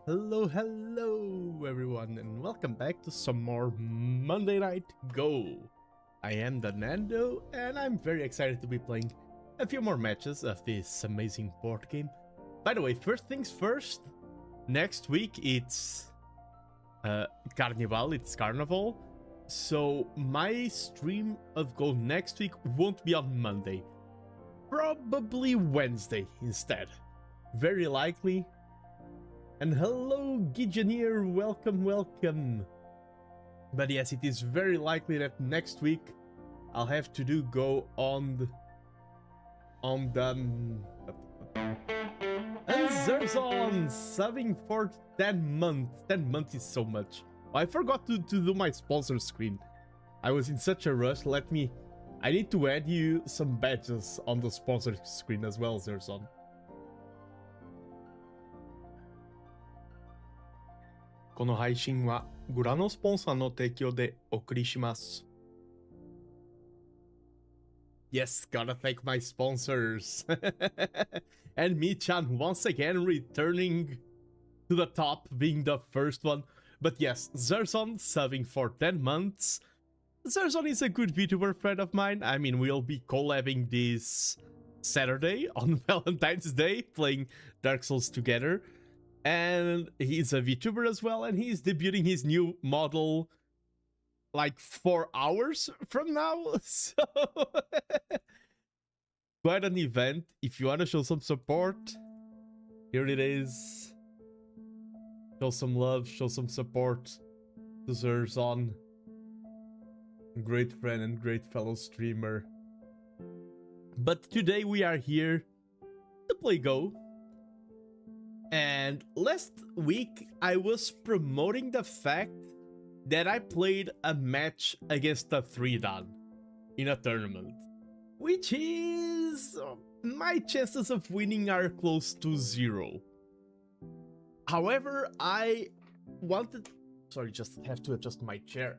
Hello everyone, and welcome back to some more Monday Night Go. I am TheNando, and I'm very excited to be playing a few more matches of this amazing board game. By the way, first things first, next week it's Carnival, so my stream of Go next week won't be on Monday. Probably Wednesday instead. Very likely. And hello, Gideonir, welcome. But yes, it is very likely that next week I'll have to do Go on the and Zerzon subbing for 10 months. 10 months is so much. I forgot to do my sponsor screen. I was in such a rush. I need to add you some badges on the sponsor screen as well, Zerzon. この配信はご覧のスポンサーの提供でお送りします。Yes, gotta thank my sponsors. And Mi-chan once again returning to the top, being the first one. But yes, Zerzon subbing for 10 months. Zerzon is a good VTuber friend of mine. I mean, we'll be collabing this Saturday on Valentine's Day, playing Dark Souls together. And he's a VTuber as well, and he's debuting his new model like 4 hours from now. So quite an event. If you want to show some support, here it is. Show some love, show some support to Zerzon. Great friend and great fellow streamer. But today we are here to play Go. And last week I was promoting the fact that I played a match against a 3-dan in a tournament, which is my chances of winning are close to 0. However, I wanted... Sorry, just have to adjust my chair.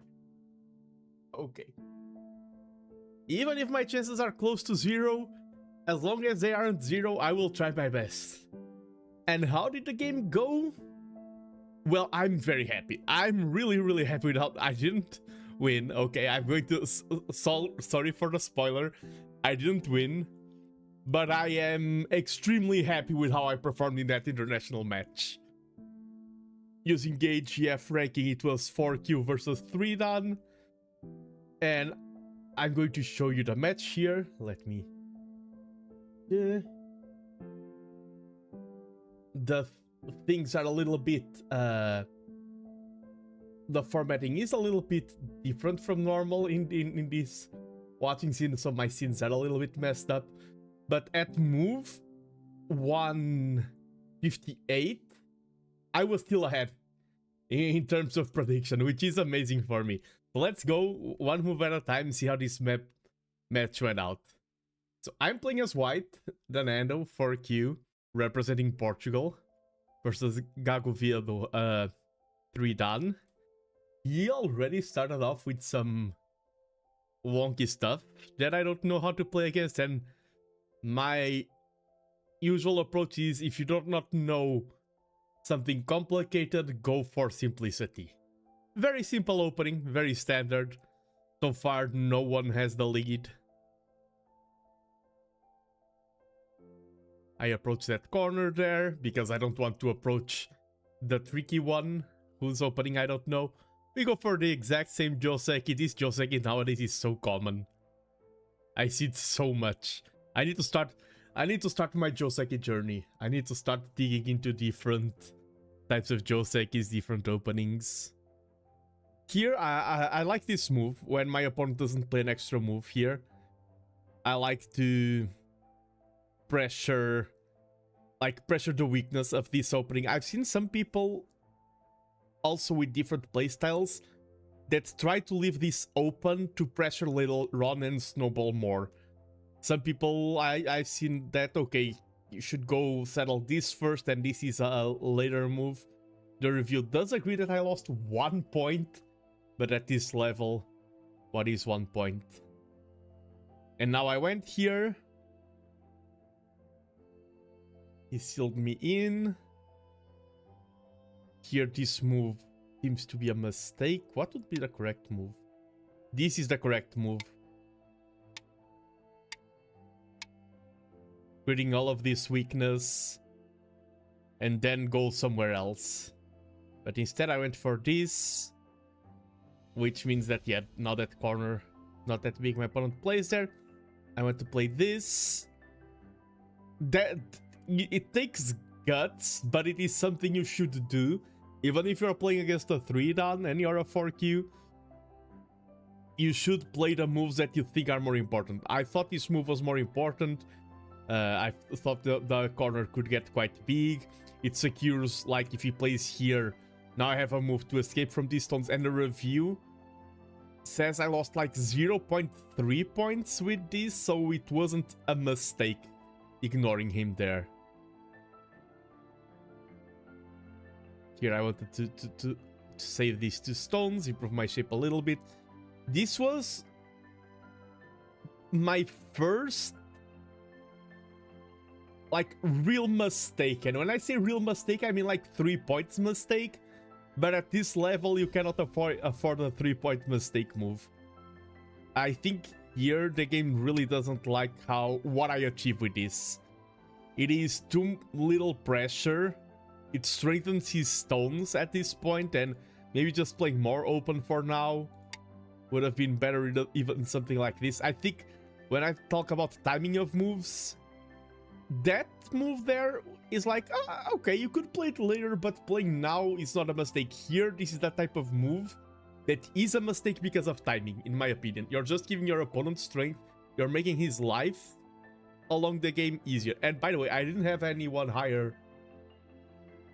Okay. Even if my chances are close to 0, as long as they aren't 0, I will try my best. And how did the game go? Well, I'm very happy. I'm really happy with how I didn't win. Okay, I'm going to... sorry for the spoiler. I didn't win. But I am extremely happy with how I performed in that international match. Using EGF ranking, it was 4Q versus 3 Dan. And I'm going to show you the match here. Let me... The things are a little bit... the formatting is a little bit different from normal in this watching scene, so my scenes are a little bit messed up. But at move 158, I was still ahead in terms of prediction, which is amazing for me. So let's go one move at a time, see how this match went out. So I'm playing as white, TheNando 4Q, representing Portugal, versus Gagoviedo 3 Dan. He already started off with some wonky stuff that I don't know how to play against, and my usual approach is, if you do not know something complicated, go for simplicity. Very simple opening, very standard. So far, no one has the lead. I approach that corner there, because I don't want to approach the tricky one, who's opening I don't know. We go for the exact same Joseki. This Joseki nowadays is so common. I see it so much. I need to start my Joseki journey. I need to start digging into different types of Josekis, different openings. Here, I like this move when my opponent doesn't play an extra move here. I like to pressure the weakness of this opening. I've seen some people also with different playstyles that try to leave this open to pressure little Ron and Snowball more. Some people, I've seen that, okay, you should go settle this first and this is a later move. The review does agree that I lost 1 point, but at this level, what is 1 point? And now I went here. He sealed me in. Here, this move seems to be a mistake. What would be the correct move? This is the correct move. Creating all of this weakness and then go somewhere else. But instead I went for this, which means that, yeah, now that corner, not that big, my opponent plays there. I want to play this. That, it takes guts, but it is something you should do. Even if you're playing against a 3 Dan and you're a 4Q, you should play the moves that you think are more important. I thought this move was more important. I thought the corner could get quite big. It secures, like, if he plays here, now I have a move to escape from these stones, and the review says I lost like 0.3 points with this, so it wasn't a mistake ignoring him there. Here I wanted to save these 2 stones, improve my shape a little bit. This was my first, like, real mistake. And when I say real mistake, I mean like 3 points mistake. But at this level, you cannot afford a 3-point mistake move. I think here the game really doesn't like what I achieve with this. It is too little pressure. It strengthens his stones at this point, and maybe just playing more open for now would have been better even something like this. I think when I talk about timing of moves, that move there is like, okay, you could play it later, but playing now is not a mistake. Here, this is that type of move that is a mistake because of timing, in my opinion. You're just giving your opponent strength. You're making his life along the game easier. And by the way, I didn't have anyone higher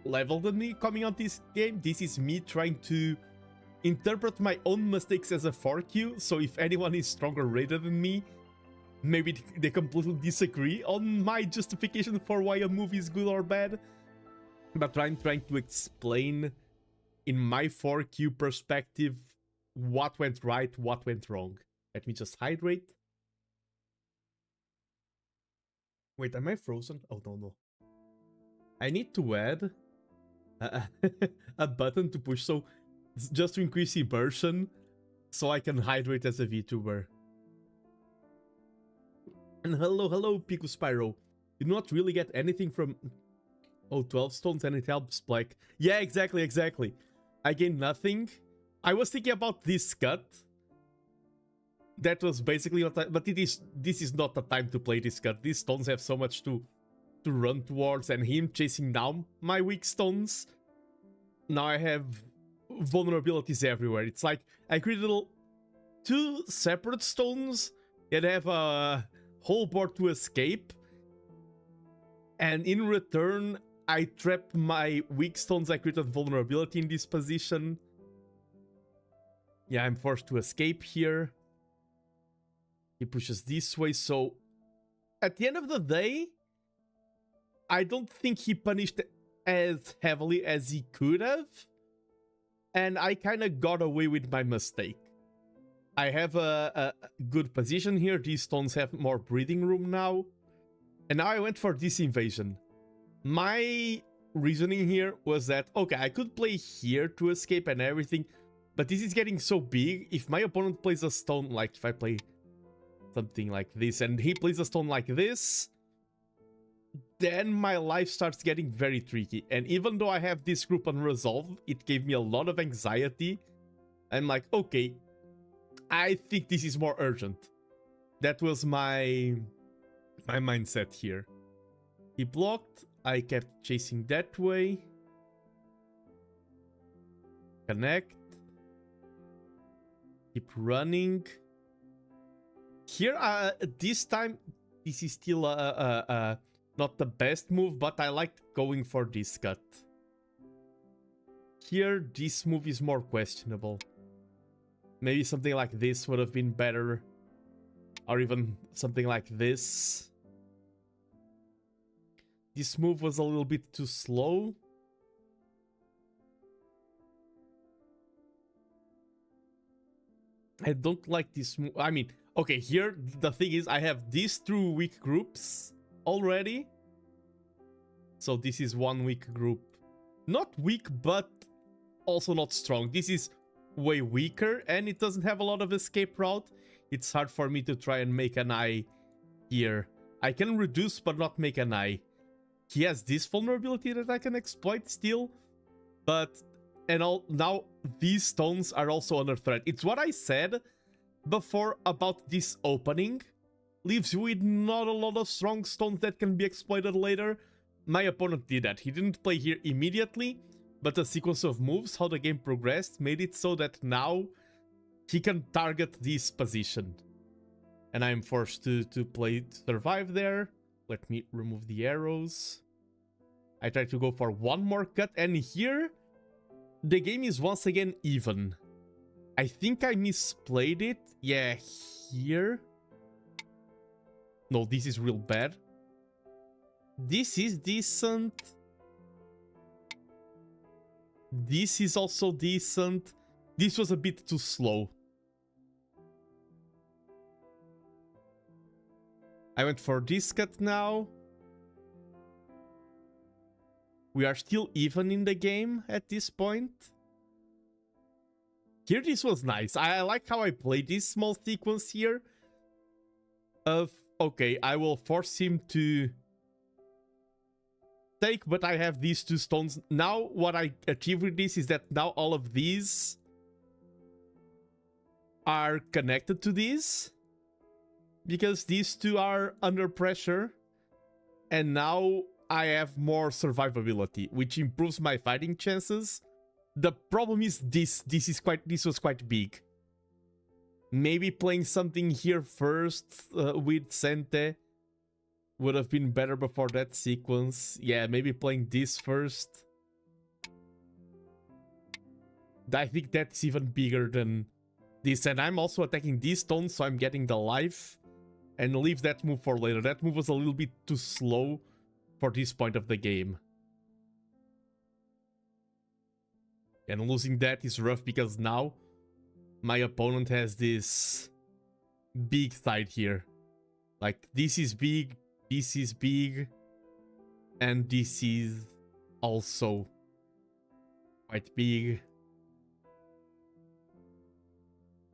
level than me coming on this game. This is me trying to interpret my own mistakes as a 4Q, so if anyone is stronger rated than me, maybe they completely disagree on my justification for why a move is good or bad. But I'm trying to explain in my 4Q perspective, what went right, what went wrong. Let me just hydrate. Wait, am I frozen? Oh, no. I need to add a button to push, so just to increase immersion, so I can hydrate as a VTuber. And hello, Pico Spyro. You do not really get anything from... Oh, 12 stones and it helps Black. Yeah, exactly. I gained nothing. I was thinking about this cut. That was basically what I... But this is not the time to play this cut. These stones have so much to run towards, and him chasing down my weak stones. Now I have vulnerabilities everywhere. It's like I created 2 separate stones that have a whole board to escape. And in return, I trapped my weak stones. I created vulnerability in this position. Yeah, I'm forced to escape here. He pushes this way, so... At the end of the day, I don't think he punished as heavily as he could have. And I kind of got away with my mistake. I have a good position here. These stones have more breathing room now. And now I went for this invasion. My reasoning here was that, okay, I could play here to escape and everything, but this is getting so big. If my opponent plays a stone, like if I play something like this and he plays a stone like this, then my life starts getting very tricky. And even though I have this group unresolved, it gave me a lot of anxiety. I'm like, okay, I think this is more urgent. That was my mindset here. He blocked. I kept chasing that way. Connect. Keep running. Here, this time, this is still not the best move, but I liked going for this cut. Here, this move is more questionable. Maybe something like this would have been better. Or even something like this. This move was a little bit too slow. I don't like this move. I mean, okay, here the thing is I have these 2 weak groups already. So this is 1 weak group. Not weak, but also not strong. This is way weaker and it doesn't have a lot of escape route. It's hard for me to try and make an eye here. I can reduce but not make an eye. He has this vulnerability that I can exploit still, but now these stones are also under threat. It's what I said before about this opening. Leaves you with not a lot of strong stones that can be exploited later. My opponent did that. He didn't play here immediately, but a sequence of moves, how the game progressed, made it so that now he can target this position. And I'm forced to survive there. Let me remove the arrows. I try to go for one more cut, and here the game is once again even. I think I misplayed it. Yeah, here. No, this is real bad. This is decent. This is also decent. This was a bit too slow. I went for this cut now. We are still even in the game at this point. Here, this was nice. I like how I played this small sequence here. Of, okay, I will force him to take, but I have these 2 stones. Now, what I achieve with this is that now all of these are connected to these. Because these 2 are under pressure. And now I have more survivability, which improves my fighting chances. The problem is this was quite big. Maybe playing something here first with Sente would have been better before that sequence. Yeah, maybe playing this first. I think that's even bigger than this. And I'm also attacking these stones, so I'm getting the life. And leave that move for later. That move was a little bit too slow for this point of the game. And losing that is rough because now my opponent has this big side here. Like, this is big, and this is also quite big.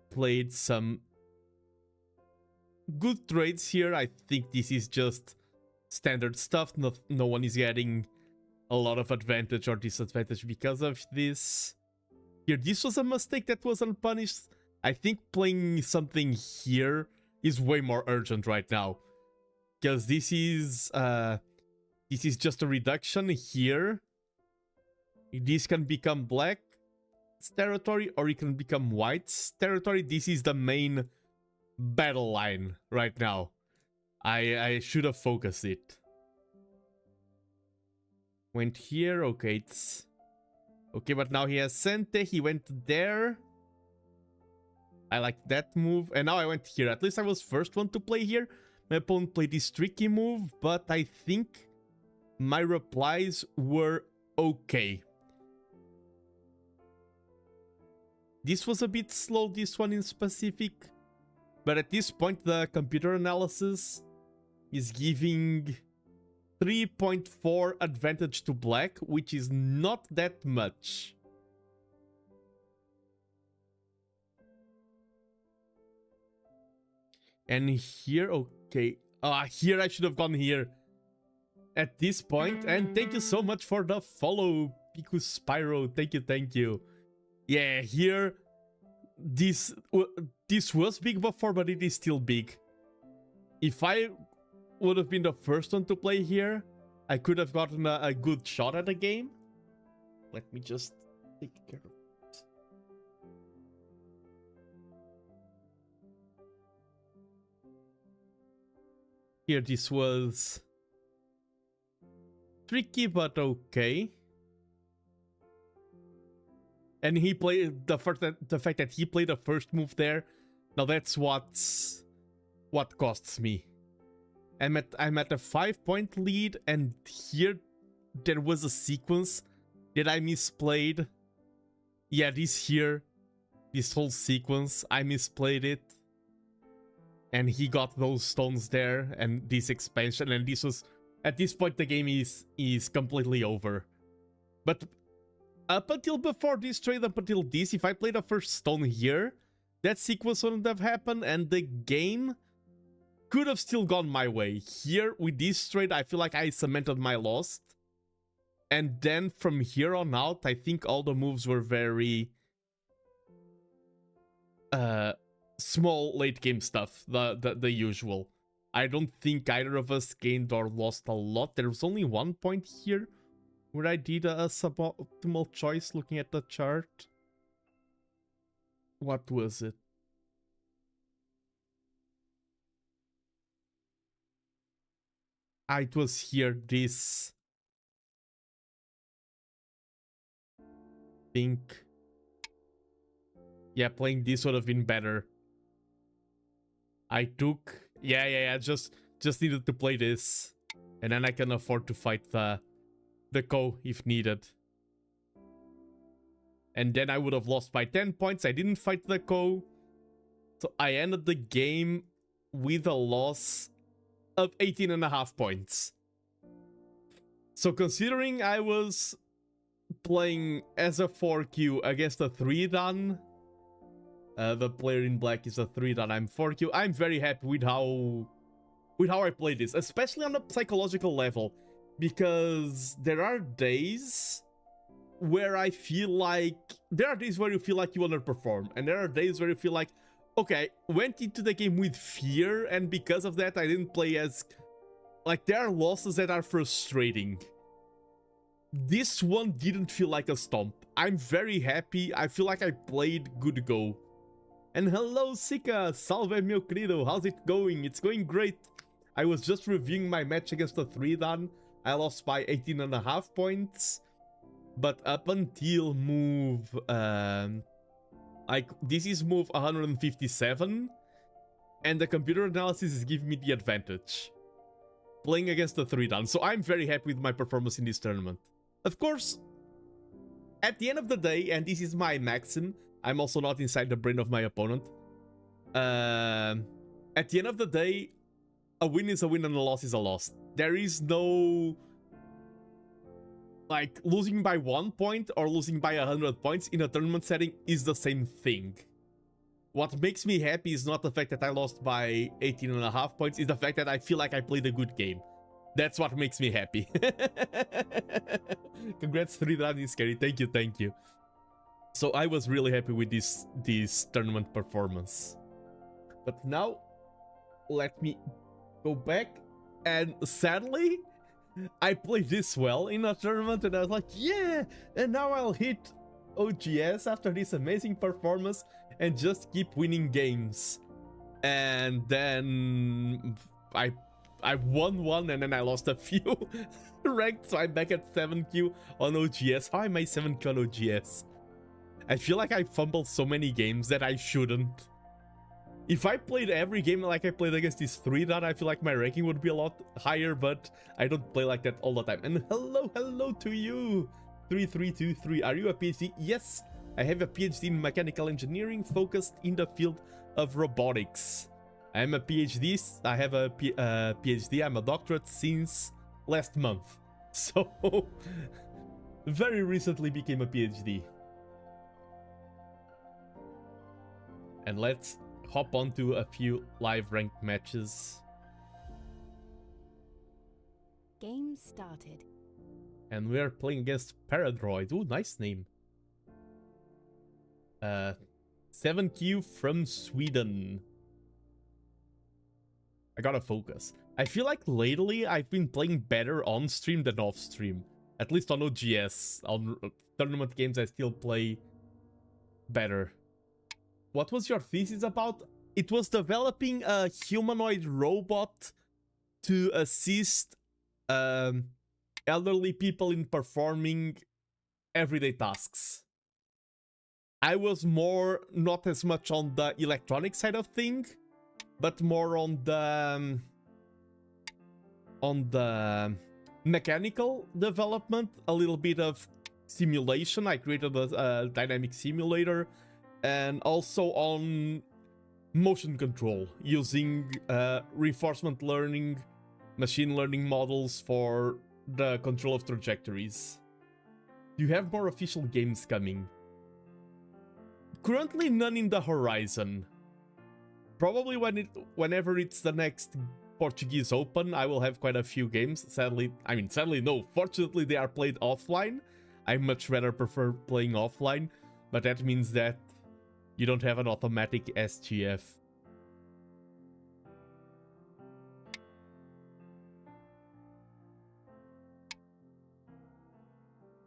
Played some good trades here. I think this is just standard stuff. No one is getting a lot of advantage or disadvantage because of this. Here, this was a mistake that was unpunished. I think playing something here is way more urgent right now. Because this is just a reduction here. This can become black territory or it can become white territory. This is the main battle line right now. I should have focused it. Went here, okay, it's okay, but now he has Sente, he went there. I like that move, and now I went here. At least I was first one to play here. My opponent played this tricky move, but I think my replies were okay. This was a bit slow, this one in specific, but at this point the computer analysis is giving 3.4 advantage to black, which is not that much. And here, okay, here I should have gone here at this point. And thank you so much for the follow, Piku Spyro. Thank you. Yeah, here, this was big before, but it is still big. If I would have been the first one to play here, I could have gotten a good shot at the game. Let me just take care of it. Here, this was tricky, but okay. And he played the fact that he played the first move there. Now that's what costs me. I'm at a 5-point lead, and here there was a sequence that I misplayed. Yeah, this whole sequence, I misplayed it. And he got those stones there, and this expansion, and this was, at this point the game is completely over. But up until before this trade, up until this, if I played the first stone here, that sequence wouldn't have happened, and the game could have still gone my way. Here, with this trade, I feel like I cemented my loss. And then from here on out, I think all the moves were very small late game stuff, the usual. I don't think either of us gained or lost a lot. There was only 1 point here where I did a suboptimal choice looking at the chart. What was it? It was here, this. Think. Yeah, playing this would have been better. I took. Yeah, just needed to play this. And then I can afford to fight the Ko if needed. And then I would have lost by 10 points. I didn't fight the Ko. So I ended the game with a loss of 18.5 points. So considering I was playing as a 4Q against a 3-dan, the player in black is a 3-dan, I'm 4Q, I'm very happy with how I play this, especially on a psychological level, because there are days where I feel like, there are days where you feel like you underperform, and there are days where you feel like, okay, went into the game with fear, and because of that I didn't play as... Like, there are losses that are frustrating. This one didn't feel like a stomp. I'm very happy. I feel like I played good Go. And hello, Sika! Salve, meu querido! How's it going? It's going great. I was just reviewing my match against the 3-dan. I lost by 18.5 points. But up until move... this is move 157. And the computer analysis is giving me the advantage. Playing against the 3-dan. So I'm very happy with my performance in this tournament. Of course, At the end of the day, and this is my maxim, I'm also not inside the brain of my opponent. At the end of the day, a win is a win and a loss is a loss. There is no, like, losing by 1 point or losing by 100 points in a tournament setting is the same thing. What makes me happy is not the fact that I lost by 18.5 points, it's the fact that I feel like I played a good game. That's what makes me happy. Congrats, 3 is scary. Thank you, thank you. So I was really happy with this tournament performance. But now, let me go back. And sadly, I played this well in a tournament and I was like, yeah! And now I'll hit OGS after this amazing performance and just keep winning games. And then I won one and then I lost a few ranked, so I'm back at 7Q on OGS. How am I 7Q on OGS? I feel like I fumbled so many games that I shouldn't. If I played every game like I played against this 3, I feel like my ranking would be a lot higher, but I don't play like that all the time. And hello to you, 3323. Are you a PhD? Yes, I have a PhD in mechanical engineering focused in the field of robotics. I'm a PhD, I have a PhD, I'm a doctorate since last month. So, very recently became a PhD. And let's hop onto a few live ranked matches. Game started. And we are playing against Paradroid. Ooh, nice name. 7Q from Sweden. I gotta focus. I feel like lately I've been playing better on stream than off stream. At least on OGS. On tournament games I still play better. What was your thesis about? It was developing a humanoid robot to assist elderly people in performing everyday tasks. I was more, not as much on the electronic side of things, but more on the mechanical development, a little bit of simulation. I created a dynamic simulator, and also on motion control using reinforcement learning, machine learning models for the control of trajectories. Do you have more official games coming? Currently none in the horizon. Probably whenever it's the next Portuguese Open, I will have quite a few games. Sadly no, fortunately they are played offline. I much rather prefer playing offline, but that means that you don't have an automatic SGF.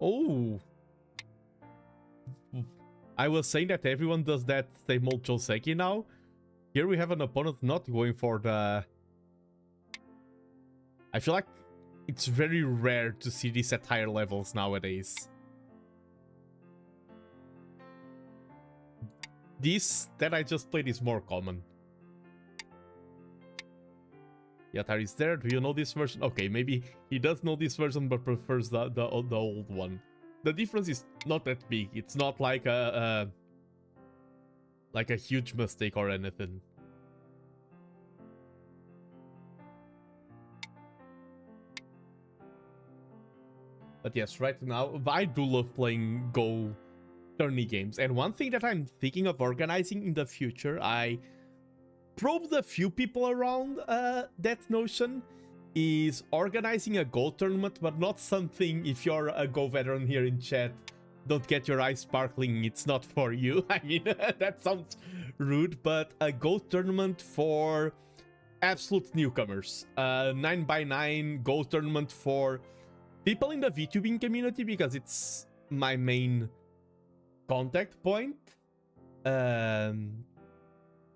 Oh. I was saying that everyone does that same old Joseki now. Here we have an opponent not going for the... I feel like it's very rare to see this at higher levels nowadays. This that I just played is more common. Yatar is there. Do you know this version? Okay, maybe he does know this version but prefers the old one. The difference is not that big. It's not like a huge mistake or anything. But yes, right now I do love playing Go tourney games, and one thing that I'm thinking of organizing in the future, I probed a few people around that notion, is organizing a Go tournament, but not something, if you're a Go veteran here in chat, don't get your eyes sparkling, it's not for you. I mean, that sounds rude, but a Go tournament for absolute newcomers. 9x9 Go tournament for people in the VTubing community, because it's my main contact point.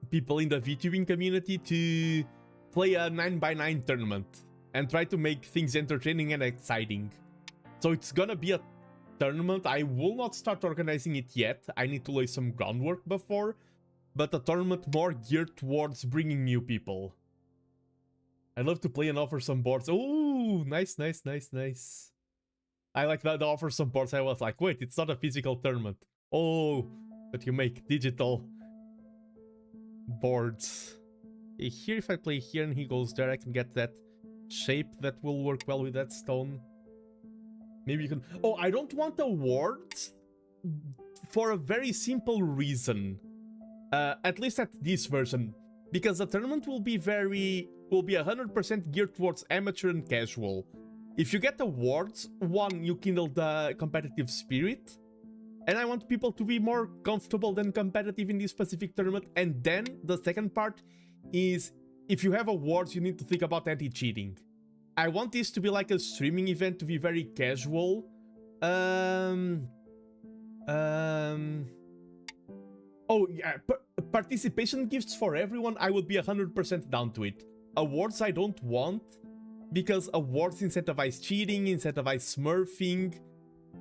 People in the VTubing community to play a 9x9 tournament and try to make things entertaining and exciting. So it's gonna be a tournament. I will not start organizing it yet. I need to lay some groundwork before, but a tournament more geared towards bringing new people. I'd love to play and offer some boards. Oh, nice. I like that the offer some boards. I was like, wait, it's not a physical tournament. Oh, but you make digital boards. Here, if I play here and he goes there, I can get that shape that will work well with that stone. Maybe you can... Oh, I don't want awards for a very simple reason. At least at this version. Because the tournament will be 100% geared towards amateur and casual. If you get awards, one, you kindle the competitive spirit. And I want people to be more comfortable than competitive in this specific tournament. And then the second part is, if you have awards, you need to think about anti-cheating. I want this to be like a streaming event, to be very casual. Oh yeah, participation gifts for everyone, I would be 100% down to it. Awards I don't want, because awards incentivize cheating, incentivize smurfing.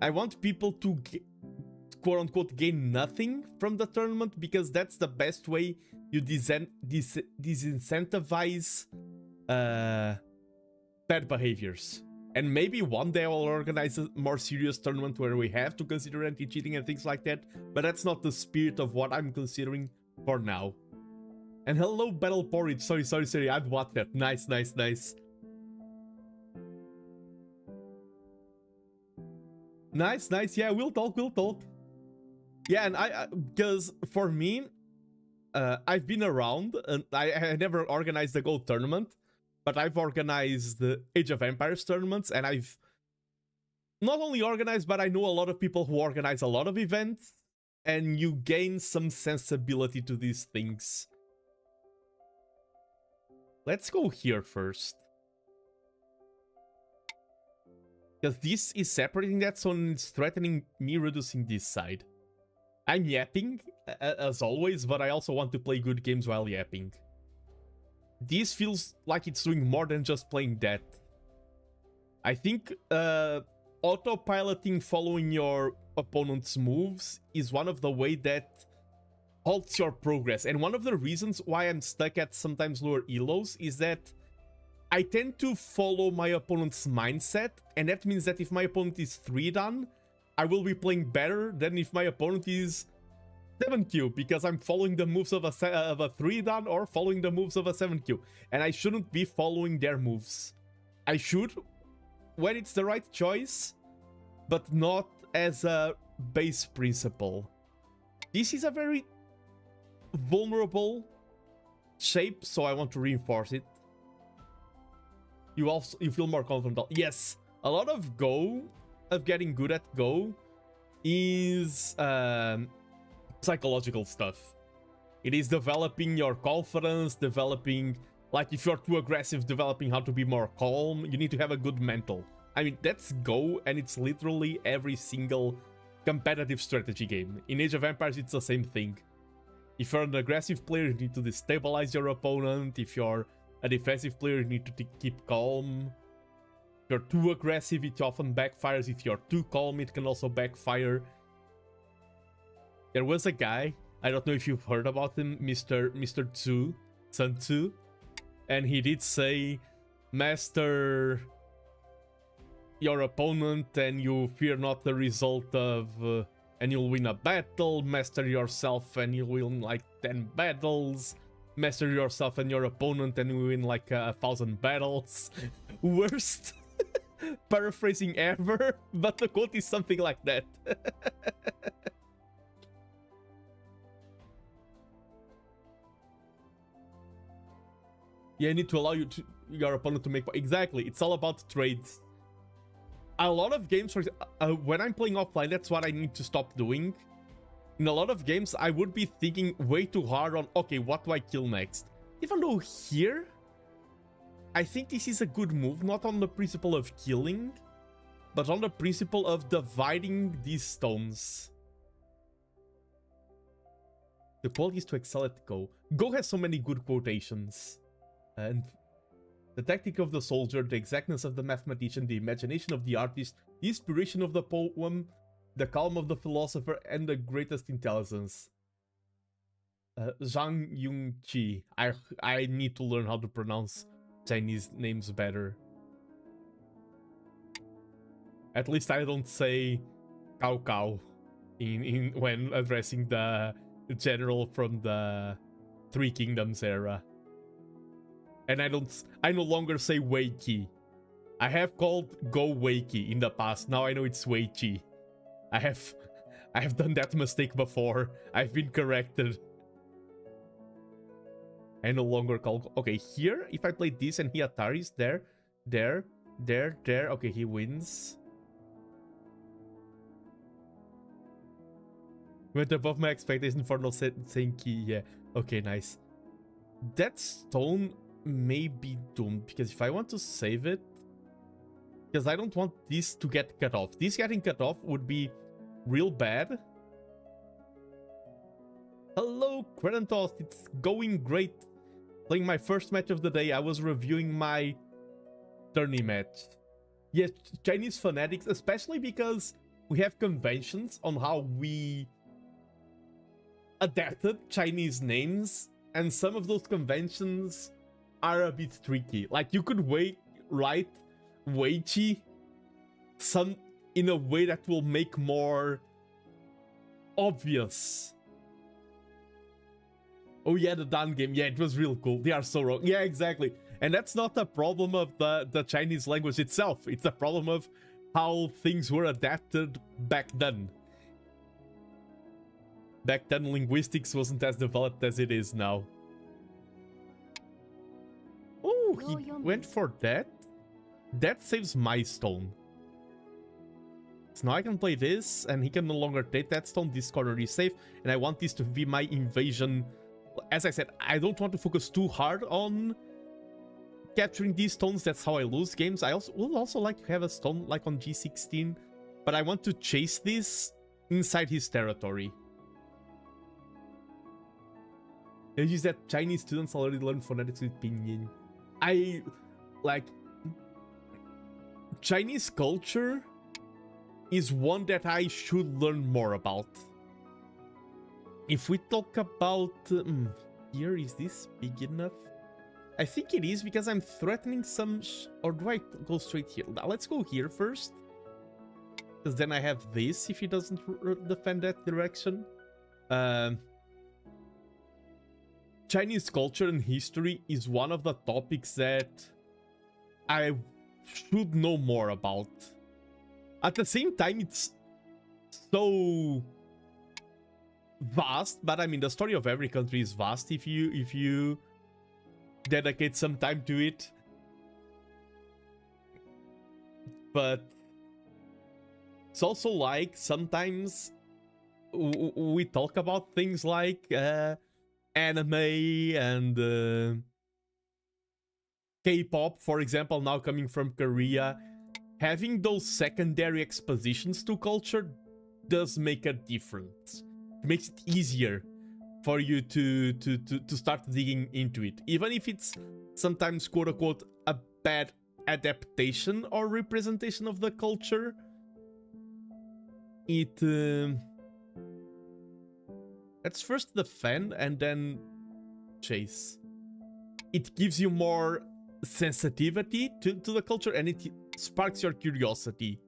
I want people to quote-unquote gain nothing from the tournament, because that's the best way you disincentivize bad behaviors. And maybe one day I will organize a more serious tournament where we have to consider anti-cheating and things like that, but that's not the spirit of what I'm considering for now. And hello, Battle Porridge. Sorry, I'd watch that. Nice. Nice. Yeah, we'll talk. Yeah, and because for me, I've been around, and I never organized the Go tournament, but I've organized the Age of Empires tournaments, and I've not only organized, but I know a lot of people who organize a lot of events, and you gain some sensibility to these things. Let's go here first. Because this is separating that, so it's threatening me reducing this side. I'm yapping, as always, but I also want to play good games while yapping. This feels like it's doing more than just playing that. I think autopiloting following your opponent's moves is one of the way that halts your progress. And one of the reasons why I'm stuck at sometimes lower elos is that I tend to follow my opponent's mindset, and that means that if my opponent is 3-dan, I will be playing better than if my opponent is 7Q, because I'm following the moves of a 3-dan or following the moves of a 7Q. And I shouldn't be following their moves. I should, when it's the right choice, but not as a base principle. This is a very vulnerable shape, so I want to reinforce it. You feel more confident. Yes, a lot of Go, of getting good at Go, is psychological stuff. It is developing your confidence, developing, like if you're too aggressive, developing how to be more calm. You need to have a good mental. I mean, that's Go, and it's literally every single competitive strategy game. In Age of Empires, it's the same thing. If you're an aggressive player, you need to destabilize your opponent. If you're a defensive player, you need to keep calm. If you're too aggressive, it often backfires. If you're too calm, it can also backfire. There was a guy, I don't know if you've heard about him, Mr. Tzu, Sun Tzu, and he did say, master your opponent and you fear not the result of, and you'll win a battle. Master yourself and you'll win like 10 battles. Master yourself and your opponent and you win like 1,000 battles. Worst paraphrasing ever, but the quote is something like that. Yeah, you need to allow your opponent to make... Exactly, it's all about trades. A lot of games, when I'm playing offline, that's what I need to stop doing. In a lot of games, I would be thinking way too hard on, okay, what do I kill next? Even though here, I think this is a good move, not on the principle of killing, but on the principle of dividing these stones. The quality is to excel at Go. Go has so many good quotations. And the tactic of the soldier, the exactness of the mathematician, the imagination of the artist, the inspiration of the poem, the calm of the philosopher, and the greatest intelligence. Zhang Yongqi. I need to learn how to pronounce Chinese names better. At least I don't say cow cow in when addressing the general from the Three Kingdoms era. And I no longer say Wei-Qi. I have called Go Wei-Qi in the past. Now I know it's Wei-Qi. I have done that mistake before. I've been corrected. I no longer call... Okay, here, if I play this and he Ataris, there. Okay, he wins. Went above my expectation for no saying key. Yeah, okay, nice. That stone may be doomed, because if I want to save it... Because I don't want this to get cut off. This getting cut off would be real bad. Hello, Kradentos. It's going great. Playing my first match of the day. I was reviewing my tourney match. Yes, Chinese fanatics, especially because we have conventions on how we adapted Chinese names, and some of those conventions are a bit tricky. Like, you could write Wei-Qi in a way that will make more obvious. Oh yeah, the Dan game. Yeah, it was real cool. They are so wrong. Yeah, exactly. And that's not a problem of the Chinese language itself. It's a problem of how things were adapted back then. Back then, linguistics wasn't as developed as it is now. Oh, he went for that? That saves my stone. So now I can play this, and he can no longer take that stone. This corner is safe, and I want this to be my invasion. As I said, I don't want to focus too hard on capturing these stones. That's how I lose games. I would also like to have a stone like on G16, but I want to chase this inside his territory. It is that Chinese students already learn phonetics with pinyin. Chinese culture is one that I should learn more about. If we talk about... here, is this big enough? I think it is, because I'm threatening some... or do I go straight here? Let's go here first. Because then I have this if he doesn't defend that direction. Chinese culture and history is one of the topics that I should know more about. At the same time, it's so vast, but I mean, the story of every country is vast if you dedicate some time to it. But it's also like sometimes we talk about things like anime and K-pop, for example, now coming from Korea. Having those secondary expositions to culture does make a difference. It makes it easier for you to start digging into it, even if it's sometimes quote-unquote a bad adaptation or representation of the culture. Let's first defend and then chase. It gives you more sensitivity to the culture, and it sparks your curiosity.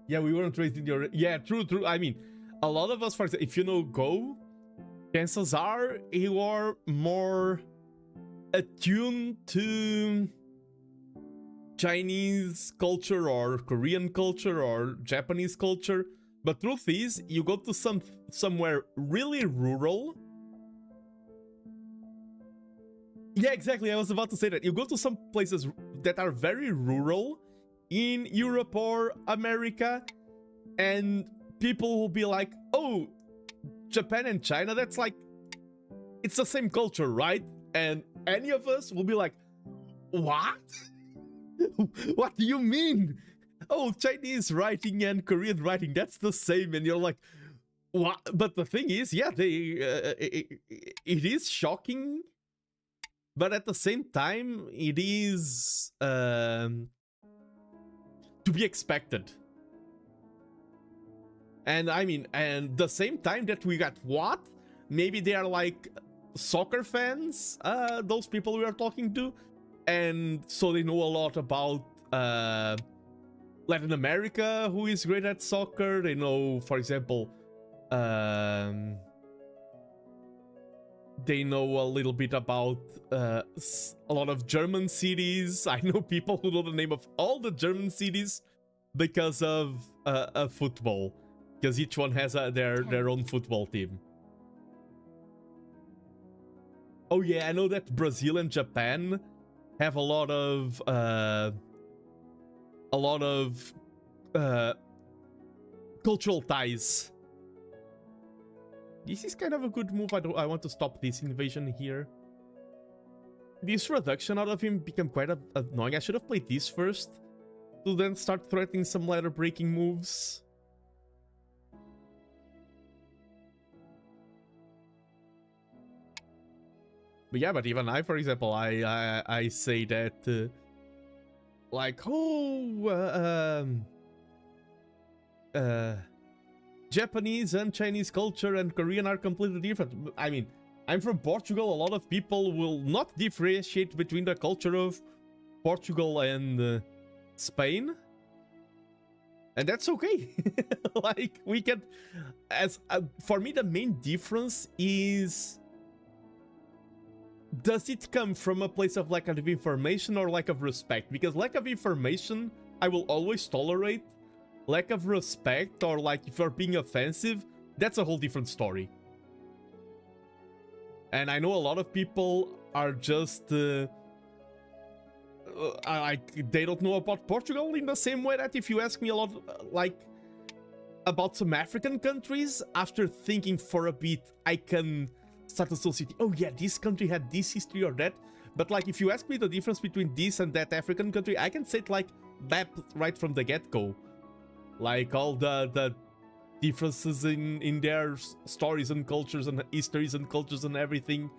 Yeah, we weren't raised in your... Yeah, true. I mean, a lot of us, for example, if you know Go, chances are you are more attuned to Chinese culture or Korean culture or Japanese culture. But truth is, you go to somewhere really rural. Yeah, exactly. I was about to say that. You go to some places that are very rural in Europe or America, and people will be like, oh, Japan and China, that's like, it's the same culture, right? And any of us will be like, what? What do you mean? Oh, Chinese writing and Korean writing, that's the same. And you're like, what? But the thing is, yeah, it is shocking, but at the same time, it is to to be expected. And I mean, and the same time that we got what? Maybe they are like soccer fans, those people we are talking to, and so they know a lot about Latin America, who is great at soccer. They know, for example, they know a little bit about a lot of German cities. I know people who know the name of all the German cities because of football, because each one has their own football team. Oh yeah, I know that Brazil and Japan have a lot of cultural ties. This is kind of a good move. I want to stop this invasion here. This reduction out of him became quite annoying. I should have played this first to then start threatening some ladder breaking moves. But yeah, but even I, for example, I say that like, Japanese and Chinese culture and Korean are completely different. I mean, I'm from Portugal. A lot of people will not differentiate between the culture of Portugal and Spain. And that's okay. Like, we can... for me, the main difference is... Does it come from a place of lack of information or lack of respect? Because lack of information, I will always tolerate. Lack of respect, or like if you're being offensive, that's a whole different story. And I know a lot of people are just like, they don't know about Portugal in the same way that if you ask me a lot like about some African countries, after thinking for a bit, I can start associating, oh yeah, this country had this history or that. But like, if you ask me the difference between this and that African country, I can say it like that right from the get-go. Like all the differences in their stories and cultures and histories and cultures and everything.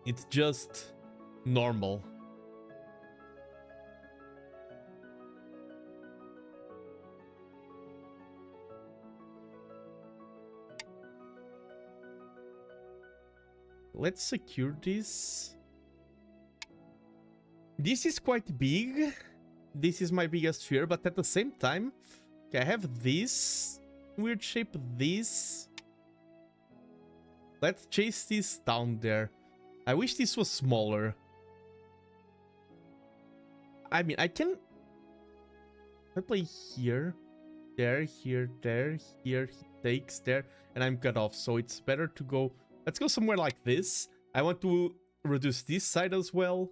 It's just normal. Let's secure this. This is quite big. This is my biggest fear, but at the same time, okay, I have this weird shape, this. Let's chase this down there. I wish this was smaller. I mean, I can... I play here, there, here, there, here, he takes there, and I'm cut off, so it's better to go... Let's go somewhere like this. I want to reduce this side as well.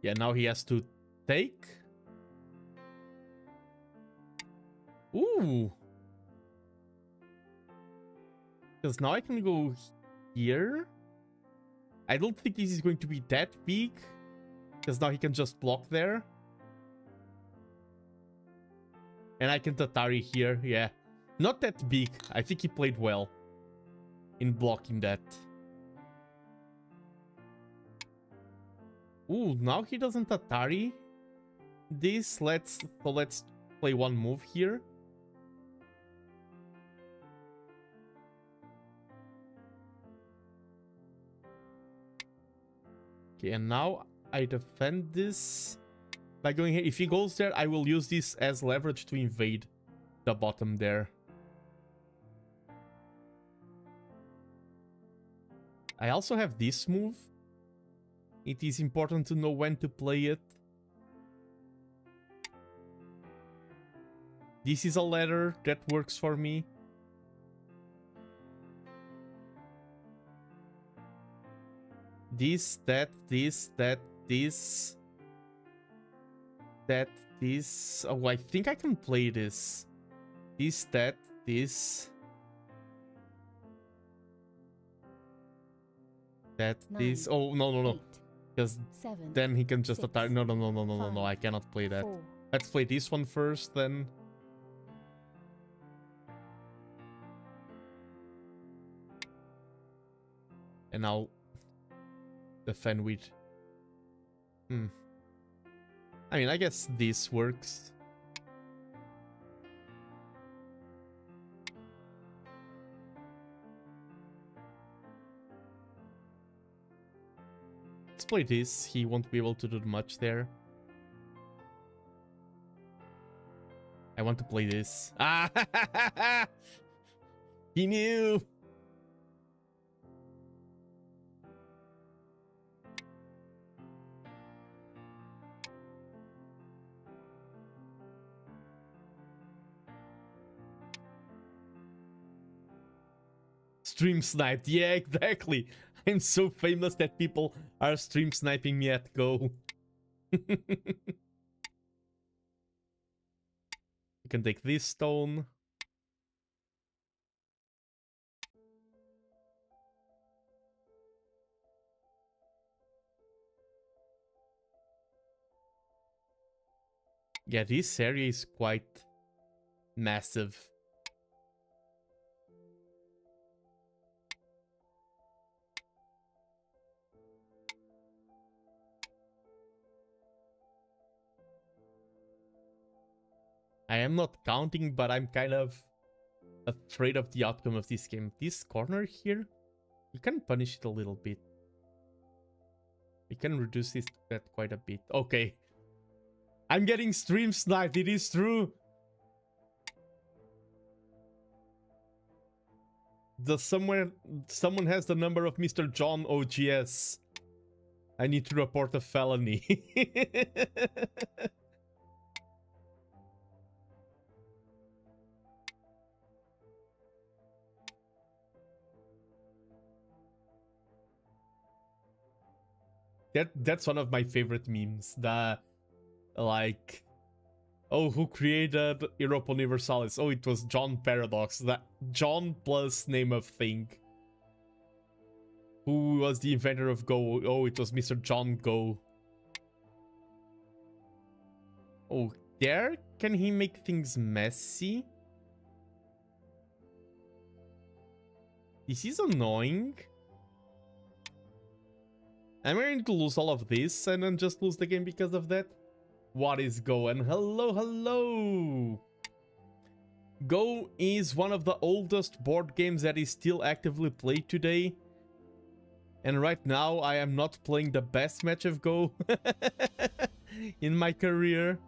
Yeah, now he has to take. Ooh. Because now I can go here. I don't think this is going to be that big. Because now he can just block there. And I can Tatari here, yeah. Not that big. I think he played well in blocking that. Ooh, now he doesn't Atari this. Let's play one move here. Okay, and now I defend this by going here. If he goes there, I will use this as leverage to invade the bottom there. I also have this move. It is important to know when to play it. This is a ladder that works for me. This, that, this, that, this. That, this. Oh, I think I can play this. This, that, this. That, this. Oh, no, no, no. Because then he can just attack. No, no, no, no, no, no, no. I cannot play that. Let's play this one first, then. And I'll defend with... I mean, I guess this works. Let's play this. He won't be able to do much there. I want to play this. Ah! He knew! Stream sniped. Yeah, exactly. I'm so famous that people are stream sniping me at Go. You can take this stone. Yeah, this area is quite massive. I am not counting, but I'm kind of afraid of the outcome of this game. This corner here, you can punish it a little bit. You can reduce that quite a bit. Okay. I'm getting stream sniped, it is true. Someone has the number of Mr. John OGS. I need to report a felony. That's one of my favorite memes. The like, oh, who created Europa Universalis? Oh, it was John Paradox. That John plus name of thing. Who was the inventor of Go? Oh, it was Mr. John Go. Oh, there? Can he make things messy? This is annoying. I'm going to lose all of this and then just lose the game because of that. What is Go? And hello, hello! Go is one of the oldest board games that is still actively played today. And right now, I am not playing the best match of Go in my career.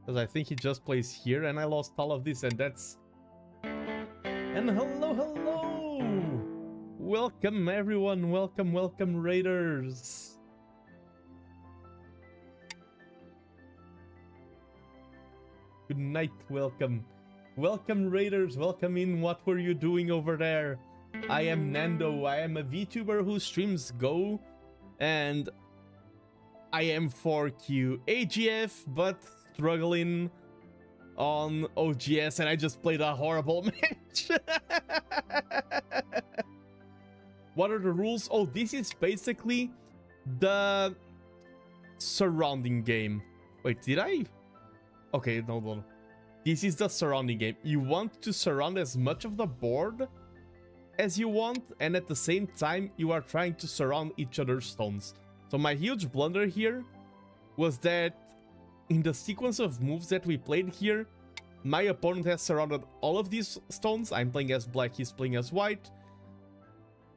Because I think he just plays here and I lost all of this and that's... And hello, hello! Welcome everyone, welcome, welcome raiders! Good night, welcome. Welcome raiders, welcome in, what were you doing over there? I am Nando, I am a VTuber who streams Go, and I am 4Q AGF, but struggling on OGS, and I just played a horrible match. What are the rules? Oh, this is basically the surrounding game. Wait, did I? Okay, no. This is the surrounding game. You want to surround as much of the board as you want, and at the same time, you are trying to surround each other's stones. So my huge blunder here was that in the sequence of moves that we played here, my opponent has surrounded all of these stones. I'm playing as black, he's playing as white.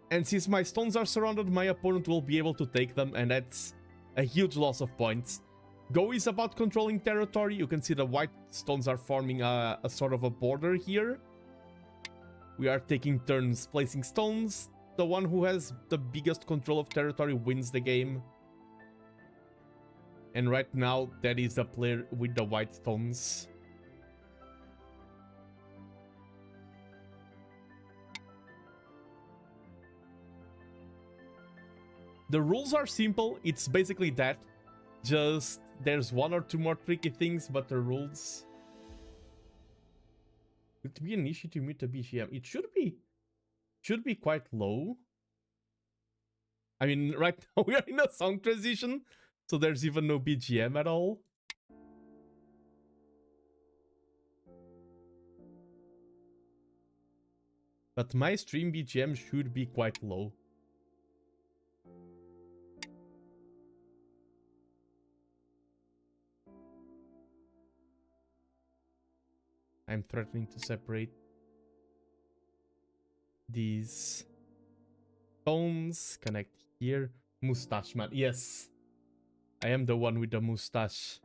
And since my stones are surrounded, my opponent will be able to take them, and that's a huge loss of points. Go is about controlling territory. You can see the white stones are forming a sort of a border here. We are taking turns placing stones. The one who has the biggest control of territory wins the game. And right now, that is the player with the white stones. The rules are simple. It's basically that. Just there's one or two more tricky things, but the rules... Would it be an issue to mute the BGM? It should be. Should be quite low. I mean, right now we are in a song transition, so there's even no BGM at all. But my stream BGM should be quite low. I'm threatening to separate these stones. Connect here. Mustache man. Yes. I am the one with the mustache.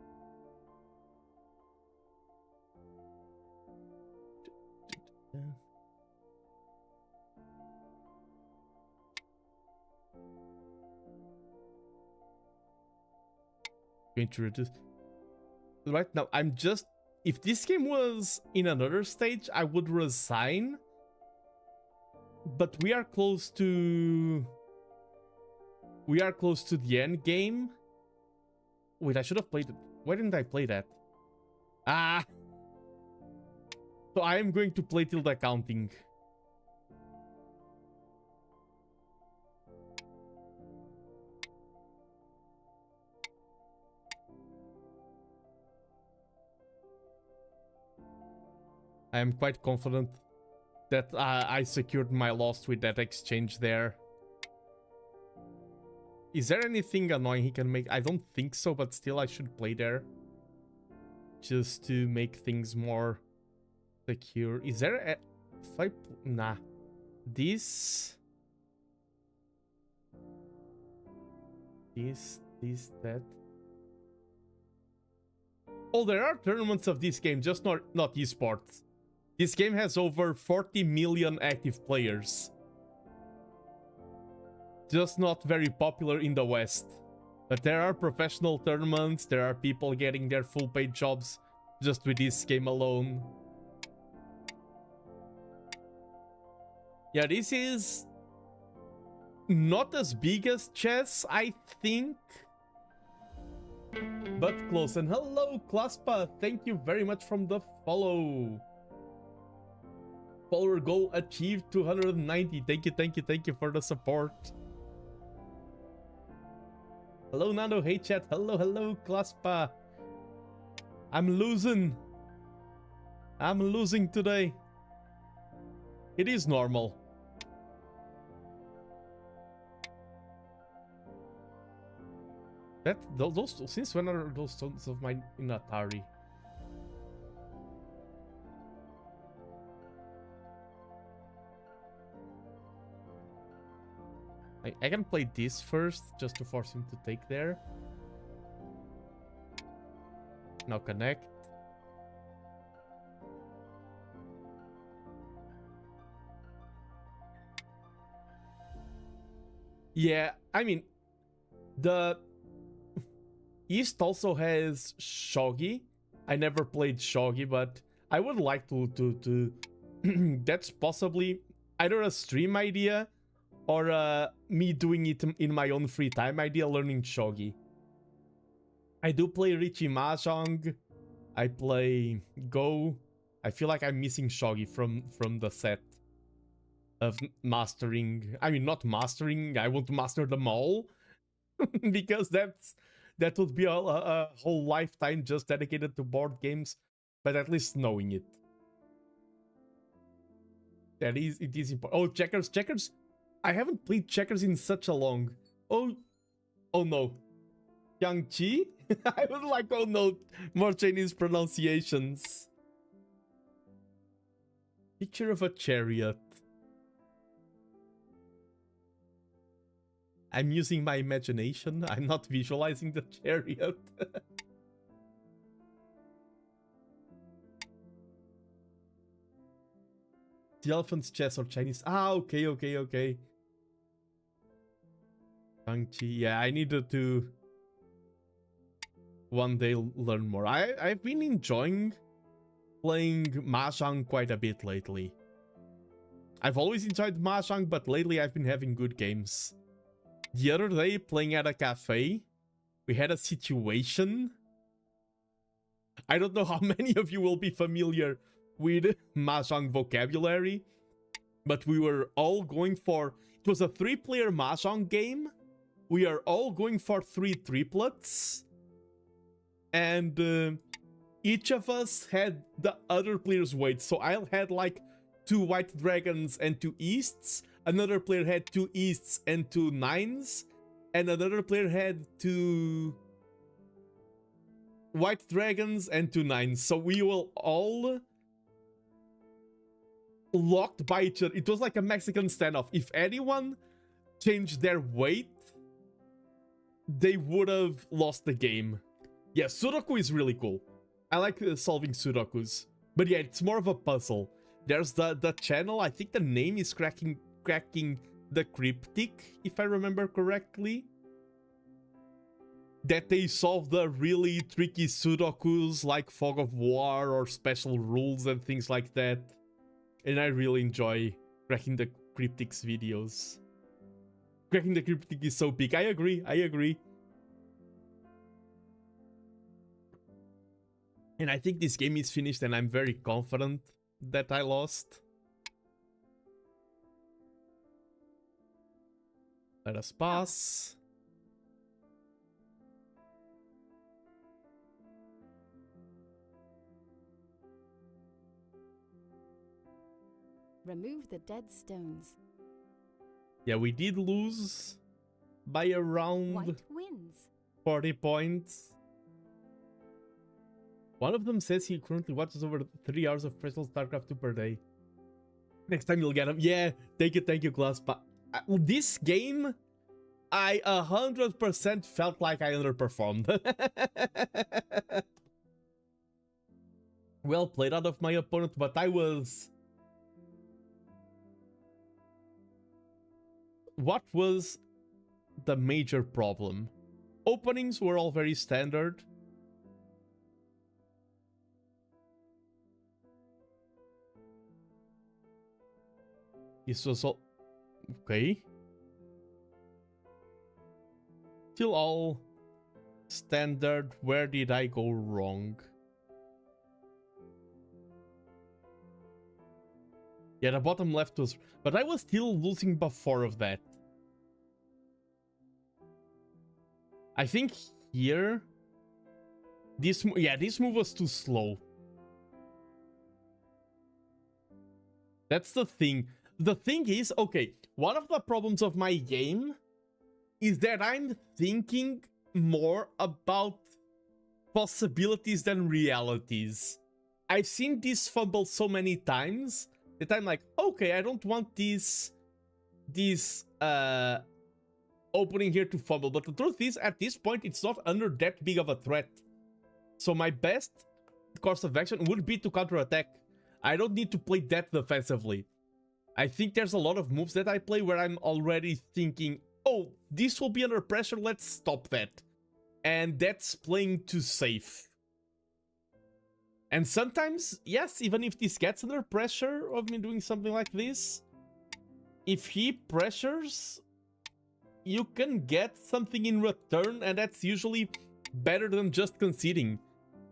Going to reduce. Right now, I'm just... If this game was in another stage, I would resign. But we are close to... We are close to the end game. Wait, I should have played it. Why didn't I play that? Ah! So I am going to play till the counting. I am quite confident that I secured my loss with that exchange there. Is there anything annoying he can make? I don't think so, but still I should play there. Just to make things more secure. Is there a... If I... Nah. This... That... Oh, there are tournaments of this game, just not esports. This game has over 40 million active players. Just not very popular in the West. But there are professional tournaments, there are people getting their full paid jobs just with this game alone. Yeah, this is not as big as chess, I think. But close. And hello, Claspa. Thank you very much from the follow. Follower goal achieved 290. Thank you for the support. Hello, Nando. Hey, chat. Hello, Claspa. I'm losing today. It is normal. Those since when are those stones of mine in Atari? I can play this first, just to force him to take there. Now connect. Yeah, I mean, the East also has shogi. I never played shogi, but I would like to that's possibly either a stream idea or me doing it in my own free time idea, learning shogi. I do play Richie Mahjong. I play Go. I feel like I'm missing shogi from the set of mastering. I mean, not mastering. I want to master them all because that would be a whole lifetime just dedicated to board games. But at least knowing it. It is important. Oh, checkers. I haven't played checkers in such a long. Oh no. Yang-Chi? I was like, oh no, more Chinese pronunciations. Picture of a chariot. I'm using my imagination. I'm not visualizing the chariot. The elephant's chess or Chinese. Ah, okay. Yang-Chi. Yeah, I needed to one day learn more. I've been enjoying playing Mahjong quite a bit lately. I've always enjoyed Mahjong, but lately I've been having good games. The other day, playing at a cafe, we had a situation. I don't know how many of you will be familiar with Mahjong vocabulary, but we were all going for... It was a 3-player Mahjong game. We are all going for 3 triplets. And each of us had the other player's weight. So I had like 2 white dragons and 2 easts. Another player had 2 easts and 2 nines. And another player had 2 white dragons and 2 nines. So we were all locked by each other. It was like a Mexican standoff. If anyone changed their weight, they would have lost the game. Yeah, Sudoku is really cool. I like solving Sudokus. But yeah, it's more of a puzzle. There's the channel, I think the name is Cracking the Cryptic, if I remember correctly. That they solve the really tricky Sudokus like Fog of War or special rules and things like that. And I really enjoy Cracking the Cryptic's videos. Cracking the Cryptic is so big. I agree. And I think this game is finished and I'm very confident that I lost. Let us pass. Remove the dead stones. Yeah, we did lose by around White wins. 40 points. One of them says he currently watches over 3 hours of professional StarCraft 2 per day. Next time you'll get him. Yeah, thank you, Glass. But this game, I 100% felt like I underperformed. Well played out of my opponent, but I was... What was the major problem? Openings were all very standard. This was all... Okay. Still all standard. Where did I go wrong? Yeah, the bottom left was... But I was still losing before of that. I think here... this move was too slow. That's the thing. The thing is, okay, one of the problems of my game is that I'm thinking more about possibilities than realities. I've seen this fumble so many times that I'm like, okay, I don't want this opening here to fumble. But the truth is, at this point, it's not under that big of a threat. So my best course of action would be to counterattack. I don't need to play that defensively. I think there's a lot of moves that I play where I'm already thinking, oh, this will be under pressure, let's stop that. And that's playing too safe. And sometimes, yes, even if this gets under pressure of me doing something like this, if he pressures, you can get something in return, and that's usually better than just conceding.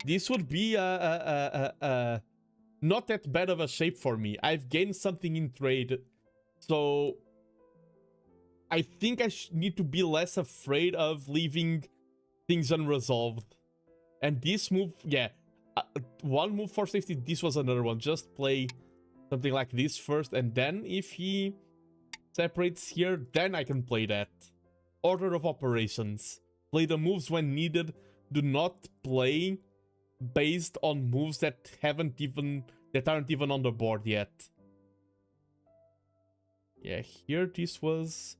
This would be not that bad of a shape for me. I've gained something in trade, so I think I need to be less afraid of leaving things unresolved. And this move, yeah, one move for safety, this was another one. Just play something like this first, and then if he separates here, then I can play that. Order of operations. Play the moves when needed. Do not play based on moves that aren't even on the board yet. Yeah, here this was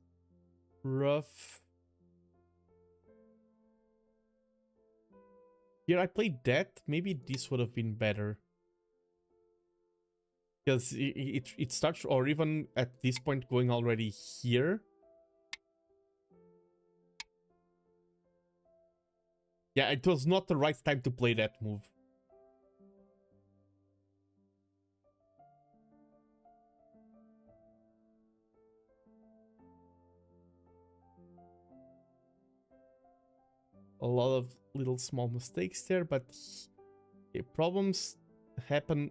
rough. Here I played that. Maybe this would have been better. Because it starts, or even at this point going already here. Yeah, it was not the right time to play that move. A lot of little small mistakes there, but problems happen.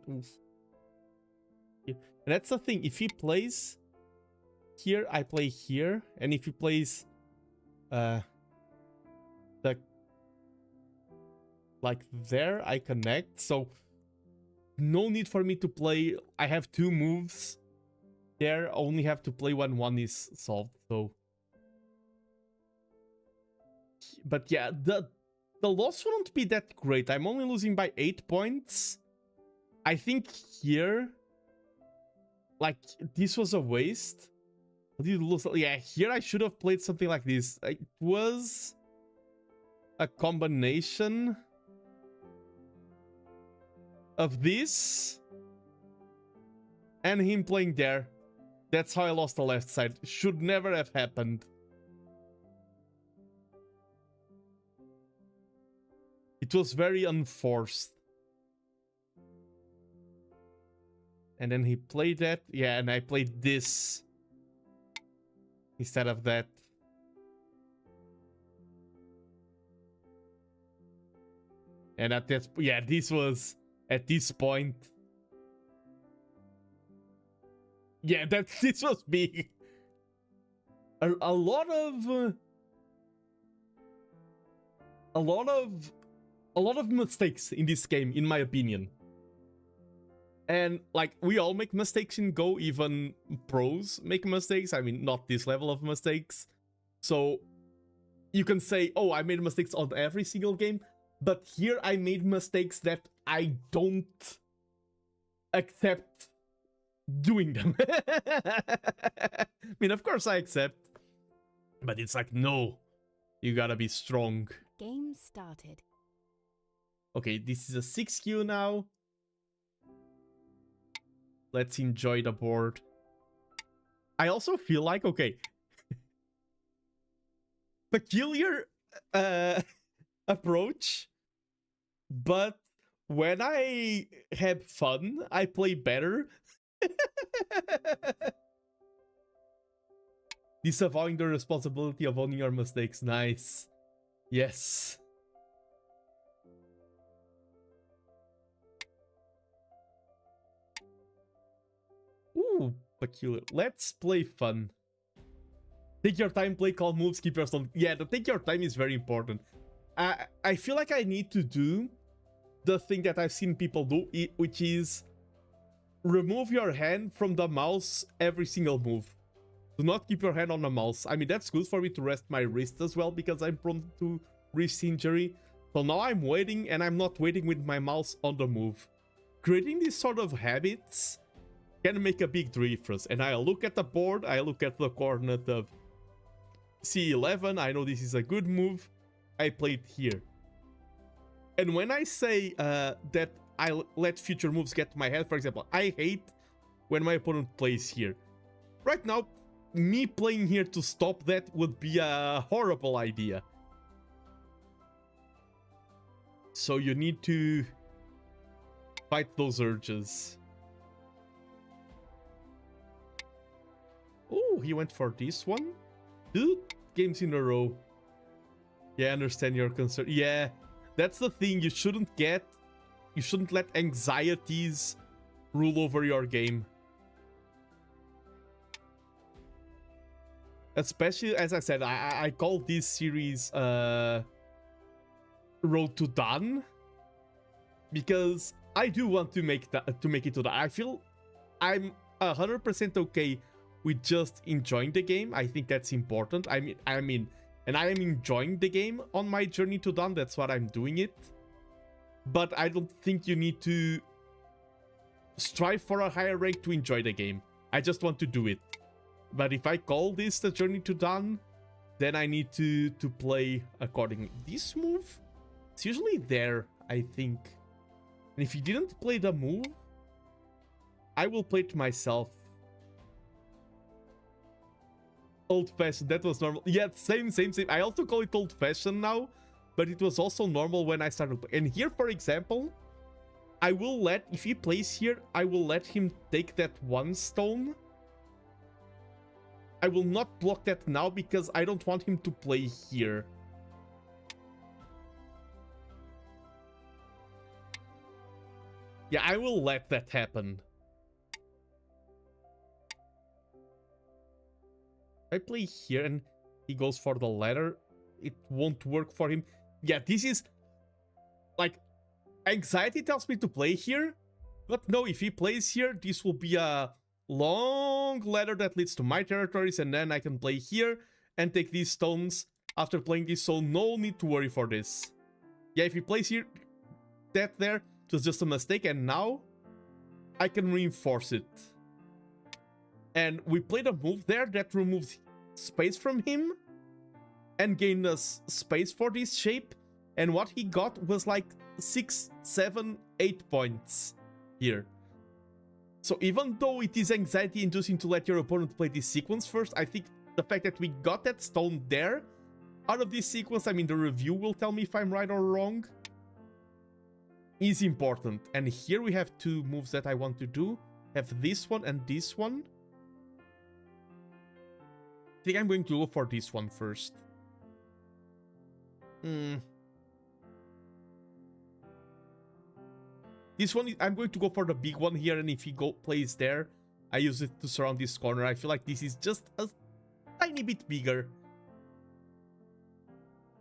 And that's the thing, if he plays here, I play here, and if he plays like there, I connect. So no need for me to play. I have 2 moves there. I only have to play when one is solved, so. But yeah, the loss wouldn't be that great. I'm only losing by 8 points. I think here, like, this was a waste. How did you lose? Yeah, here I should have played something like this. It was a combination of this and him playing there. That's how I lost the left side. Should never have happened. It was very unforced. And then he played that. Yeah, and I played this instead of that. And at that, yeah, this was at this point. Yeah, this was big. A lot of mistakes in this game, in my opinion. And like, we all make mistakes in Go, even pros make mistakes. I mean, not this level of mistakes. So you can say, oh, I made mistakes on every single game. But here I made mistakes that I don't accept doing them. I mean, of course I accept. But it's like, no, you gotta be strong. Game started. Okay, this is a 6Q now. Let's enjoy the board. I also feel like, okay, peculiar approach, but when I have fun, I play better. Disavowing the responsibility of owning your mistakes. Nice. Yes. Ooh, peculiar. Let's play fun. Take your time, play calm moves, keep your stone. Yeah, the take your time is very important. I feel like I need to do the thing that I've seen people do, which is remove your hand from the mouse every single move. Do not keep your hand on the mouse. I mean, that's good for me to rest my wrist as well, because I'm prone to wrist injury. So now I'm waiting, and I'm not waiting with my mouse on the move. Creating these sort of habits can make a big difference. And I look at the board, I look at the coordinate of C11, I know this is a good move, I play it here. And when I say that I let future moves get to my head, for example, I hate when my opponent plays here. Right now, me playing here to stop that would be a horrible idea. So you need to fight those urges. Oh, he went for this one? 2 games in a row. Yeah, I understand your concern. Yeah, that's the thing. You shouldn't let anxieties rule over your game. Especially, as I said, I call this series Road to Done, because I do want to make it to that. I feel I'm 100% okay with just enjoying the game. I think that's important. I mean, and I am enjoying the game on my journey to Done. That's what I'm doing it. But I don't think you need to strive for a higher rank to enjoy the game. I just want to do it. But if I call this the journey to Done, then I need to play accordingly. This move, it's usually there, I think. And if you didn't play the move, I will play it myself. Old-fashioned, that was normal. Yeah, same. I also call it old-fashioned now, but it was also normal when I started playing. And here, for example, I will let, if he plays here, I will let him take that 1 stone. I will not block that now because I don't want him to play here. Yeah, I will let that happen. I play here and he goes for the ladder, it won't work for him. Yeah, this is like, anxiety tells me to play here, But no, if he plays here, this will be a long ladder that leads to my territories, and then I can play here and take these stones after playing this, so no need to worry for this. Yeah, if he plays here, that there, it was just a mistake, and now I can reinforce it. And we played a move there that removes space from him and gained us space for this shape, and what he got was like 6, 7, 8 points here. So even though it is anxiety inducing to let your opponent play this sequence first, I think the fact that we got that stone there out of this sequence, I mean the review will tell me if I'm right or wrong, is important. And here we have two moves that I want to do. Have this one and this one. I think I'm going to go for this one first. This one, I'm going to go for the big one here, and if he plays there, I use it to surround this corner. I feel like this is just a tiny bit bigger.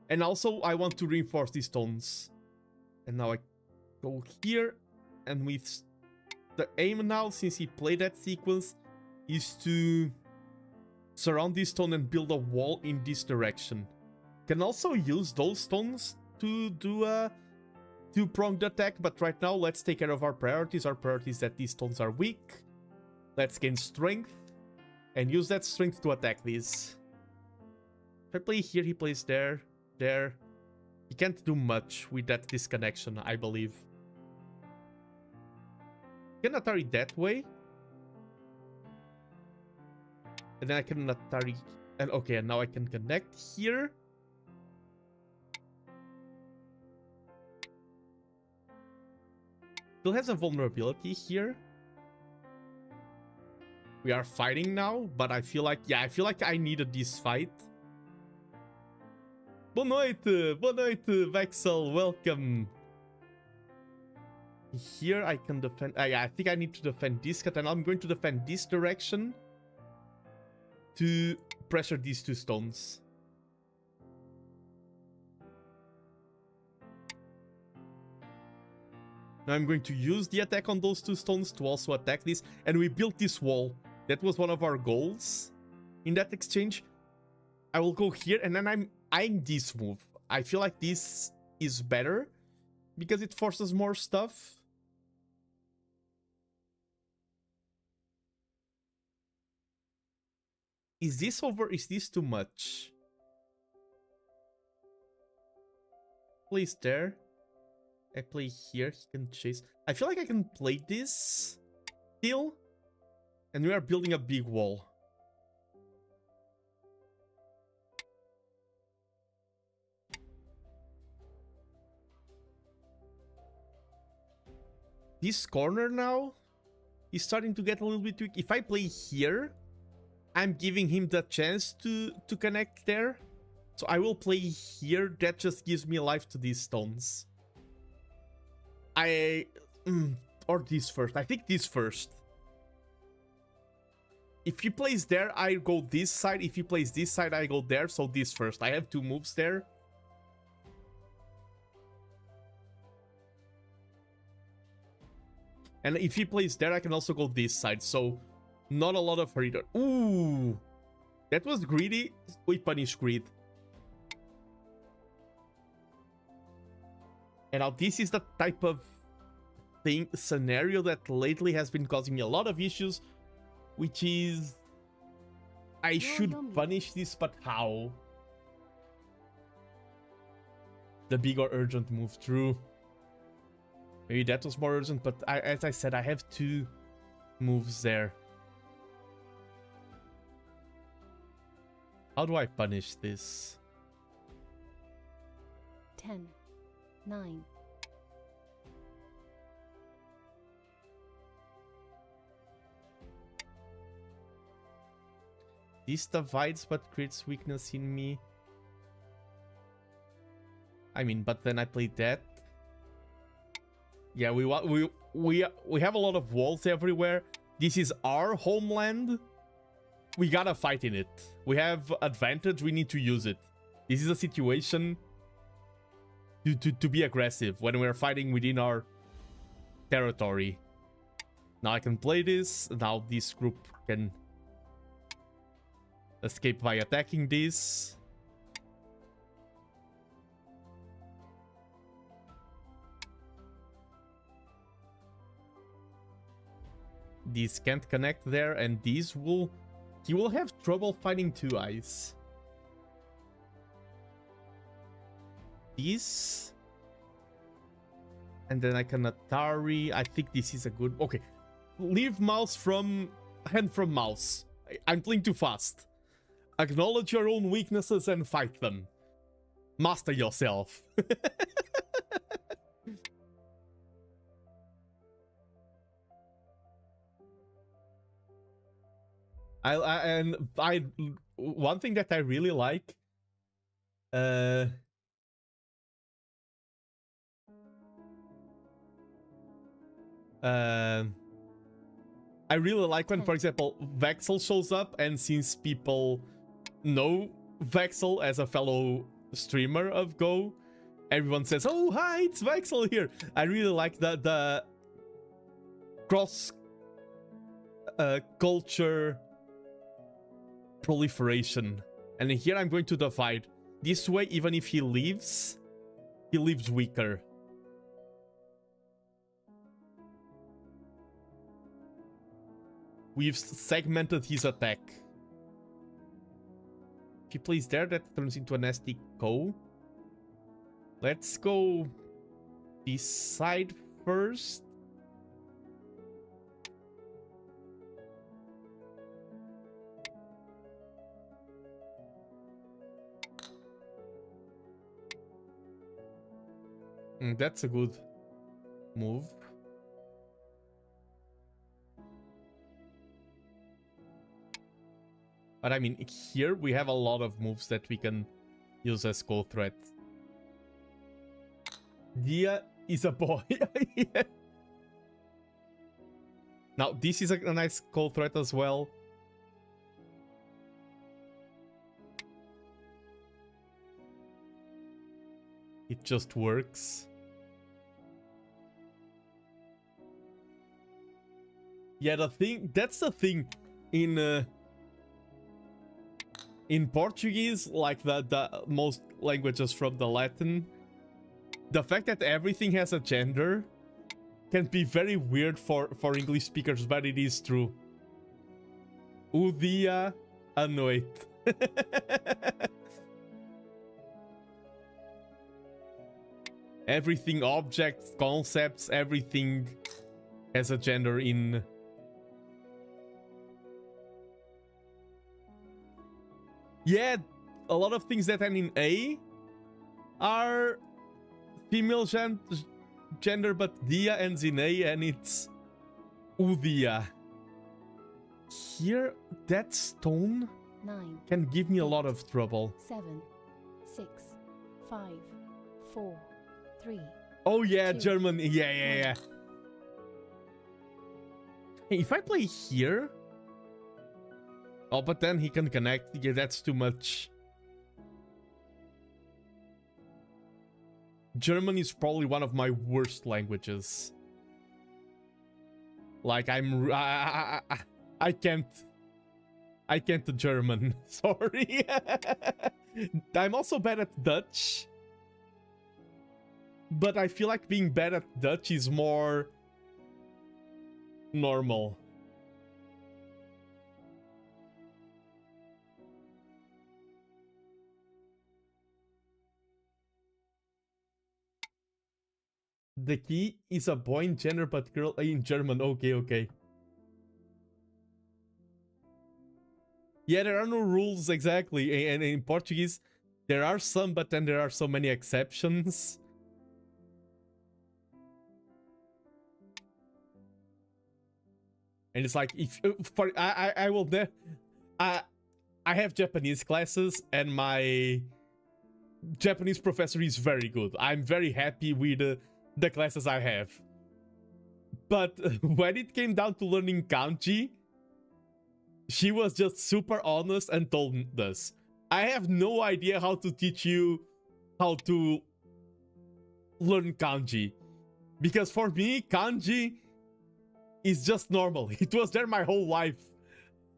And also, I want to reinforce these stones. And now I go here, and with the aim now, since he played that sequence, is to surround this stone and build a wall in this direction. Can also use those stones to do a two-pronged attack, but right now let's take care of our priorities. Our priorities that these stones are weak. Let's gain strength and use that strength to attack these. If I play here, he plays there, there. He can't do much with that disconnection, I believe. Can Atari that way. And then I can Atari... And okay, and now I can connect here. Still has a vulnerability here. We are fighting now, but I feel like... Yeah, I feel like I needed this fight. Boa noite! Boa noite, Vexel! Welcome! Here I can defend... yeah, I think I need to defend this cut, and I'm going to defend this direction to pressure these two stones. Now I'm going to use the attack on those two stones to also attack this, and we built this wall. That was one of our goals in that exchange. I will go here, and then I'm eyeing this move. I feel like this is better because it forces more stuff. Is this over? Is this too much? Place there. I play here. He can chase. I feel like I can play this still. And we are building a big wall. This corner now is starting to get a little bit weak. If I play here, I'm giving him the chance to connect there. So I will play here. That just gives me life to these stones. Or this first. I think this first. If he plays there, I go this side. If he plays this side, I go there. So this first. I have two moves there. And if he plays there, I can also go this side. So not a lot of hurry there. Ooh. That was greedy. We punish greed. And now this is the type of scenario that lately has been causing me a lot of issues. Which is... I should punish this, but how? The big or urgent move, true. Maybe that was more urgent, but as I said, I have two moves there. How do I punish this? 10, 9. This divides but creates weakness in me. I mean, but then I play that. Yeah, we have a lot of walls everywhere. This is our homeland. We gotta fight in it. We have advantage. We need to use it. This is a situation to be aggressive when we're fighting within our territory. Now I can play this. Now this group can escape by attacking this. These can't connect there, and these will... He will have trouble finding 2 eyes. These... And then I can Atari. I think this is a good... Okay. Leave mouse from... Hand from mouse. I'm playing too fast. Acknowledge your own weaknesses and fight them. Master yourself. One thing that I really like, I really like when, for example, Vexel shows up, and since people know Vexel as a fellow streamer of Go, everyone says, "Oh, hi, it's Vexel here." I really like the cross culture proliferation. And here I'm going to divide. This way, even if he leaves weaker. We've segmented his attack. If he plays there, that turns into a nasty Go. Let's go this side first. That's a good move. But I mean, here we have a lot of moves that we can use as call threat. Dia is a boy. Yeah. Now, this is a nice call threat as well. It just works. Yeah, that's the thing in Portuguese, like the most languages from the Latin, the fact that everything has a gender can be very weird for English speakers, but it is true. O dia, a noite. Everything, objects, concepts, everything has a gender in... Yeah, a lot of things that end in A are female gender, but dia ends in A and it's Udia. Here, that stone 9 can give me a lot of trouble. 7 6 5 4 3. Oh yeah, 2, German. Yeah. If I play here... Oh, but then he can connect. Yeah, that's too much. German is probably one of my worst languages. Like, I can't German. Sorry. I'm also bad at Dutch. But I feel like being bad at Dutch is more normal. The key is a boy in gender, but girl in German. Okay. Yeah, there are no rules exactly. And in Portuguese, there are some, but then there are so many exceptions. And it's like, if for I will there, I have Japanese classes, and my Japanese professor is very good. I'm very happy with the classes I have. But when it came down to learning kanji, she was just super honest and told us, I have no idea how to teach you how to learn kanji. Because for me, kanji is just normal. It was there my whole life.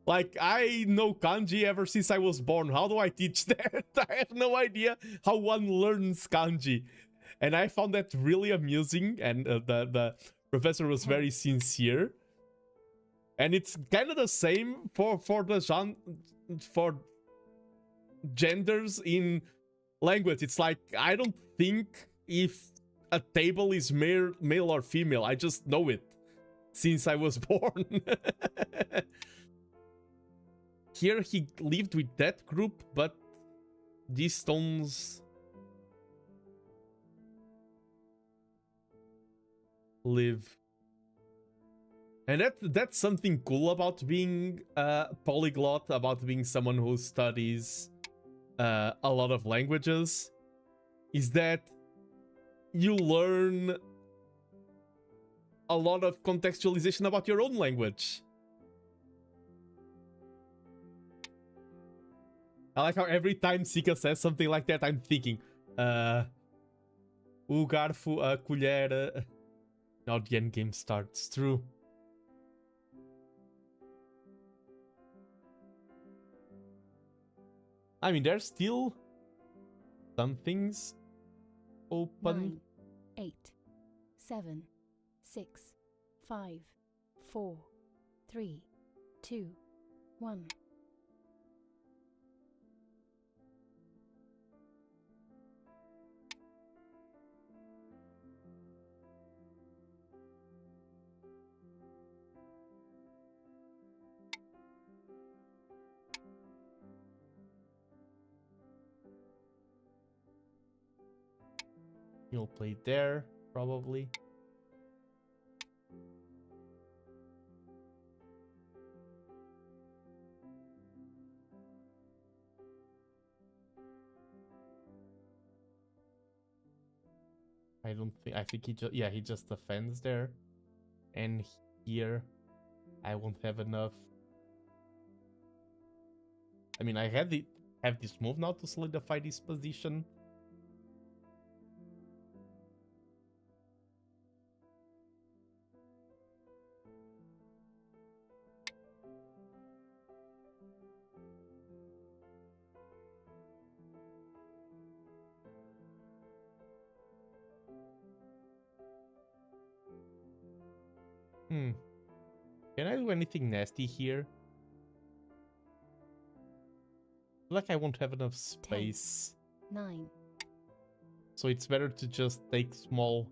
Like, I know kanji ever since I was born. How do I teach that? I have no idea how one learns kanji. And I found that really amusing, and the professor was very sincere. And it's kind of the same for genders in language. It's like, I don't think if a table is male or female. I just know it since I was born. Here he lived with that group, but these stones live. And that's something cool about being a polyglot, about being someone who studies a lot of languages, is that you learn a lot of contextualization about your own language. I like how every time Sika says something like that, I'm thinking, o garfo, a colher. Now the end game starts. True. I mean, there's still some things open. 9, 8, 7, 6, 5, 4, 3, 2, 1. You'll play there, probably. I think he just defends there. And here, I won't have enough. I mean, I have this move now to solidify this position. Can I do anything nasty here? I feel like I won't have enough space. 10, 9. So it's better to just take small,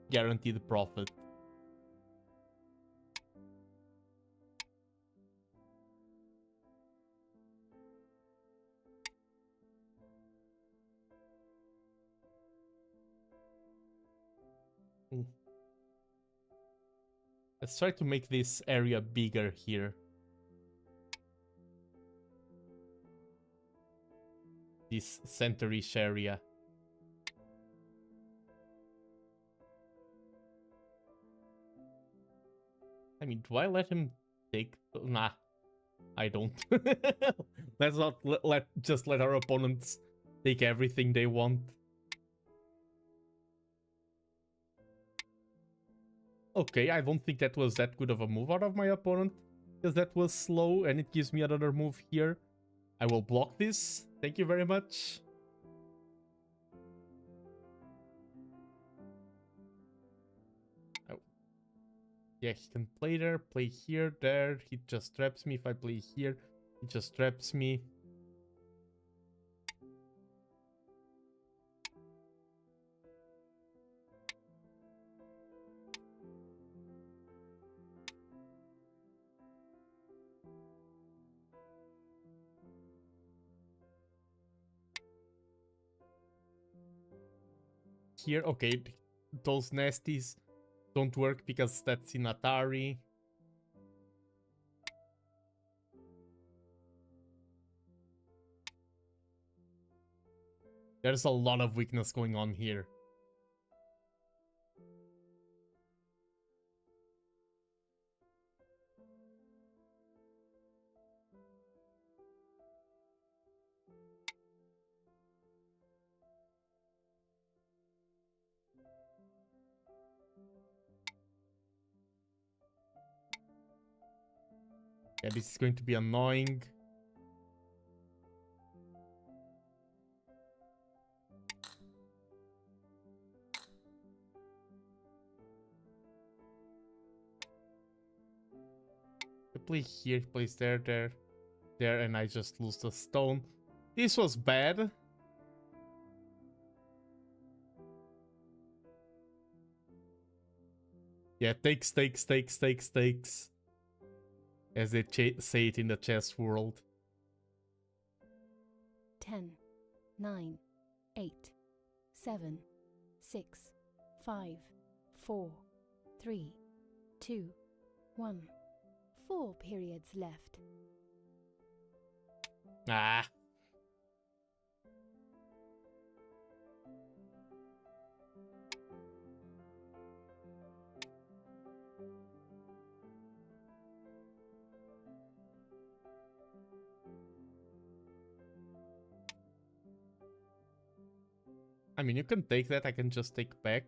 guaranteed profit. Let's try to make this area bigger here. This center-ish area. I mean, do I let him take... Nah, I don't. Let's not just let our opponents take everything they want. Okay, I don't think that was that good of a move out of my opponent, because that was slow and it gives me another move here. I will block this. Thank you very much. Oh. Yeah, he can play there, play here, there. He just traps me. If I play here, he just traps me. Here, okay, those nasties don't work because that's in Atari. There's a lot of weakness going on here. Yeah, this is going to be annoying. Play here, place there, there, and I just lose the stone. This was bad. Yeah, takes, as they say it in the chess world. 10, 9, 8, 7, 6, 5, 4, 3, 2, 1. 4 periods left. Ah. I mean, you can take that, I can just take back.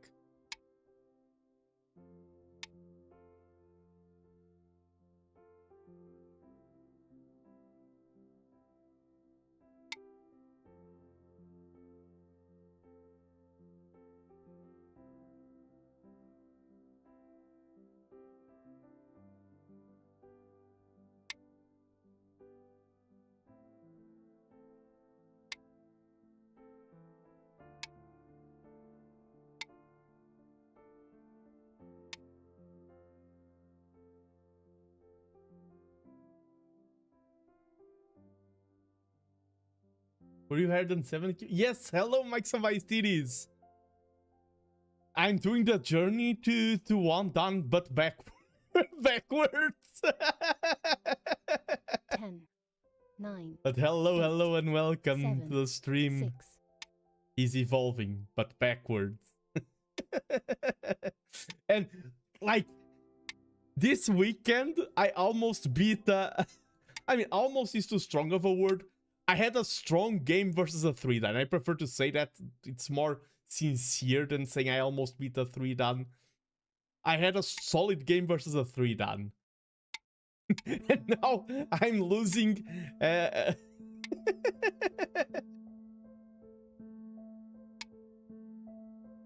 Were you higher than 70? Yes, hello, Mike's and Vice Titties. I'm doing the journey to one done, but backwards. 10, 9. But hello, 8, hello, and welcome 7, to the stream. 6. He's evolving, but backwards. And, like, this weekend, I almost beat the... I mean, almost is too strong of a word. I had a strong game versus a 3-dan. I prefer to say that. It's more sincere than saying I almost beat a 3-dan. I had a solid game versus a 3-dan. And now I'm losing...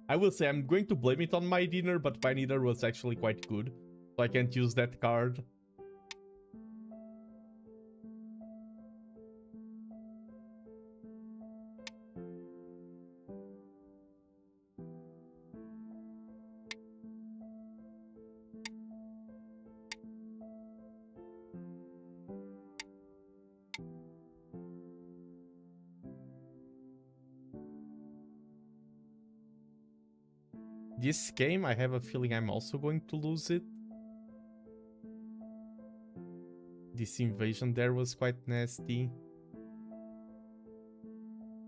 I will say I'm going to blame it on my dinner, but my dinner was actually quite good. So I can't use that card. This game, I have a feeling I'm also going to lose it. This invasion there was quite nasty.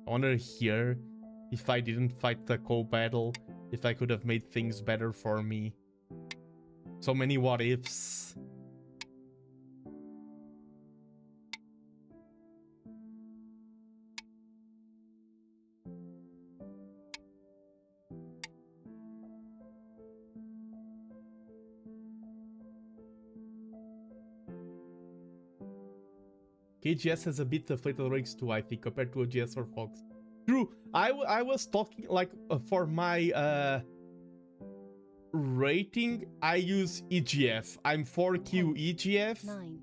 I wonder here, if I didn't fight the co-battle, if I could have made things better for me. So many what ifs. KGS has a bit of Fatal Ranks too, I think, compared to OGS or Fox. True, I was talking, like, for my rating, I use EGF. I'm 4Q EGF, 9.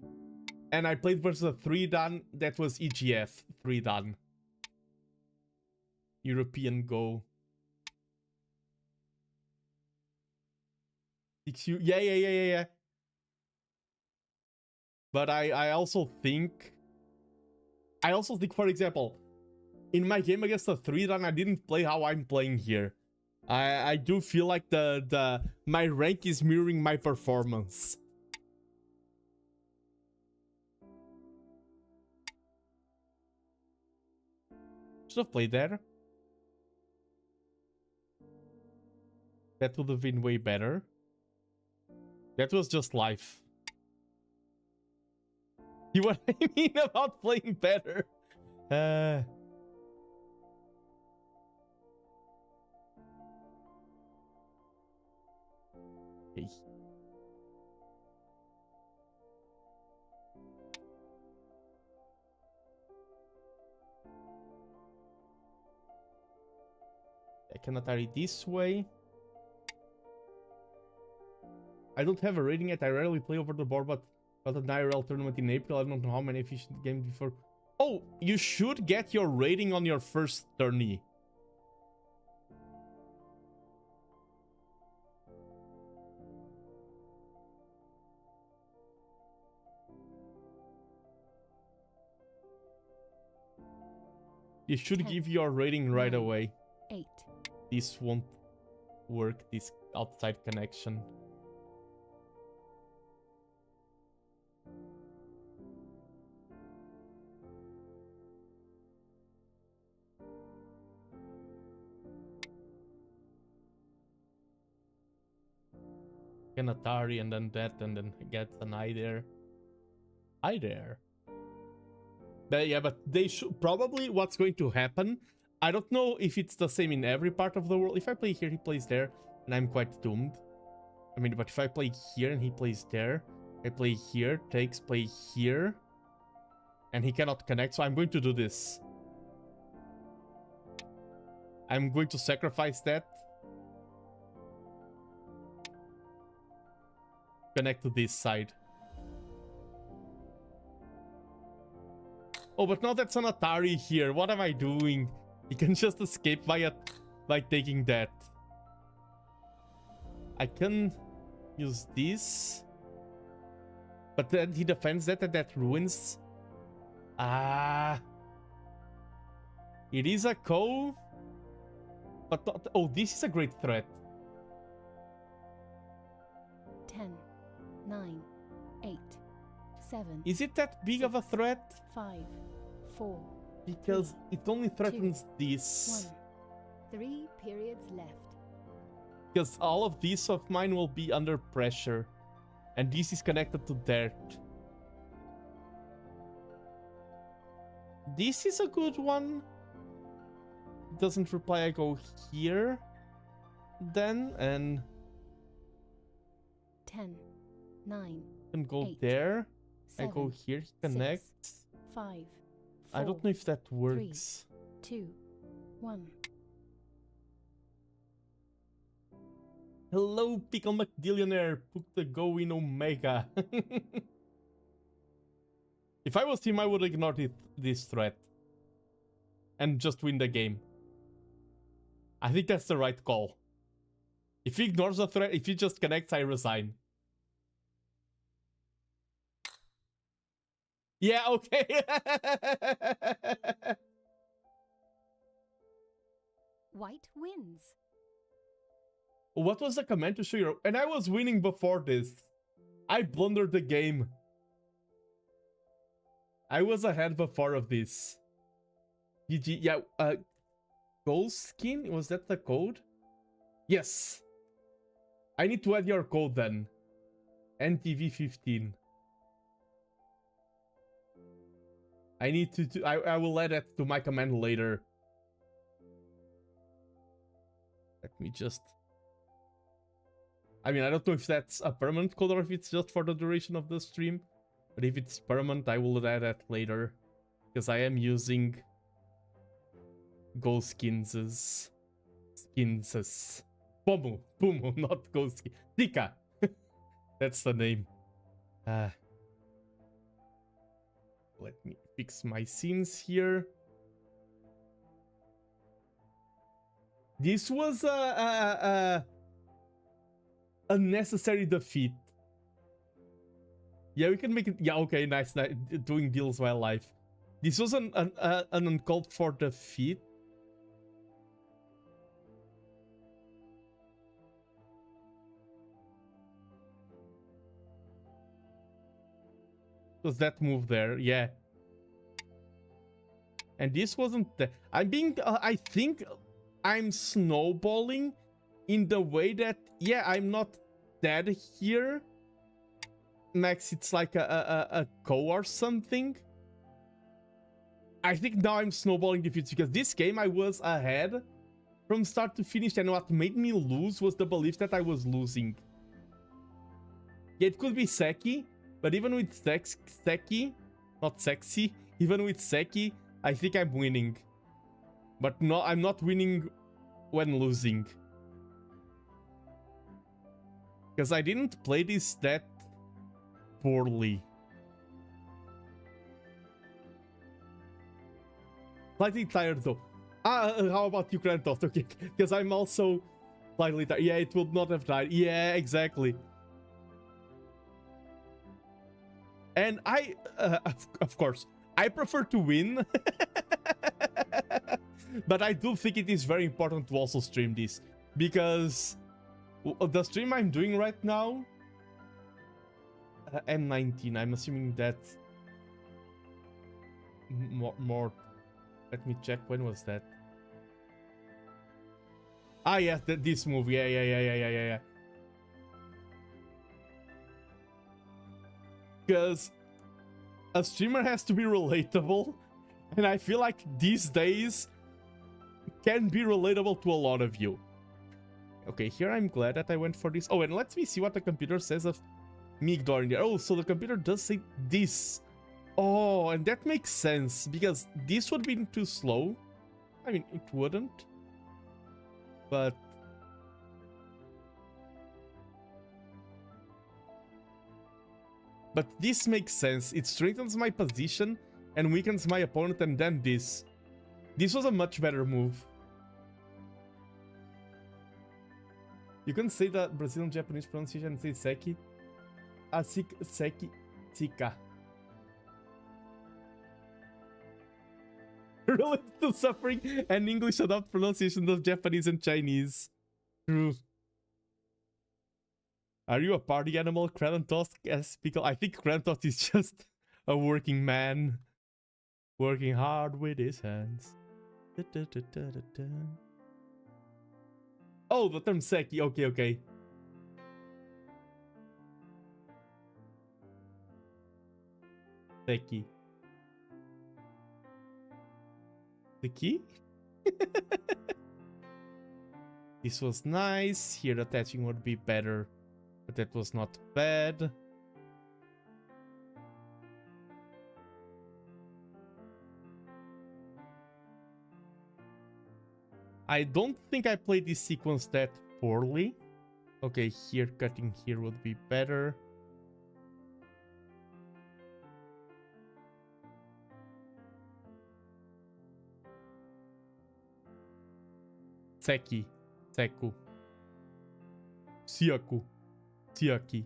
and I played versus a 3-dan that was EGF 3-dan. European Go. 6U, yeah. But I also think, for example, in my game against the 3-dan, I didn't play how I'm playing here. I do feel like my rank is mirroring my performance. Should have played there. That would have been way better. That was just life. See what I mean about playing better? Okay. I cannot hurry this way. I don't have a rating yet. I rarely play over the board, but got an IRL tournament in April. I don't know how many efficient games before. Oh, you should get your rating on your first tourney. You should 10, give your rating right 9, away. 8. This won't work, this outside connection. An Atari and then that and then get an eye there. Eye there. Yeah, but they should probably what's going to happen. I don't know if it's the same in every part of the world. If I play here, he plays there, and I'm quite doomed. I mean, but if I play here and he plays there, I play here, takes, play here, and he cannot connect, so I'm going to do this. I'm going to sacrifice that. Connect to this side. Oh, but now that's an Atari here. What am I doing? He can just escape by taking that. I can use this. But then he defends that and that ruins. Ah. It is a Go. But not, oh, this is a great threat. 10, 9, 8, 7. Is it that big of a threat? 5, 4. Because 3, it only threatens 2, this. 1. 3 periods left. Because all of these of mine will be under pressure. And this is connected to dirt. This is a good one. Doesn't reply, I go here. Then, and 10, 9, can go 8, there. 7, I go here, he connects. 6, 5, 4, I don't know if that works. 3, 2, 1. Hello, Pickle McDillionaire. Put the Go in Omega. If I was him, I would ignore this threat. And just win the game. I think that's the right call. If he ignores the threat, if he just connects, I resign. Yeah, okay. White wins. What was the command to show you? And I was winning before this. I blundered the game. I was ahead before of this. GG, yeah, gold skin? Was that the code? Yes. I need to add your code then. NTV15. I need to I will add that to my command later. Let me just... I mean, I don't know if that's a permanent code or if it's just for the duration of the stream. But if it's permanent, I will add that later. Because I am using... Go skins. Pomu, not Go skin. Tika! That's the name. Let me fix my scenes here. This was a necessary defeat. Yeah, we can make it. Yeah, okay, nice. Doing deals while live. This was an uncalled for defeat. Was that move there? Yeah. And this wasn't. I'm being. I think I'm snowballing in the way that. Yeah, I'm not dead here. Max, it's like a Go or something. I think now I'm snowballing defeats because this game I was ahead from start to finish, and what made me lose was the belief that I was losing. Yeah, it could be Seki, but even with Seki, not sexy, even with Seki, I think I'm winning. But no, I'm not winning when losing. Because I didn't play this that poorly. Slightly tired though. How about you, Krantos? Okay, because I'm also slightly tired. Yeah, it would not have died. Yeah, exactly. And I, of course, I prefer to win. But I do think it is very important to also stream this. Because the stream I'm doing right now, M19, I'm assuming that more. Let me check, when was that? Ah, yeah, this move. Yeah. Because a streamer has to be relatable, and I feel like these days can be relatable to a lot of you. Okay, here I'm glad that I went for this. Oh, and let me see what the computer says of me ignoring there. Oh, so the computer does say this. Oh, and that makes sense, because this would be too slow. I mean, it wouldn't. But this makes sense. It strengthens my position and weakens my opponent, and then this. This was a much better move. You can say the Brazilian Japanese pronunciation and say Seki. Seki Tika. Related to suffering and English adopt pronunciation of Japanese and Chinese. True. Are you a party animal, Kralentos? Yes, because I think Kralentos is just a working man. Working hard with his hands. Oh, the term Seki. Okay. Seki. The key? This was nice. Here attaching would be better, but that was not bad. I don't think I played this sequence that poorly. Okay, here cutting here would be better. Seki. Seku. Siaku. Siaki.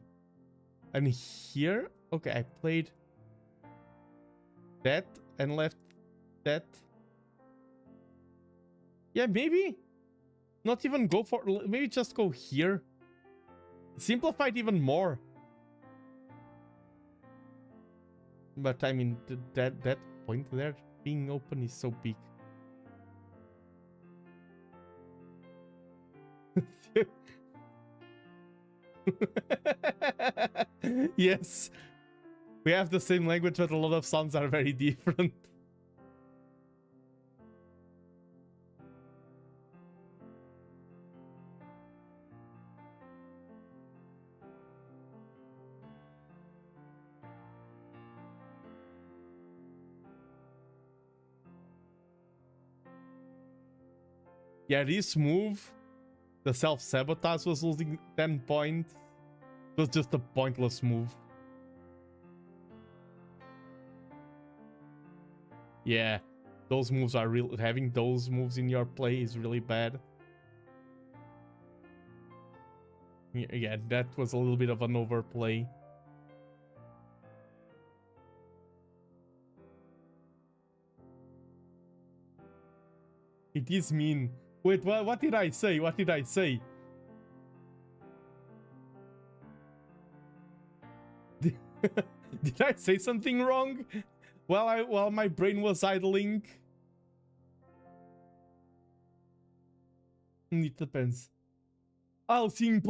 And here, okay, I played that and left that. Yeah, maybe not even go for, maybe just go here. Simplify it even more. But I mean, that point there being open is so big. Yes, we have the same language, but a lot of sounds are very different. Yeah, this move, the self-sabotage, was losing 10 points. It was just a pointless move. Yeah, those moves are real. Having those moves in your play is really bad. Yeah, that was a little bit of an overplay. It is mean. Wait, what did I say? What did I say? Did I say something wrong while my brain was idling? It depends. Oh, okay.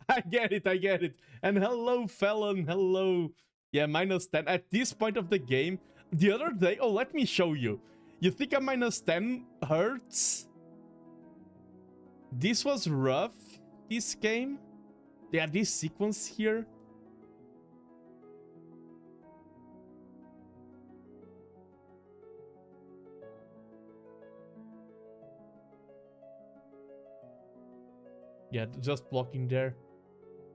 I get it. And hello, Felon, hello. Yeah, -10. At this point of the game, the other day, oh, let me show you. You think a -10 hurts? This was rough, this game. Yeah, this sequence here. Yeah, just blocking there.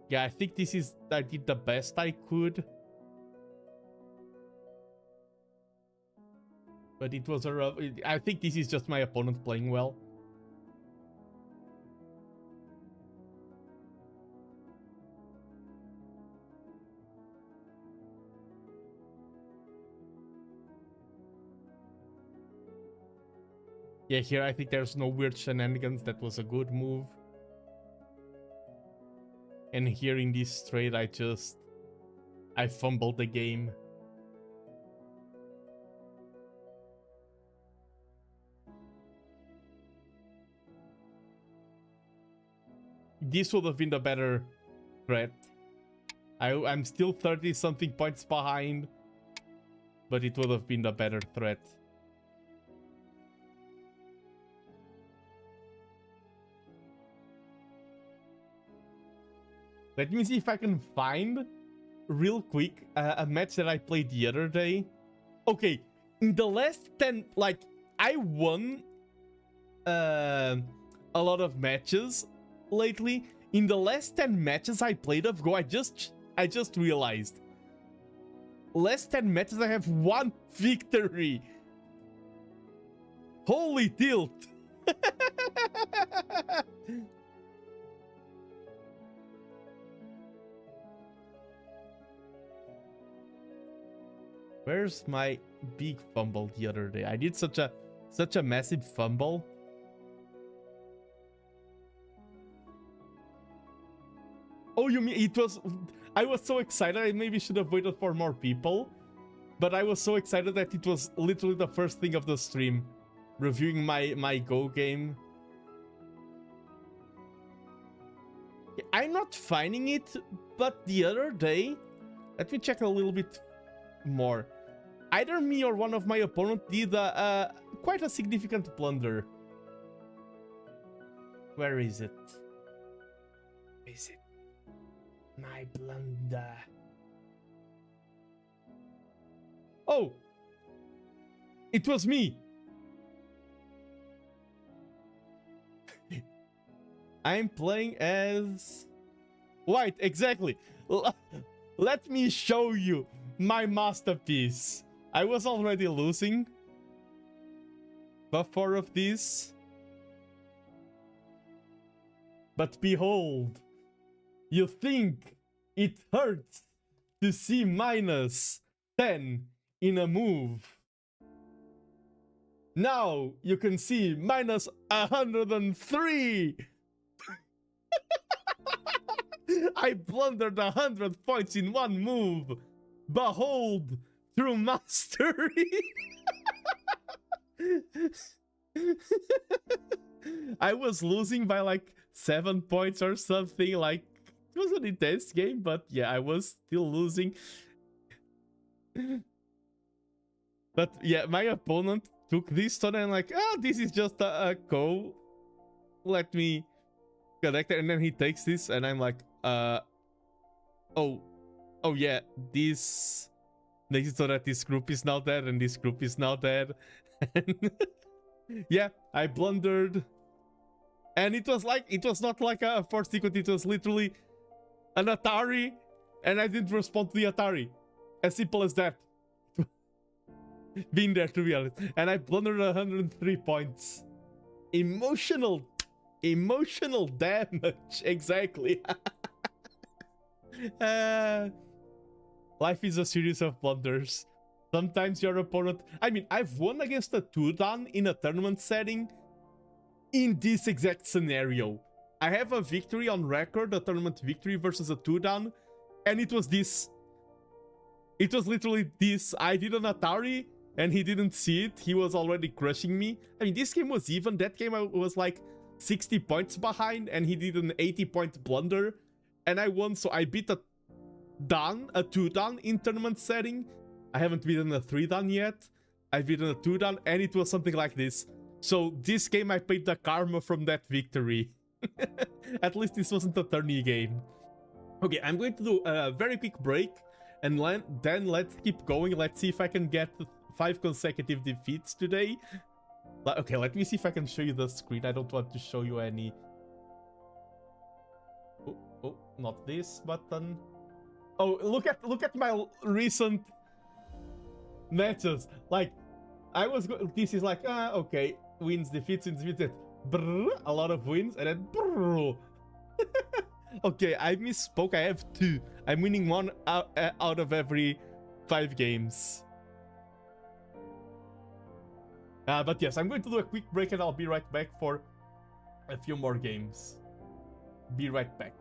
Yeah, I think this is... I did the best I could. But it was a rough... I think this is just my opponent playing well. Yeah, here I think there's no weird shenanigans. That was a good move. And here in this trade, I fumbled the game. This would have been the better threat. I'm still 30-something points behind, but it would have been the better threat. Let me see if I can find, real quick, a match that I played the other day. Okay, in the last 10, like, I won a lot of matches lately. In the last 10 matches I played of Go, I just realized. Last 10 matches I have 1 victory. Holy tilt. Where's my big fumble the other day? I did such a massive fumble. Oh, you mean it was... I was so excited, I maybe should have waited for more people. But I was so excited that it was literally the first thing of the stream. Reviewing my Go game. I'm not finding it, but the other day... Let me check a little bit more. Either me or one of my opponent did quite a significant blunder. Where is it? Where is it? My blunder. Oh! It was me! I'm playing as... White, exactly! Let me show you my masterpiece. I was already losing before of this. But behold, you think it hurts to see -10 in a move. Now you can see -103. I blundered 100 points in one move. Behold, through mastery. I was losing by like 7 points or something. Like, it was an intense game, but yeah, I was still losing. But yeah, my opponent took this turn and like, oh, this is just a go. Let me connect it. And then he takes this and I'm like, oh yeah, this makes it so that this group is now dead and this group is now dead. Yeah, I blundered. And it was like, it was not like a force sequence, it was literally an Atari, and I didn't respond to the Atari. As simple as that. Been there, to be honest. And I blundered 103 points. Emotional damage, exactly. Life is a series of blunders. Sometimes your opponent... I mean, I've won against a 2-dan in a tournament setting in this exact scenario. I have a victory on record, a tournament victory versus a 2-dan, and it was this. It was literally this. I did an Atari, and he didn't see it. He was already crushing me. I mean, this game was even. That game I was like 60 points behind, and he did an 80-point blunder, and I won. So I beat a 2-dan in tournament setting. I haven't beaten a 3-dan yet. I've beaten a 2-dan, and it was something like this. So this game I paid the karma from that victory. At least this wasn't a tourney game. Okay, I'm going to do a very quick break, and then let's keep going. Let's see if I can get 5 consecutive defeats today. Okay, let me see if I can show you the screen. I don't want to show you any Not this button. Oh, look at my recent matches. Like, this is like, okay, wins, defeats, brrr, a lot of wins, and then brrr. Okay, I misspoke. I have 2. I'm winning 1 out of every 5 games. But yes, I'm going to do a quick break and I'll be right back for a few more games. Be right back.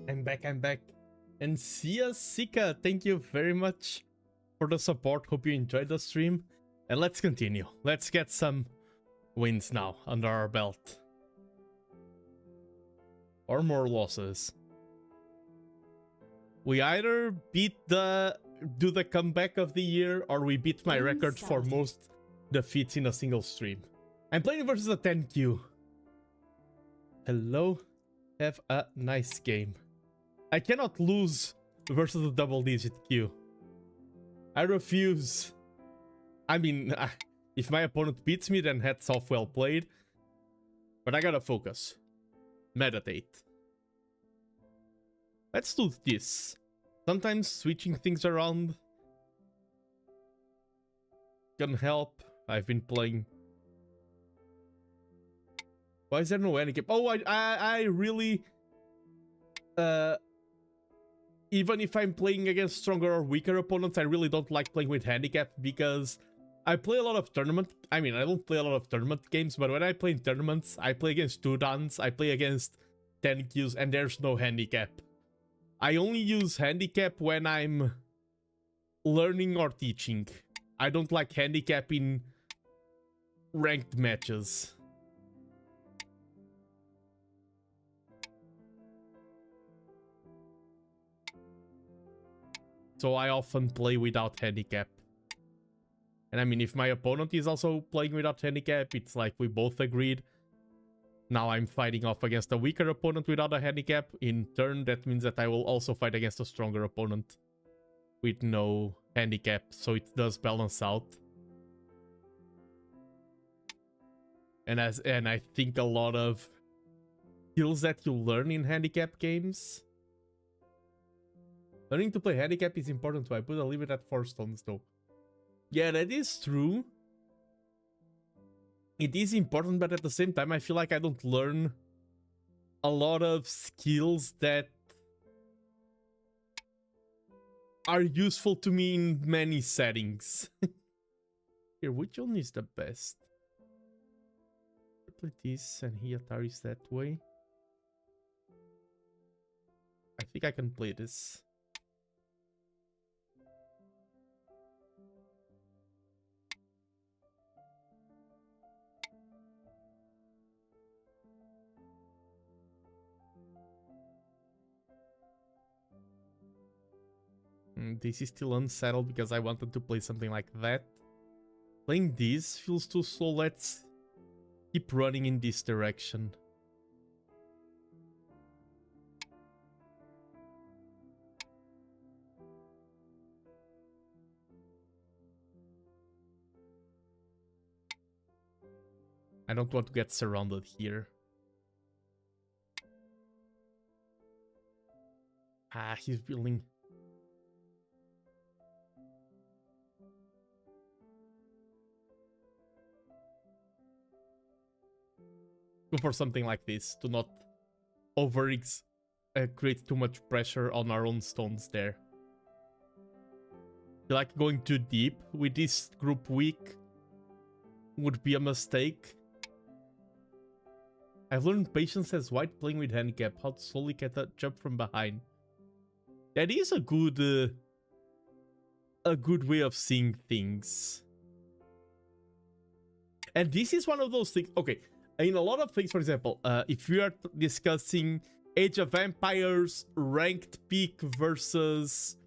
I'm back. And Sia Sika, thank you very much for the support. Hope you enjoyed the stream. And let's continue. Let's get some wins now under our belt. or more losses. We either do the comeback of the year, or we beat my record for most defeats in a single stream. I'm playing versus a 10Q. Hello, have a nice game. I cannot lose versus a double-digit Q. I refuse. I mean, if my opponent beats me, then hats off, well played. But I gotta focus. Meditate. Let's do this. Sometimes switching things around can help. I've been playing. Why is there no handicap? Oh, I really... even if I'm playing against stronger or weaker opponents, I really don't like playing with handicap because I play a lot of tournament. I mean, I don't play a lot of tournament games, but when I play in tournaments, I play against 2-dans, I play against 10Qs, and there's no handicap. I only use handicap when I'm learning or teaching. I don't like handicap in ranked matches. So I often play without handicap. And I mean, if my opponent is also playing without handicap, it's like we both agreed. Now I'm fighting off against a weaker opponent without a handicap. In turn, that means that I will also fight against a stronger opponent with no handicap. So it does balance out. And I think a lot of skills that you learn in handicap games. Learning to play handicap is important too. I put a limit at 4 stones though. Yeah, that is true. It is important, but at the same time, I feel like I don't learn a lot of skills that are useful to me in many settings. Here, which one is the best? Play this and he Ataris that way. I think I can play this. This is still unsettled because I wanted to play something like that. Playing this feels too slow. Let's keep running in this direction. I don't want to get surrounded here. Ah, he's building. Go for something like this to not create too much pressure on our own stones there. I feel like going too deep with this group weak would be a mistake. I've learned patience as white playing with handicap. How to slowly get a jump from behind. That is a good way of seeing things. And this is one of those things. Okay, in a lot of things, for example, if we are discussing Age of Empires ranked peak versus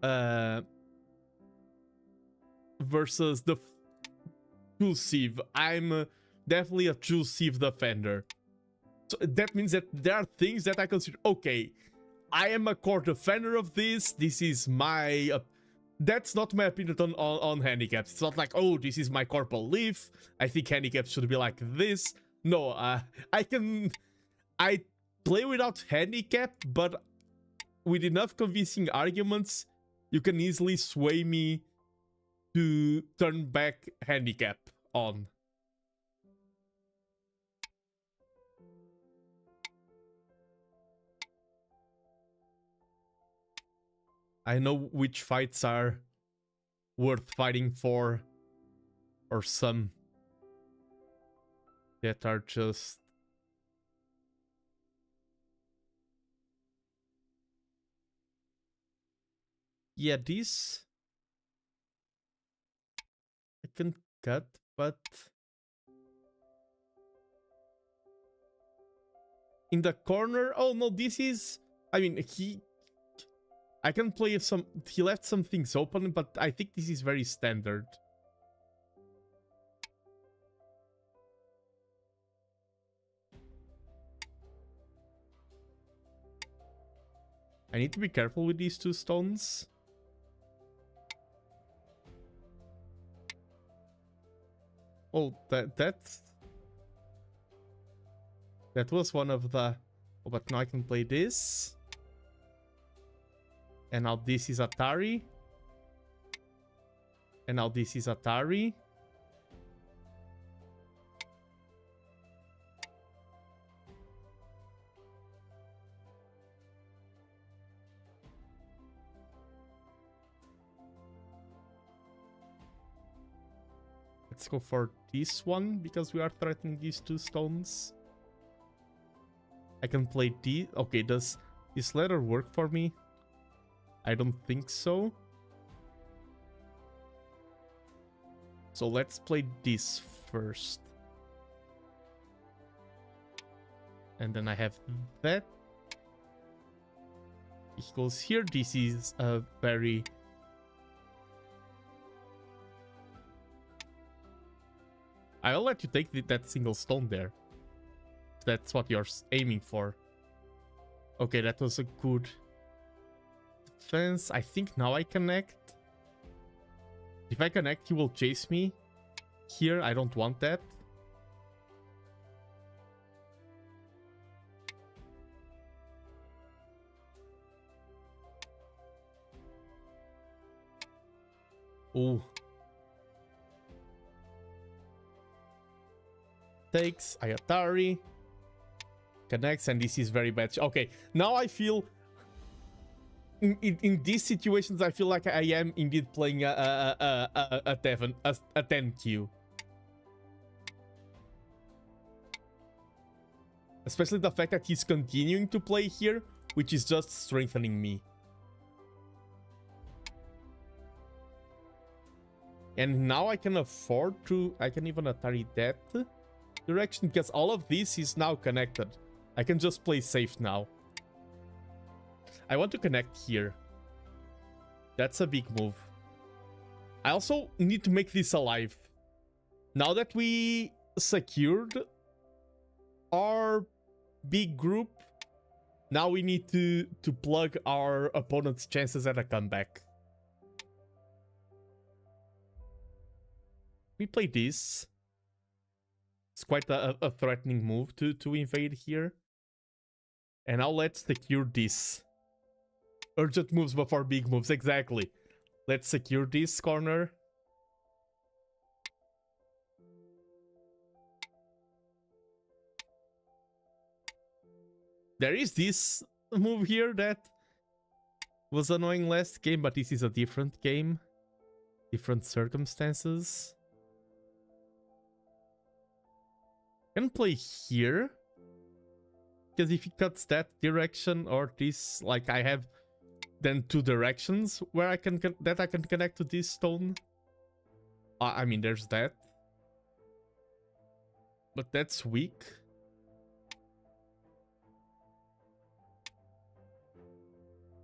the True Civ, I'm definitely a True Civ defender. So that means that there are things that I consider, okay, I am a core defender of this. This is my... that's not my opinion on handicaps. It's not like, oh, this is my core belief. I think handicaps should be like this. No, I play without handicap, but with enough convincing arguments, you can easily sway me to turn back handicap on. I know which fights are worth fighting for, or some that are just... yeah, this I can cut, but in the corner. Oh no, this is... I mean, I can play some... He left some things open, but I think this is very standard. I need to be careful with these two stones. Oh, that was one of the... Oh, but now I can play this. And now this is Atari. And now this is Atari. Let's go for this one, because we are threatening these two stones. I can play D. Okay, does this letter work for me? I don't think so. So let's play this first. And then I have that. He goes here. This is a very... I'll let you take that single stone there. That's what you're aiming for. Okay, that was a good defense. I think now I connect. If I connect, he will chase me. Here, I don't want that. Ooh. Takes Ayatari, connects, and this is very bad. Okay, now I feel in these situations I feel like I am indeed playing a 10Q, especially the fact that he's continuing to play here, which is just strengthening me. And now I can afford to... I can even Atari that direction, because all of this is now connected. I can just play safe now. I want to connect here. That's a big move. I also need to make this alive. Now that we secured our big group, now we need to plug our opponent's chances at a comeback. We play this. It's quite a threatening move to invade here. And now let's secure this. Urgent moves before big moves, exactly. Let's secure this corner. There is this move here that was annoying last game, but this is a different game. Different circumstances. Can play here, because if he cuts that direction or this, like I have then two directions where I can connect to this stone. I mean, there's that, but that's weak.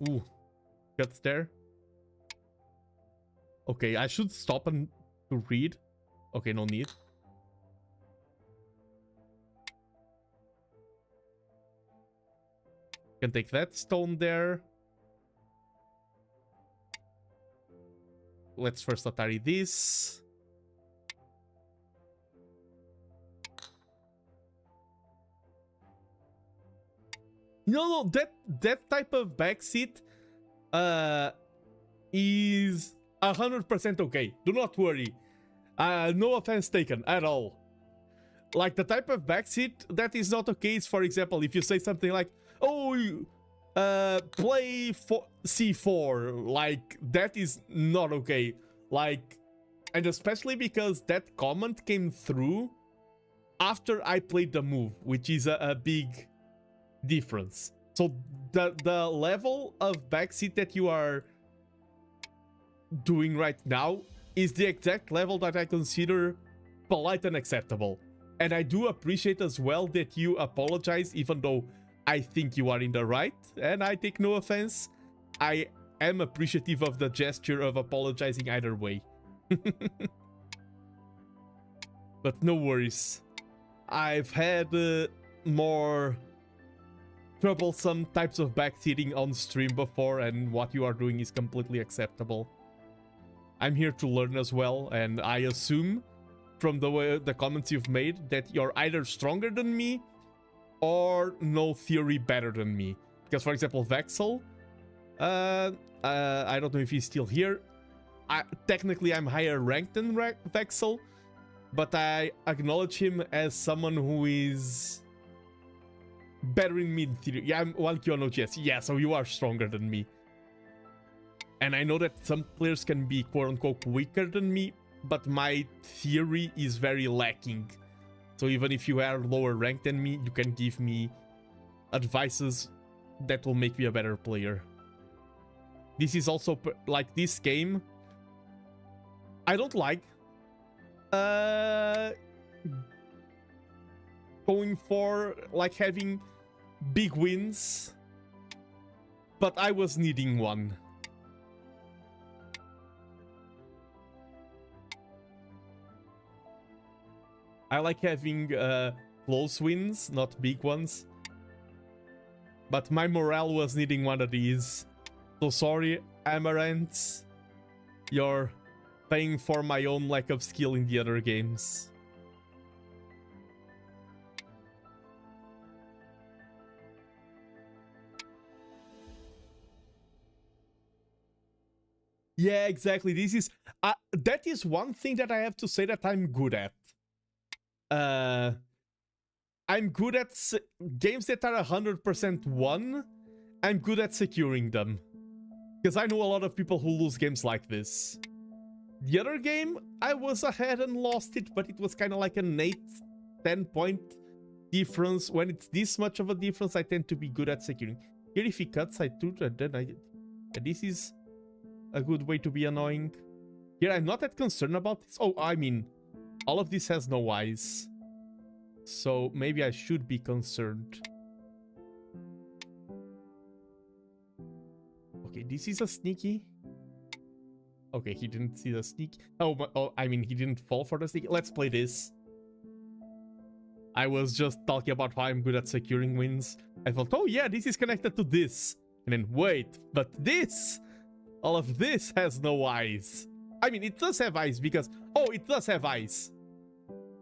Ooh, cuts there. Okay, I should stop and to read. Okay, no need. Can take that stone there. Let's first Atari this. No, that type of backseat is 100% okay. Do not worry. No offense taken at all. Like, the type of backseat that is not okay is, for example, if you say something like, oh, play for C4, like, that is not okay. Like, and especially because that comment came through after I played the move, which is a big difference. So the level of backseat that you are doing right now is the exact level that I consider polite and acceptable. And I do appreciate as well that you apologize, even though I think you are in the right, and I take no offense. I am appreciative of the gesture of apologizing either way. But no worries. I've had more troublesome types of backseating on stream before, and what you are doing is completely acceptable. I'm here to learn as well, and I assume from the comments you've made that you're either stronger than me or no theory better than me. Because, for example, Vexel, I don't know if he's still here. Technically, I'm higher ranked than Vexel, but I acknowledge him as someone who is better in me in theory. Yeah, I'm 1Q on OGS. Yeah, so you are stronger than me. And I know that some players can be quote-unquote weaker than me, but my theory is very lacking. So even if you are lower ranked than me, you can give me advices that will make me a better player. This is also, like, this game, I don't like going for, like, having big wins, but I was needing one. I like having close wins, not big ones. But my morale was needing one of these. So sorry, Amaranth. You're paying for my own lack of skill in the other games. Yeah, exactly. This is that is one thing that I have to say that I'm good at. I'm good at games that are 100% won. I'm good at securing them. Because I know a lot of people who lose games like this. The other game, I was ahead and lost it, but it was kind of like an 8-10 point difference. When it's this much of a difference, I tend to be good at securing. Here, if he cuts, I do, and then and this is a good way to be annoying. Here, I'm not that concerned about this. Oh, I mean, all of this has no eyes. So maybe I should be concerned. Okay, this is a sneaky. Okay, he didn't see the sneak. Oh, I mean, he didn't fall for the sneak. Let's play this. I was just talking about how I'm good at securing wins. I thought, oh yeah, this is connected to this. And then wait, but this, all of this has no eyes. I mean, it does have eyes because, oh, it does have eyes.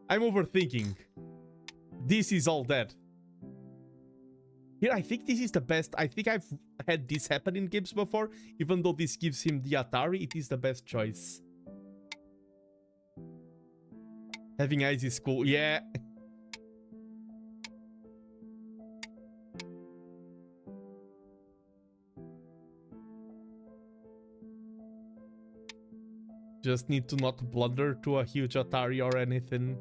I'm overthinking. This is all dead. Here, I think this is the best. I think I've had this happen in games before. Even though this gives him the Atari, it is the best choice. Having eyes is cool. Yeah. Just need to not blunder to a huge Atari or anything.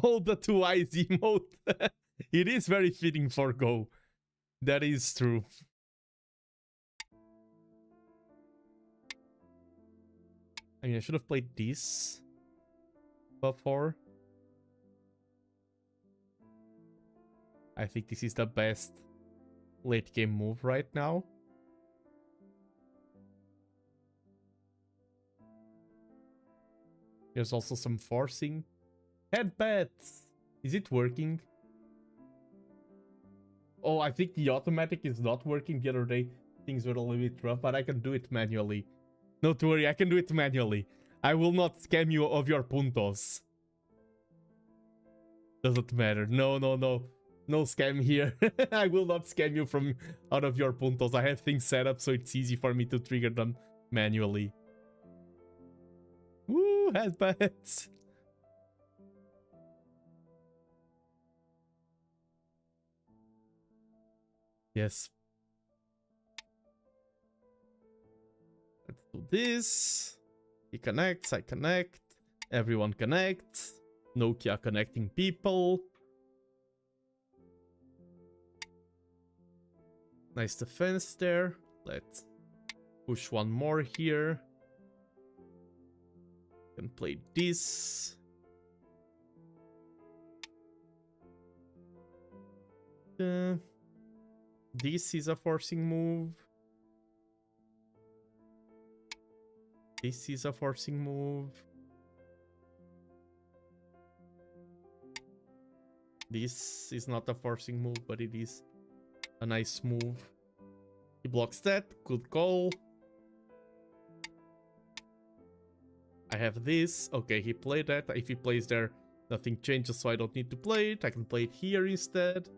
Oh, the two eyes emote. It is very fitting for Go. That is true. I mean, I should have played this before. I think this is the best late game move right now. There's also some forcing. Headbats! Is it working? Oh, I think the automatic is not working. The other day things were a little bit rough, but I can do it manually. Don't worry, I can do it manually. I will not scam you of your puntos. Doesn't matter. No. No scam here. I will not scam you from out of your puntos. I have things set up so it's easy for me to trigger them manually. Woo, headbats! Yes. Let's do this. He connects, I connect. Everyone connects. Nokia connecting people. Nice defense there. Let's push one more here. Can play this. This is a forcing move. This is a forcing move. This is not a forcing move, but it is a nice move. He blocks that. Good call. I have this. Okay, he played that. If he plays there, nothing changes, so I don't need to play it. I can play it here instead.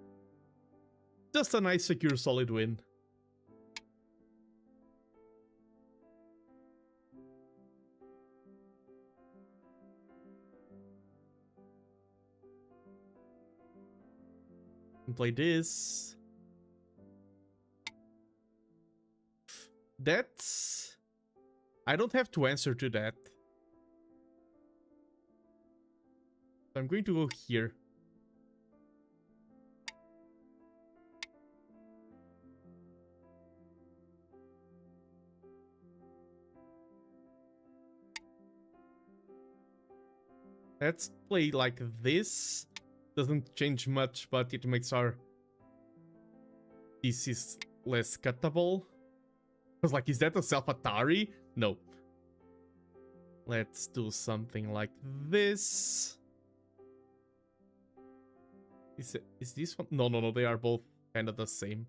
Just a nice, secure, solid win. Play this. That's... I don't have to answer to that. I'm going to go here. Let's play like this. Doesn't change much, but it makes our pieces less cuttable. I was like, is that a self-Atari? No. Let's do something like this. Is this one? No, they are both kind of the same.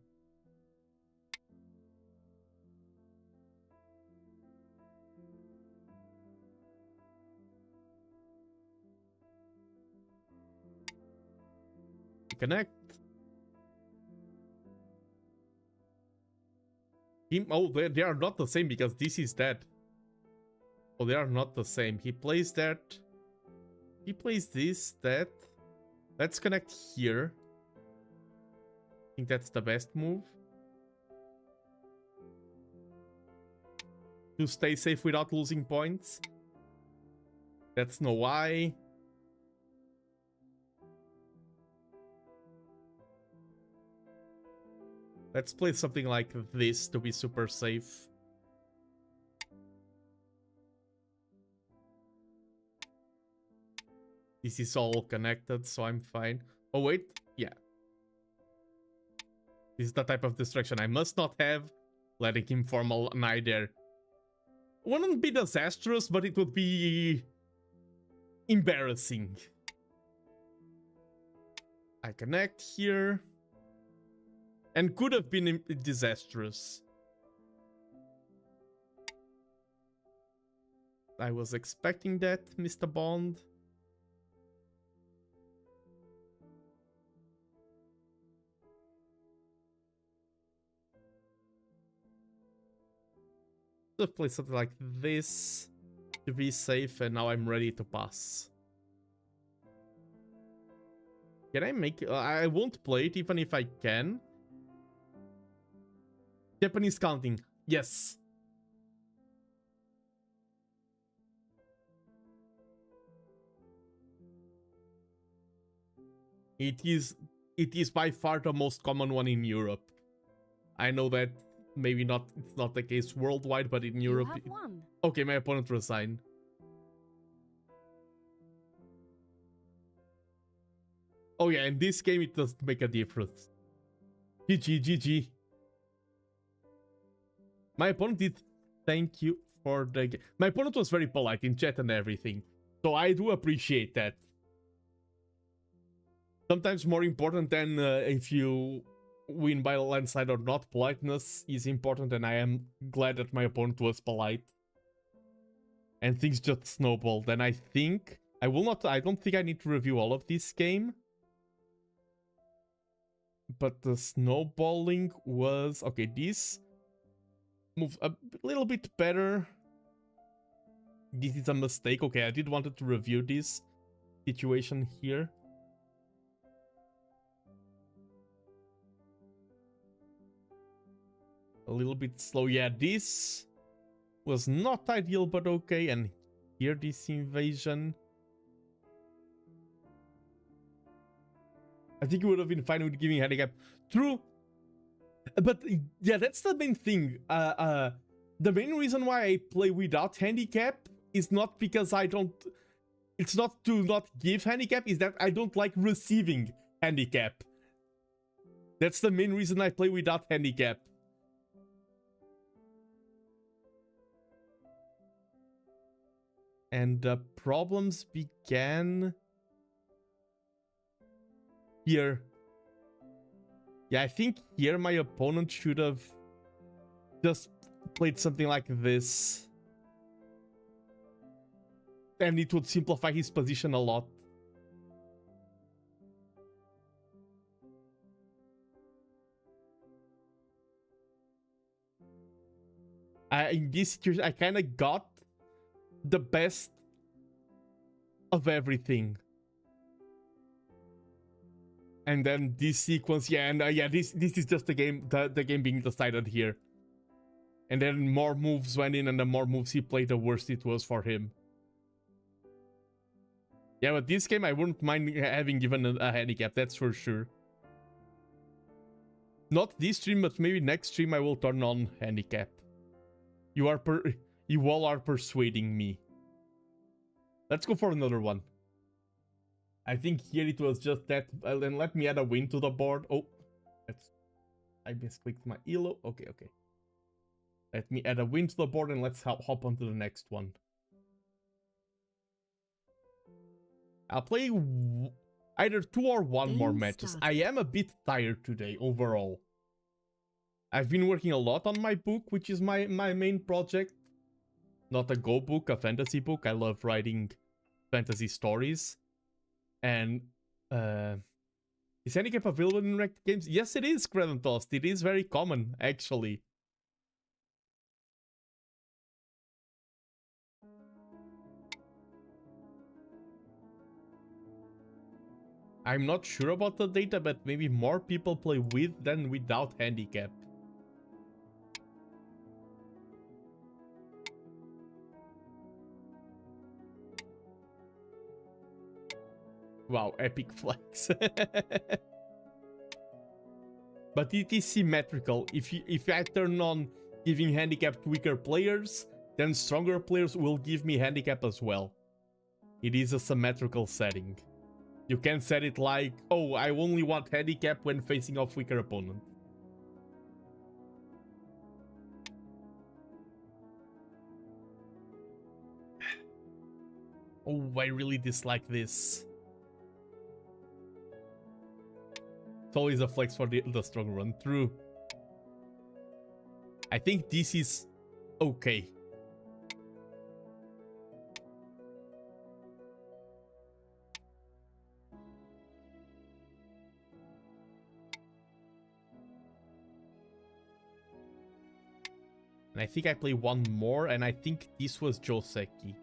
Connect. Oh, they are not the same because this is dead. Oh, they are not the same. He plays that. He plays this, that. Let's connect here. I think that's the best move. To stay safe without losing points. That's no why. Let's play something like this to be super safe. This is all connected, so I'm fine. Oh, wait. Yeah. This is the type of distraction I must not have. Letting him form an eye there. Wouldn't be disastrous, but it would be... embarrassing. I connect here. And could have been disastrous. I was expecting that, Mr. Bond. Just play something like this to be safe, and now I'm ready to pass. Can I make... I won't play it even if I can. Japanese counting. Yes. It is by far the most common one in Europe. I know that maybe not, it's not the case worldwide, but in Europe... You have won. Okay, my opponent resigned. Oh yeah, in this game it doesn't make a difference. GG. My opponent did thank you for the game. My opponent was very polite in chat and everything. So I do appreciate that. Sometimes more important than if you win by a landslide or not, politeness is important, and I am glad that my opponent was polite. And things just snowballed. And I think I don't think I need to review all of this game. But the snowballing was... Okay, this moves a little bit better. This is a mistake. Okay, I did wanted to review this situation here. A little bit slow. Yeah, this was not ideal, but okay. And here, this invasion. I think it would have been fine with giving handicap. True. But yeah, that's the main thing. The main reason why I play without handicap is not because I don't... It's not to not give handicap, is that I don't like receiving handicap. That's the main reason I play without handicap. And the problems began here. Yeah, I think here my opponent should have just played something like this. And it would simplify his position a lot. In this situation, I kind of got the best of everything. And then this sequence, yeah, and yeah, this is just the game being decided here. And then more moves went in, and the more moves he played, the worse it was for him. Yeah, but this game I wouldn't mind having given a handicap, that's for sure. Not this stream, but maybe next stream I will turn on handicap. You all are persuading me. Let's go for another one. I think here it was just that. Then let me add a win to the board. Oh, I misclicked my elo. Okay. Let me add a win to the board and let's hop on to the next one. I'll play either 2 or 1 more matches. I am a bit tired today overall. I've been working a lot on my book, which is my main project. Not a Go book, a fantasy book. I love writing fantasy stories. And is handicap available in ranked games? Yes, it is, Credentost. It is very common, actually. I'm not sure about the data, but maybe more people play with than without handicap. Wow, epic flex. But it is symmetrical. If I turn on giving handicap to weaker players, then stronger players will give me handicap as well. It is a symmetrical setting. You can set it like, oh, I only want handicap when facing off weaker opponent. Oh, I really dislike this. It's always a flex for the strong run through. I think this is okay. And I think I play 1 more, and I think this was Joseki.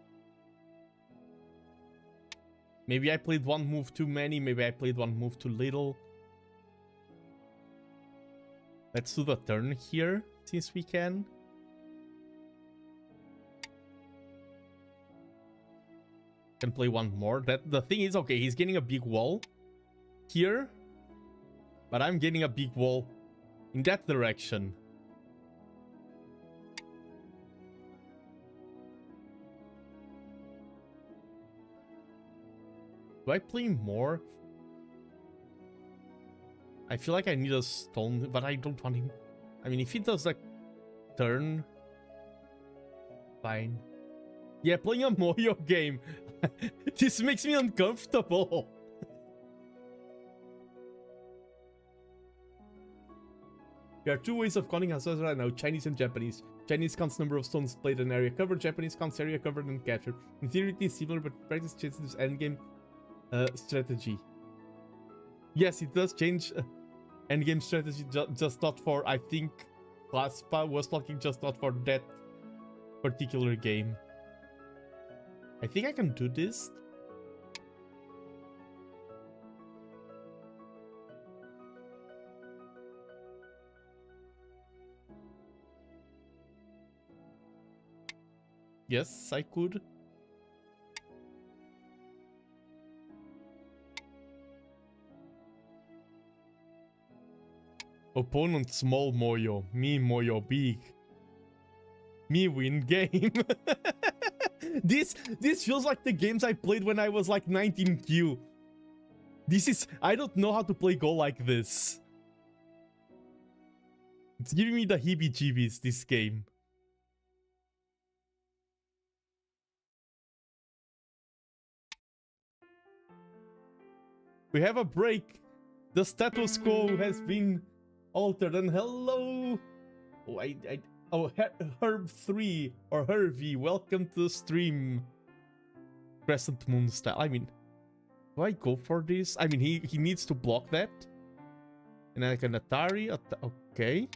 Maybe I played 1 move too many, maybe I played 1 move too little. Let's do the turn here, since we can. Can play 1 more. The thing is, okay, he's getting a big wall here, but I'm getting a big wall in that direction. Do I play more? I feel like I need a stone, but I don't want him. I mean, if he does like turn, fine. Yeah, playing a Moyo game. This makes me uncomfortable. There are 2 ways of counting houses right now, Chinese and Japanese. Chinese counts number of stones played and area covered, Japanese counts area covered and captured. In theory it is similar, but practice changes endgame strategy. Yes, it does change endgame strategy, just not for, I think Claspa was talking just not for that particular game. I think I can do this. Yes, I could. Opponent small Moyo. Me Moyo big. Me win game. This feels like the games I played when I was like 19Q. This is... I don't know how to play Go like this. It's giving me the heebie-jeebies, this game. We have a break. The status quo has been altered. And hello. Oh, Herb3 or Hervey, welcome to the stream. Crescent Moon style. I mean, do I go for this? I mean, he needs to block that. And then I can Atari. Okay.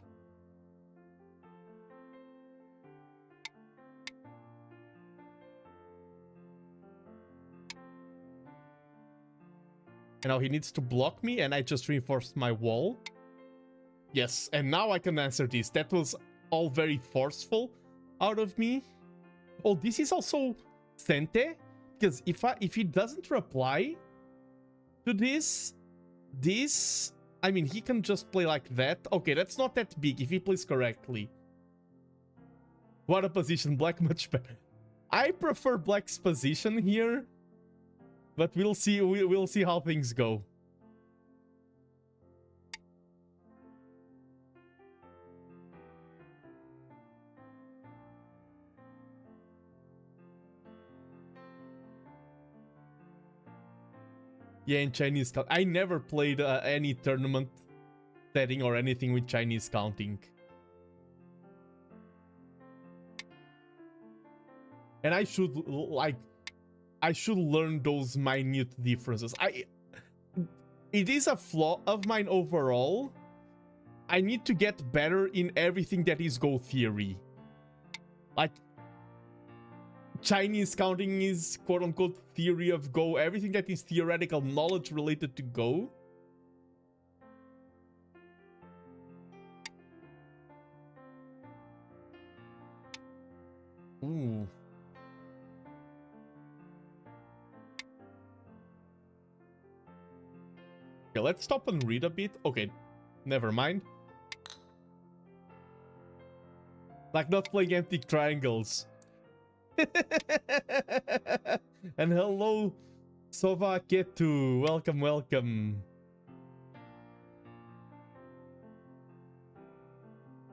And now he needs to block me, and I just reinforced my wall. Yes, and now I can answer this. That was all very forceful out of me. Oh, this is also Sente, because if he doesn't reply to this, I mean, he can just play like that. Okay, that's not that big if he plays correctly. What a position, Black much better. I prefer Black's position here, but we'll see. We'll see how things go. Yeah, in Chinese count. I never played any tournament setting or anything with Chinese counting. And I should, like, I should learn those minute differences. It is a flaw of mine overall. I need to get better in everything that is Go theory. Like, Chinese counting is quote-unquote theory of Go. Everything that is theoretical knowledge related to Go. Ooh. Okay, let's stop and read a bit. Okay, never mind. Like not playing empty triangles. And hello, Sova Ketu. Welcome, welcome.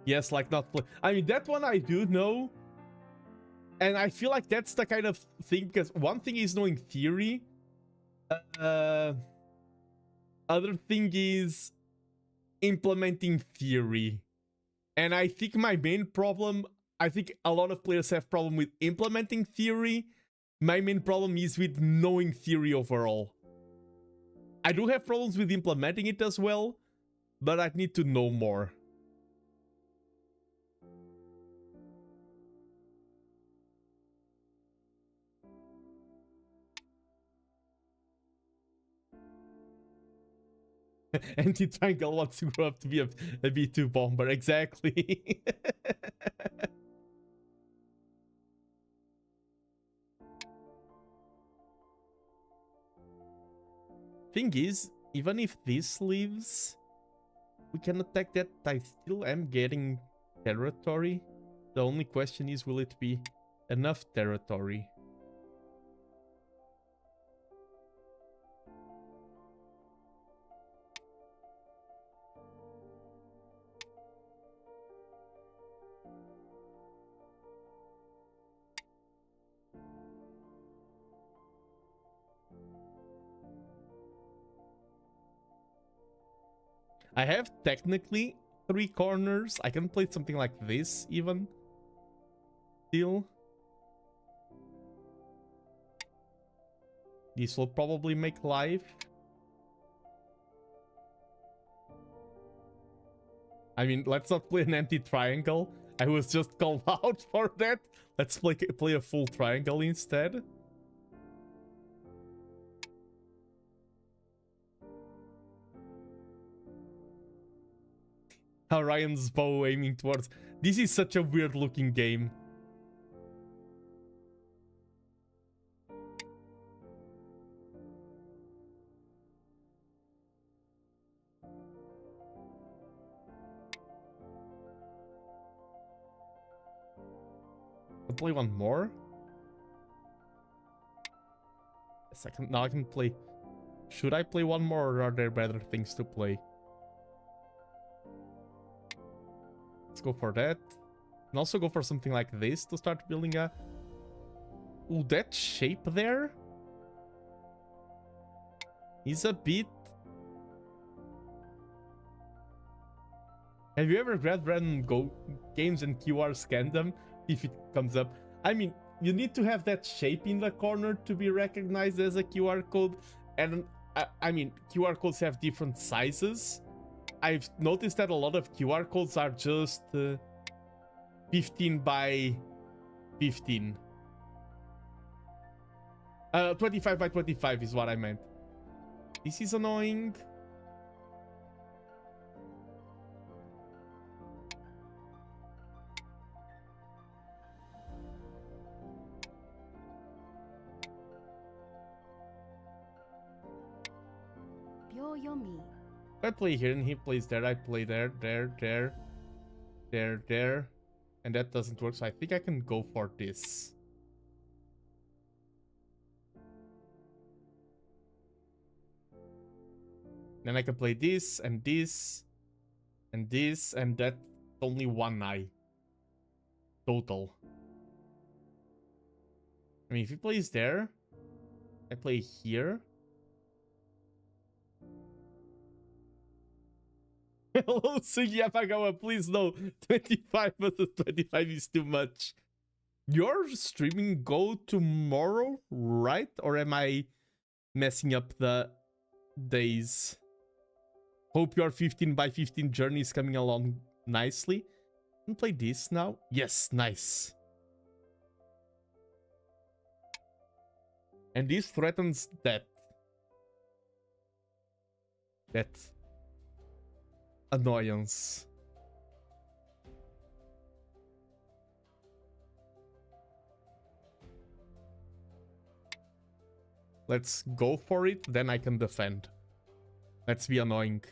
Yes, like not play. I mean, that one I do know. And I feel like that's the kind of thing, because one thing is knowing theory. Other thing is implementing theory. And I think my main problem, I think a lot of players have problem with implementing theory. My main problem is with knowing theory overall. I do have problems with implementing it as well, but I need to know more. Anti-Triangle wants to grow up to be a V2 bomber, exactly. Thing is, even if this leaves, we can attack that. I still am getting territory. The only question is, will it be enough territory? I have technically 3 corners. I can play something like this even. Still. This will probably make life. I mean, let's not play an empty triangle. I was just called out for that. Let's play a full triangle instead. Orion's bow aiming towards... This is such a weird looking game. play one more. A second. Now I can play. Should I play one more, or are there better things to play? Let's go for that. And also go for something like this to start building a... Ooh, that shape there is a bit... Have you ever grabbed random Go games and QR scanned them if it comes up? I mean, you need to have that shape in the corner to be recognized as a QR code. And I mean, QR codes have different sizes. I've noticed that a lot of QR codes are just 15 by 15. 25 by 25 is what I meant. This is annoying. Yomi. I play here and he plays there. I play there, there. And that doesn't work, so I think I can go for this. Then I can play this, and this, and this, and that's only one eye. Total. I mean, if he plays there, I play here. Hello, Sugi Yamagawa, please no. 25 versus 25 is too much. You're streaming Go tomorrow, right? Or am I messing up the days? Hope your 15 by 15 journey is coming along nicely. Can play this now? Yes, nice. And this threatens that. That annoyance. Let's go for it, then I can defend. Let's be annoying.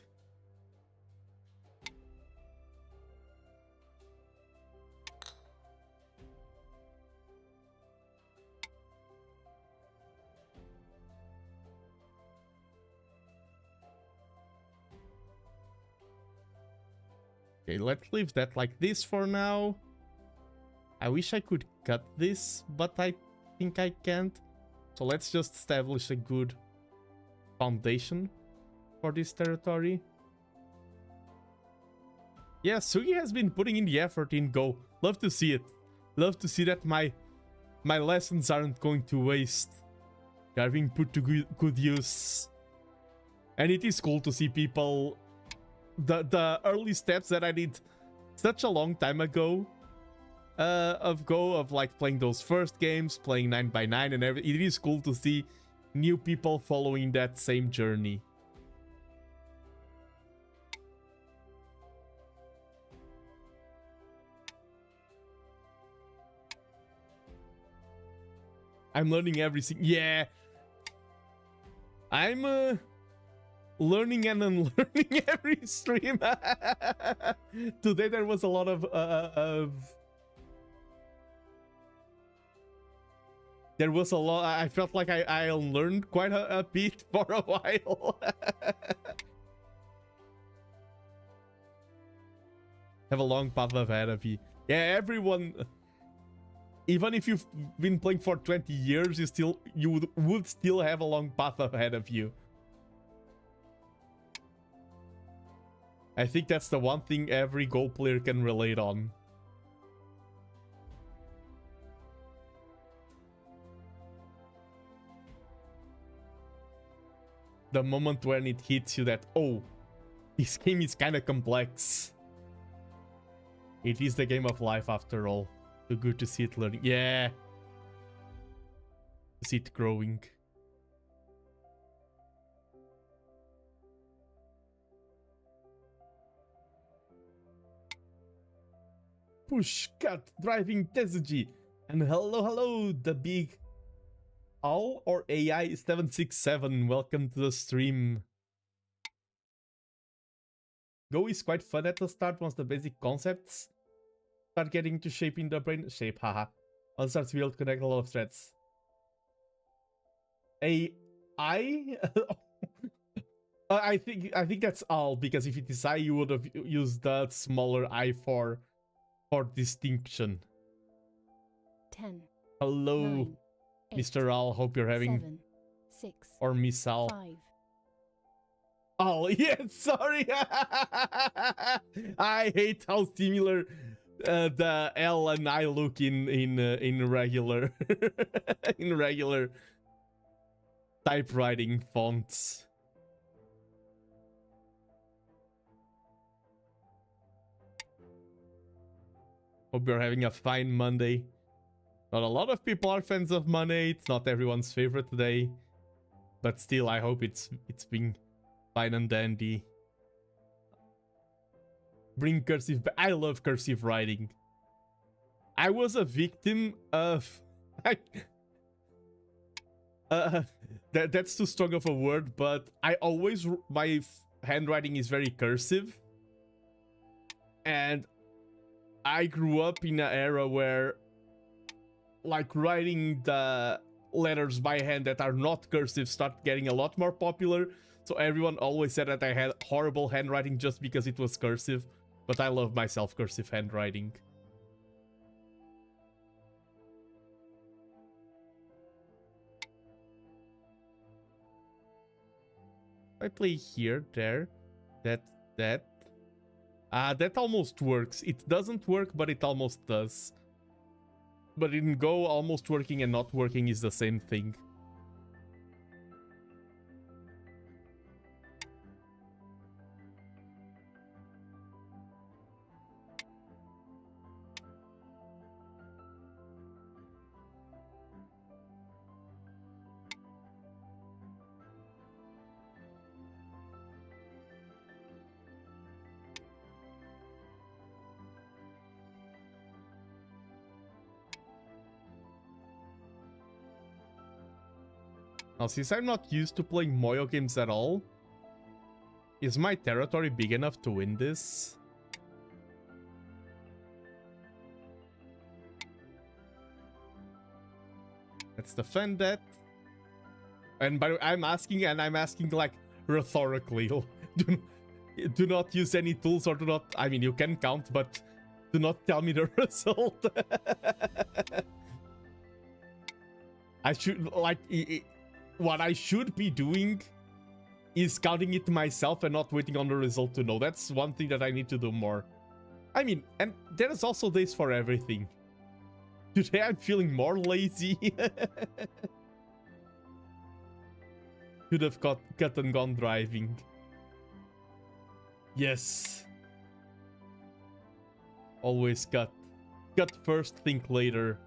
Okay, let's leave that like this for now. I wish I could cut this, but I think I can't. So let's just establish a good foundation for this territory. Yeah, Sugi has been putting in the effort in Go. Love to see it. Love to see that my lessons aren't going to waste. They're being put to good use. And it is cool to see people... The early steps that I did such a long time ago of Go, of like playing those first games, playing 9x9 and everything. It is cool to see new people following that same journey. I'm learning everything. Yeah. I'm learning and unlearning every stream. Today there was a lot of there was a lot. I felt like I unlearned quite a bit for a while. Have a long path ahead of you. Yeah, everyone, even if you've been playing for 20 years, you would still have a long path ahead of you. I think that's the one thing every Go player can relate on. The moment when it hits you that, oh, this game is kind of complex. It is the game of life after all. So good to see it learning. Yeah. To see it growing. Push, cut, driving Tezuji. And hello, the big owl or AI 767. Welcome to the stream. Go is quite fun at the start once the basic concepts start getting to shape in the brain. Shape, haha. I'll start to be able to connect a lot of threads. AI? I think that's all, because if it is I, you would have used that smaller I for distinction. 10. Hello, 9, 8, Mr. Al. Hope you're having 7, 6, or Miss Al. 5. Oh yeah, sorry. I hate how similar the L and I look in regular in regular typewriting fonts. Hope you're having a fine Monday. Not a lot of people are fans of Monday. It's not everyone's favorite day, but still, I hope it's been fine and dandy. Bring cursive. I love cursive writing. I was a victim of. That's too strong of a word, but I always my handwriting is very cursive, and I grew up in an era where, like, writing the letters by hand that are not cursive start getting a lot more popular. So everyone always said that I had horrible handwriting just because it was cursive. But I love myself cursive handwriting. I play here, there, that. That almost works. It doesn't work, but it almost does. But in Go, almost working and not working is the same thing. Now, since I'm not used to playing Moyo games at all, is my territory big enough to win this? Let's defend that. And by the way, I'm asking like rhetorically. Do not use any tools, or do not, I mean, you can count, but do not tell me the result. I should, like, what I should be doing is counting it myself and not waiting on the result to know. That's one thing that I need to do more. I mean, and there's also days for everything. Today I'm feeling more lazy. Should have cut and gone driving. Yes. Always cut. Cut first, think later.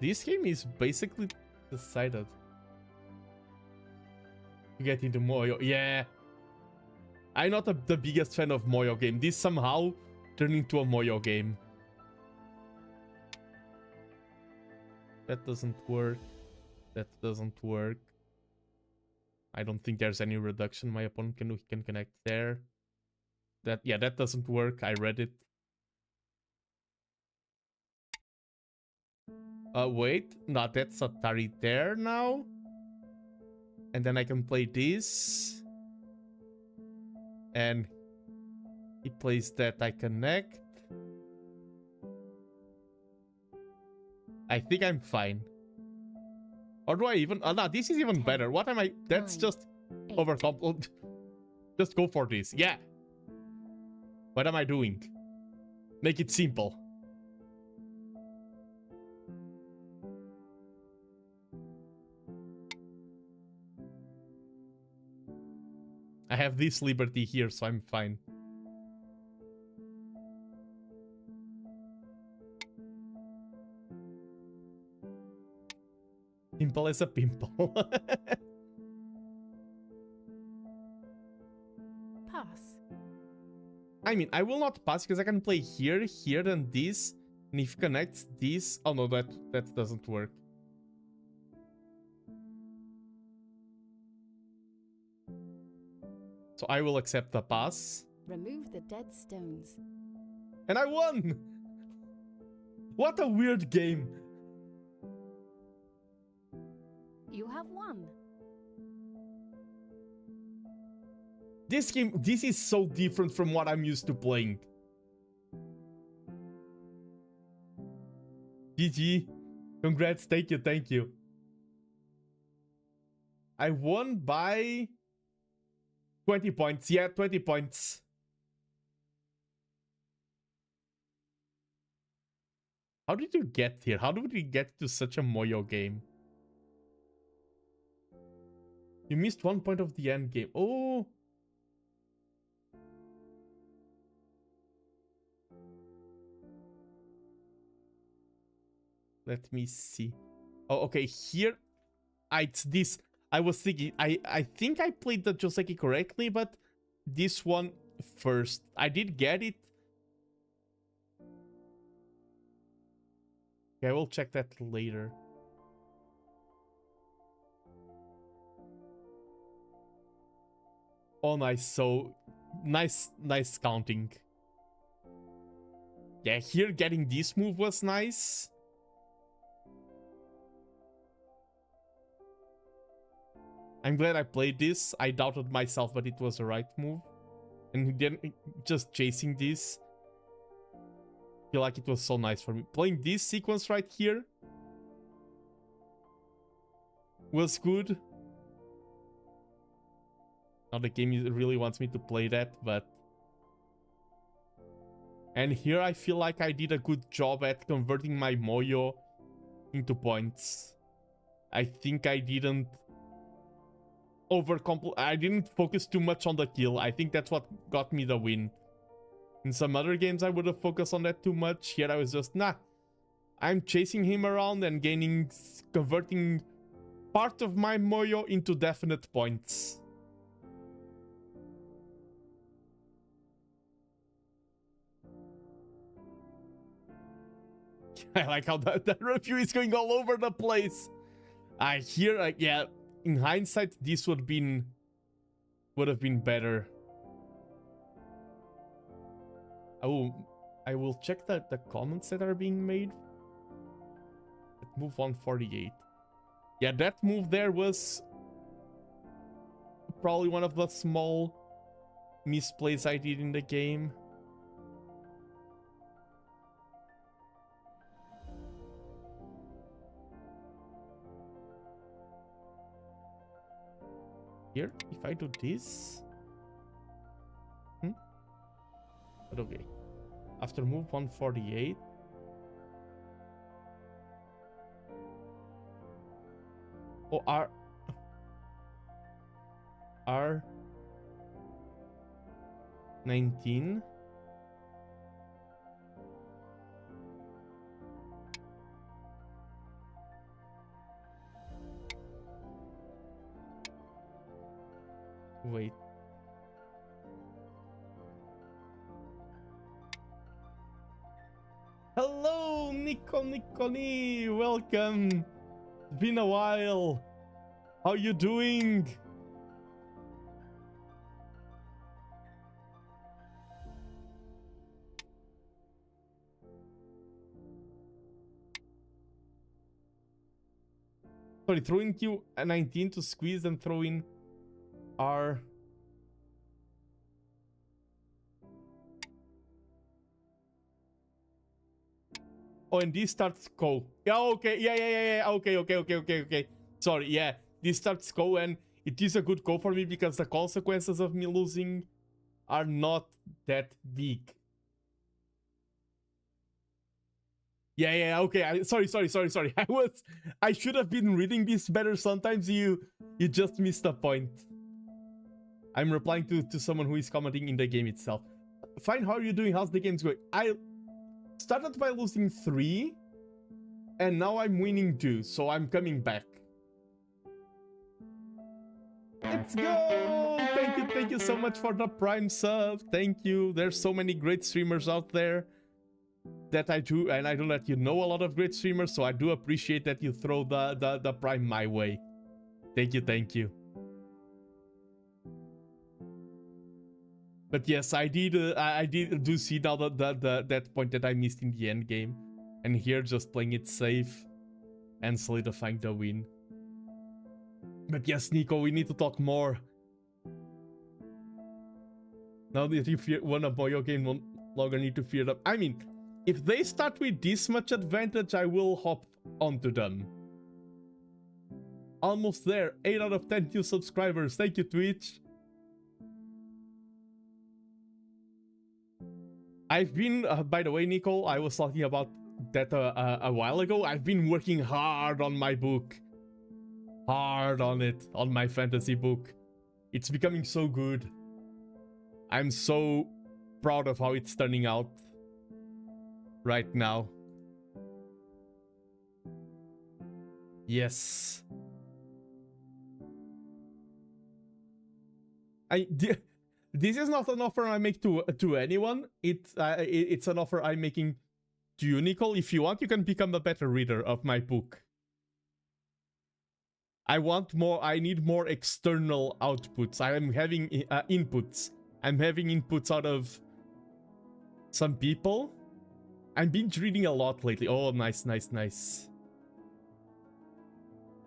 This game is basically decided. To get into Moyo. Yeah. I'm not the biggest fan of Moyo game. This somehow turned into a Moyo game. That doesn't work. That doesn't work. I don't think there's any reduction. My opponent can connect there. That doesn't work. I read it. Wait. No, that's Atari there now. And then I can play this. And he plays that, I connect. I think I'm fine. Or do I even... Oh, no, this is even better. What am I... That's just overcomplicated. Just go for this. Yeah. What am I doing? Make it simple. I have this liberty here, so I'm fine. Simple as a pimple. Pass. I mean, I will not pass because I can play here, here, and this. And if it connects this... Oh no, that doesn't work. So I will accept the pass. Remove the dead stones. And I won! What a weird game. You have won. This game, this is so different from what I'm used to playing. GG. Congrats, thank you, thank you. I won by 20 points. Yeah, 20 points. How did you get here? How did we get to such a Moyo game? You missed 1 point of the end game. Oh. Let me see. Oh, okay. Here, it's this. I was thinking, I think I played the Joseki correctly, but this one first. I did get it. Okay, I will check that later. Oh, nice. So, nice counting. Yeah, here getting this move was nice. I'm glad I played this. I doubted myself, but it was the right move. And then just chasing this, I feel like it was so nice for me. Playing this sequence right here was good. Now the game really wants me to play that, but... And here I feel like I did a good job at converting my Moyo into points. I think I didn't I didn't focus too much on the kill. I think that's what got me the win. In some other games I would have focused on that too much. Here I was just, nah. I'm chasing him around and converting part of my Moyo into definite points. I like how that review is going all over the place. Yeah, in hindsight, this would have been better. I will check the comments that are being made. At move 148. Yeah, that move there was probably one of the small misplays I did in the game. Here, if I do this... But okay. After move 148... Oh, R19... Wait. Hello, Nikoni. Welcome. It's been a while. How you doing? Sorry, throw in Q19 to squeeze and throw in R. Oh, and this starts Go. Yeah, okay. Yeah. Okay. Sorry, yeah. This starts Go, and it is a good Go for me because the consequences of me losing are not that big. Yeah, okay. Sorry. I should have been reading this better. Sometimes you just missed a point. I'm replying to someone who is commenting in the game itself. Fine, how are you doing? How's the games going? I started by losing 3, and now I'm winning 2, so I'm coming back. Let's go! Thank you so much for the Prime sub. Thank you. There's so many great streamers out there that I do, and I know that you know a lot of great streamers, so I do appreciate that you throw the Prime my way. Thank you. But yes, I did do see now that point that I missed in the end game, and here just playing it safe and solidifying the win. But yes, Nico, we need to talk more. Now that if you won a Boyo game, no longer need to fear them. I mean, if they start with this much advantage, I will hop onto them. Almost there. 8 out of 10 new subscribers. Thank you, Twitch. I've been, by the way, Nicole, I was talking about that a while ago. I've been working hard on my book. Hard on it, on my fantasy book. It's becoming so good. I'm so proud of how it's turning out right now. Yes. This is not an offer I make to anyone. It's an offer I'm making to you, Nicole. If you want, you can become a better reader of my book. I need more external outputs. I am having inputs. I'm having inputs out of some people. I'm binge reading a lot lately. Oh, nice, nice, nice.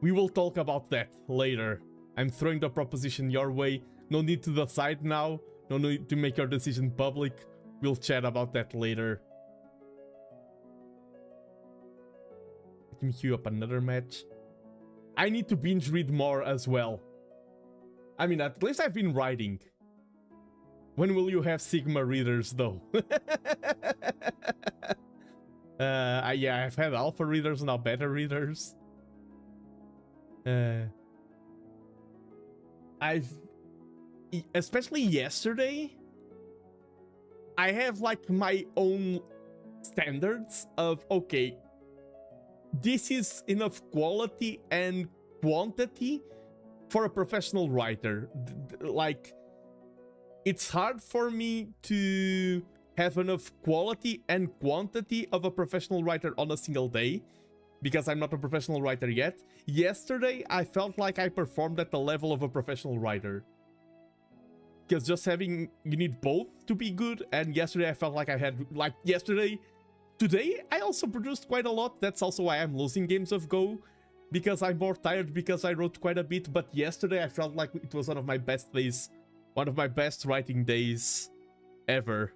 We will talk about that later. I'm throwing the proposition your way. No need to decide now. No need to make your decision public. We'll chat about that later. Let me queue up another match. I need to binge read more as well. I mean, at least I've been writing. When will you have Sigma readers, though? Yeah, I've had alpha readers, now beta readers. Especially yesterday, I have like my own standards of, okay, this is enough quality and quantity for a professional writer. Like, it's hard for me to have enough quality and quantity of a professional writer on a single day, because I'm not a professional writer yet. Yesterday, I felt like I performed at the level of a professional writer. Because just having, you need both to be good, and yesterday I felt like I had, like yesterday, today I also produced quite a lot. That's also why I'm losing games of Go, because I'm more tired because I wrote quite a bit, but yesterday I felt like it was one of my best days, one of my best writing days ever.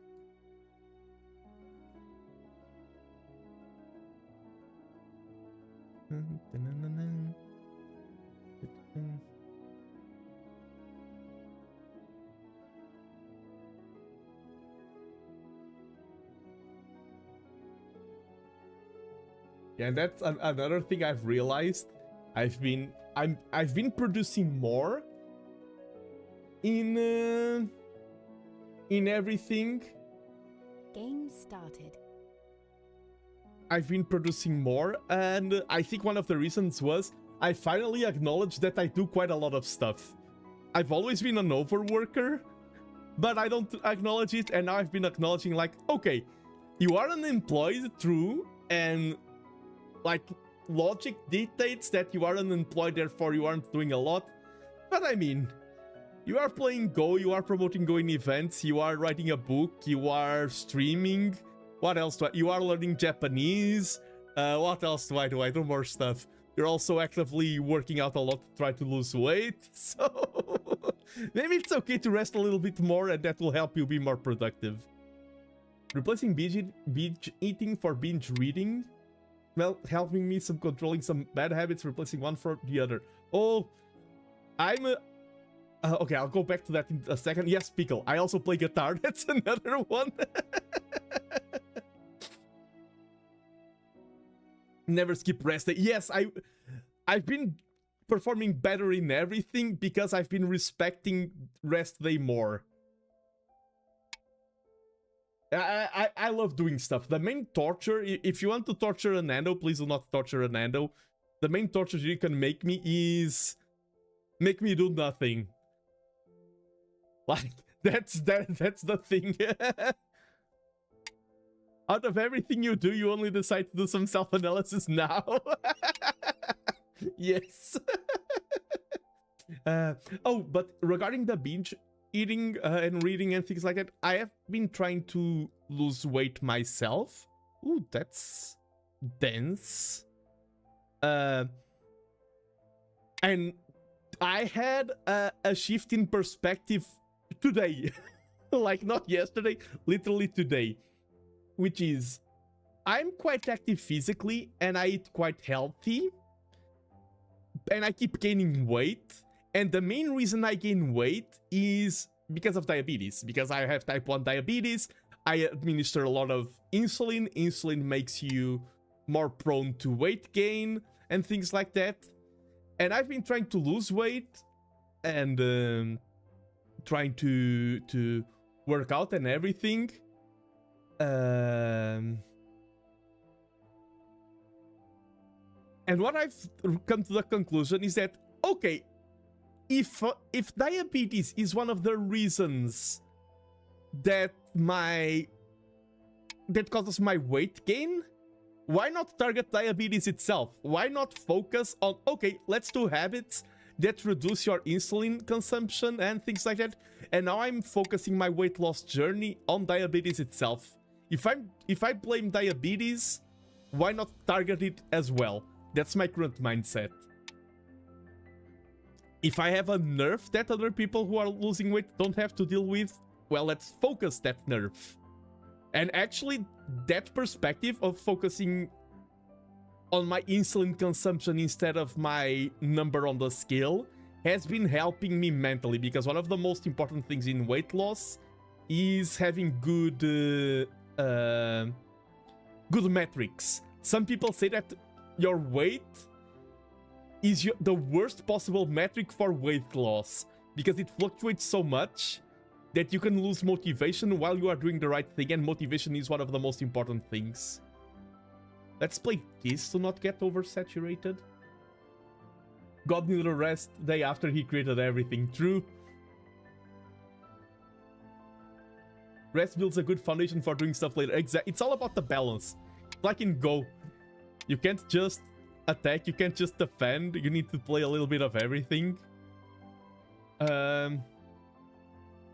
Yeah, that's another thing I've realized. I've been producing more in everything. Game started. I've been producing more, and I think one of the reasons was I finally acknowledged that I do quite a lot of stuff. I've always been an overworker, but I don't acknowledge it, and now I've been acknowledging, like, okay, you are unemployed, true, and like logic dictates that you are unemployed, therefore you aren't doing a lot. But I mean, you are playing Go, you are promoting Go in events, you are writing a book, you are streaming. What else do you are learning Japanese? What else do I do? I do more stuff. You're also actively working out a lot to try to lose weight. So maybe it's okay to rest a little bit more, and that will help you be more productive. Replacing binge eating for binge reading. Well, helping me some controlling some bad habits, replacing one for the other. Oh, I'm okay, I'll go back to that in a second. Yes, Pickle. I also play guitar. That's another one. Never skip rest day. Yes, I've been performing better in everything because I've been respecting rest day more. I love doing stuff. The main torture, if you want to torture a Nando, please do not torture a Nando. The main torture you can make me is make me do nothing. Like, that's the thing. Out of everything you do, you only decide to do some self-analysis now. Yes. Oh, but regarding the binge, eating and reading and things like that, I have been trying to lose weight myself. Ooh, that's dense. And I had a shift in perspective today. Like, not yesterday, literally today. Which is, I'm quite active physically and I eat quite healthy. And I keep gaining weight. And the main reason I gain weight is because of diabetes. Because I have type 1 diabetes. I administer a lot of insulin. Insulin makes you more prone to weight gain and things like that. And I've been trying to lose weight and trying to work out and everything. And what I've come to the conclusion is that, okay, if diabetes is one of the reasons that causes my weight gain, why not target diabetes itself? Why not focus on, okay, let's do habits that reduce your insulin consumption and things like that. And now I'm focusing my weight loss journey on diabetes itself. If I blame diabetes, why not target it as well? That's my current mindset. If I have a nerf that other people who are losing weight don't have to deal with, well, let's focus that nerf. And actually, that perspective of focusing on my insulin consumption instead of my number on the scale has been helping me mentally, because one of the most important things in weight loss is having good metrics. Some people say that your weight is the worst possible metric for weight loss because it fluctuates so much that you can lose motivation while you are doing the right thing, and motivation is one of the most important things. Let's play Geese to not get oversaturated. God needed a rest day after he created everything. True. Rest builds a good foundation for doing stuff later. It's all about the balance. Like in Go, you can't just attack, you can't just defend, you need to play a little bit of everything.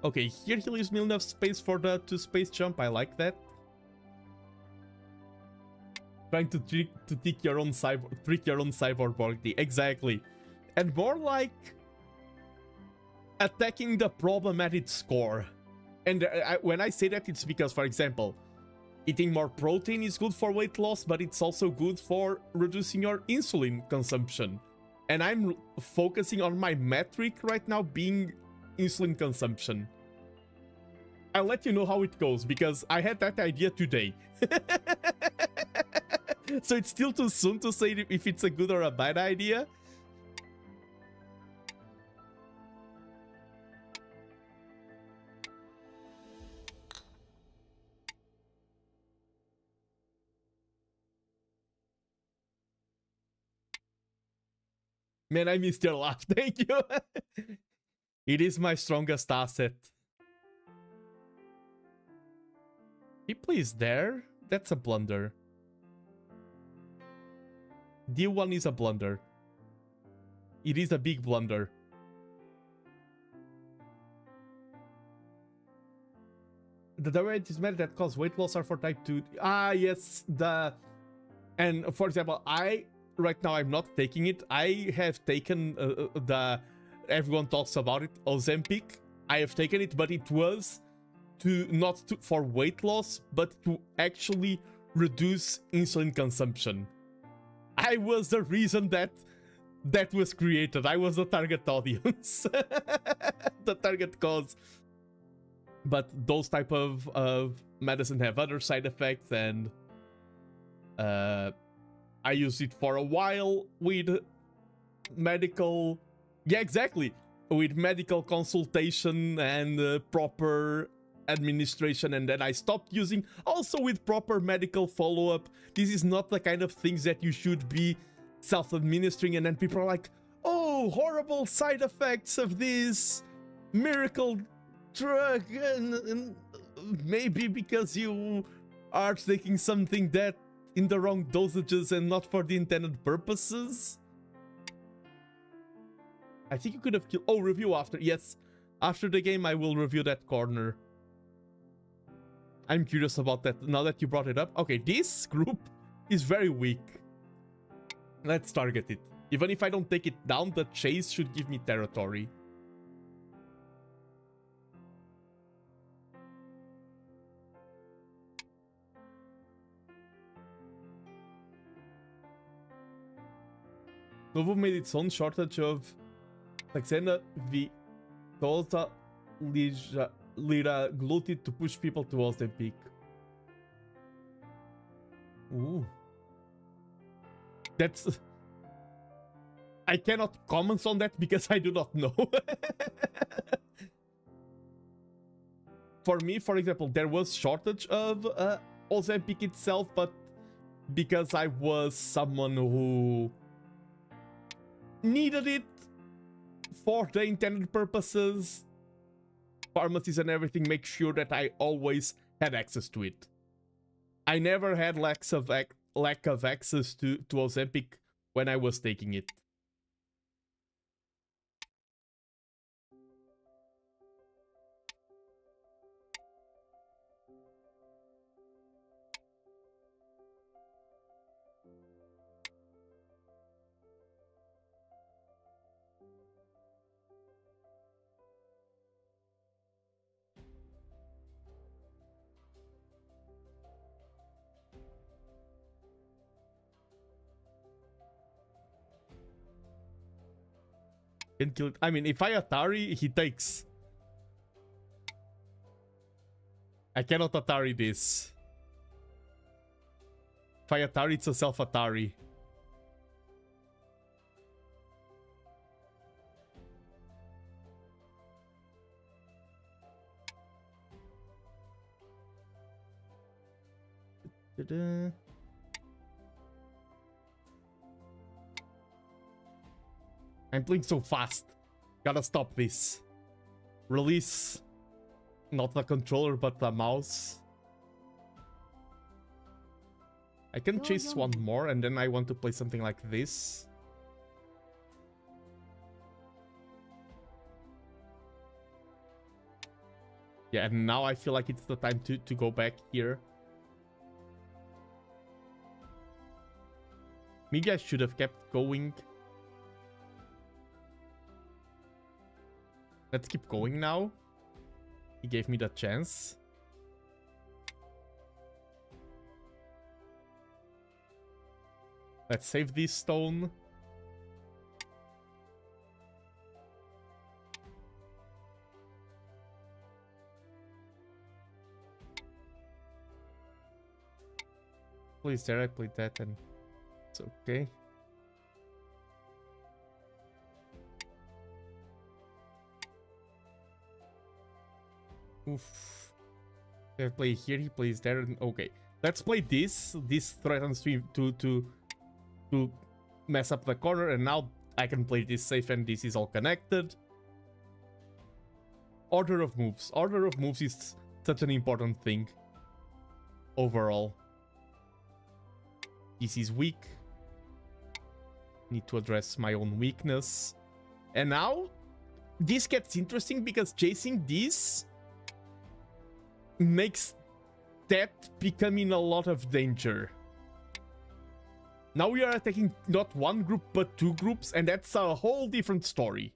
Okay, here he leaves me enough space for the space jump. I like that. Trying to trick your own cyborg body. Exactly. And more like attacking the problem at its core. And when I say that, it's because, for example, eating more protein is good for weight loss, but it's also good for reducing your insulin consumption. And I'm focusing on my metric right now being insulin consumption. I'll let you know how it goes, because I had that idea today. So it's still too soon to say if it's a good or a bad idea. Man, I missed your laugh. Thank you. It is my strongest asset. People is there? That's a blunder. D1 is a blunder. It is a big blunder. The diabetes meds that cause weight loss are for type 2. Ah, yes. And for example, right now I'm not taking it. I have taken everyone talks about it, Ozempic. I have taken it, but it was for weight loss, but to actually reduce insulin consumption. I was the reason that was created. I was the target audience. The target cause. But those type of medicine have other side effects, and I used it for a while with medical... Yeah, exactly. With medical consultation and proper administration, and then I stopped using, also with proper medical follow-up. This is not the kind of things that you should be self-administering, and then people are like, oh, horrible side effects of this miracle drug, and maybe because you are taking something that in the wrong dosages and not for the intended purposes. I think you could have killed... Oh, review after. Yes. After the game, I will review that corner. I'm curious about that now that you brought it up. Okay, this group is very weak. Let's target it. Even if I don't take it down, the chase should give me territory. Novo made its own shortage of Alexander Nakarada Lira glutted to push people towards the peak. Ooh. That's... I cannot comment on that because I do not know. For me, for example, there was shortage of Ozempic itself, but because I was someone who needed it for the intended purposes, pharmacies and everything make sure that I always had access to it. I never had lack of access to Ozempic when I was taking it. Can kill it. I mean, if I Atari, he takes. I cannot Atari this. If I Atari, it's a self-Atari. Ta-da. I'm playing so fast. Gotta stop this. Release. Not the controller, but the mouse. I can chase one more, and then I want to play something like this. Yeah, and now I feel like it's the time to go back here. Maybe I should have kept going. Let's keep going now. He gave me the chance. Let's save this stone. Please, there I played that and it's okay. Oof. I play here, he plays there, and okay. Let's play this. This threatens to mess up the corner, and now I can play this safe and this is all connected. Order of moves. Order of moves is such an important thing. Overall. This is weak. Need to address my own weakness. And now, this gets interesting because chasing this makes that become in a lot of danger. Now we are attacking not one group but two groups, and that's a whole different story.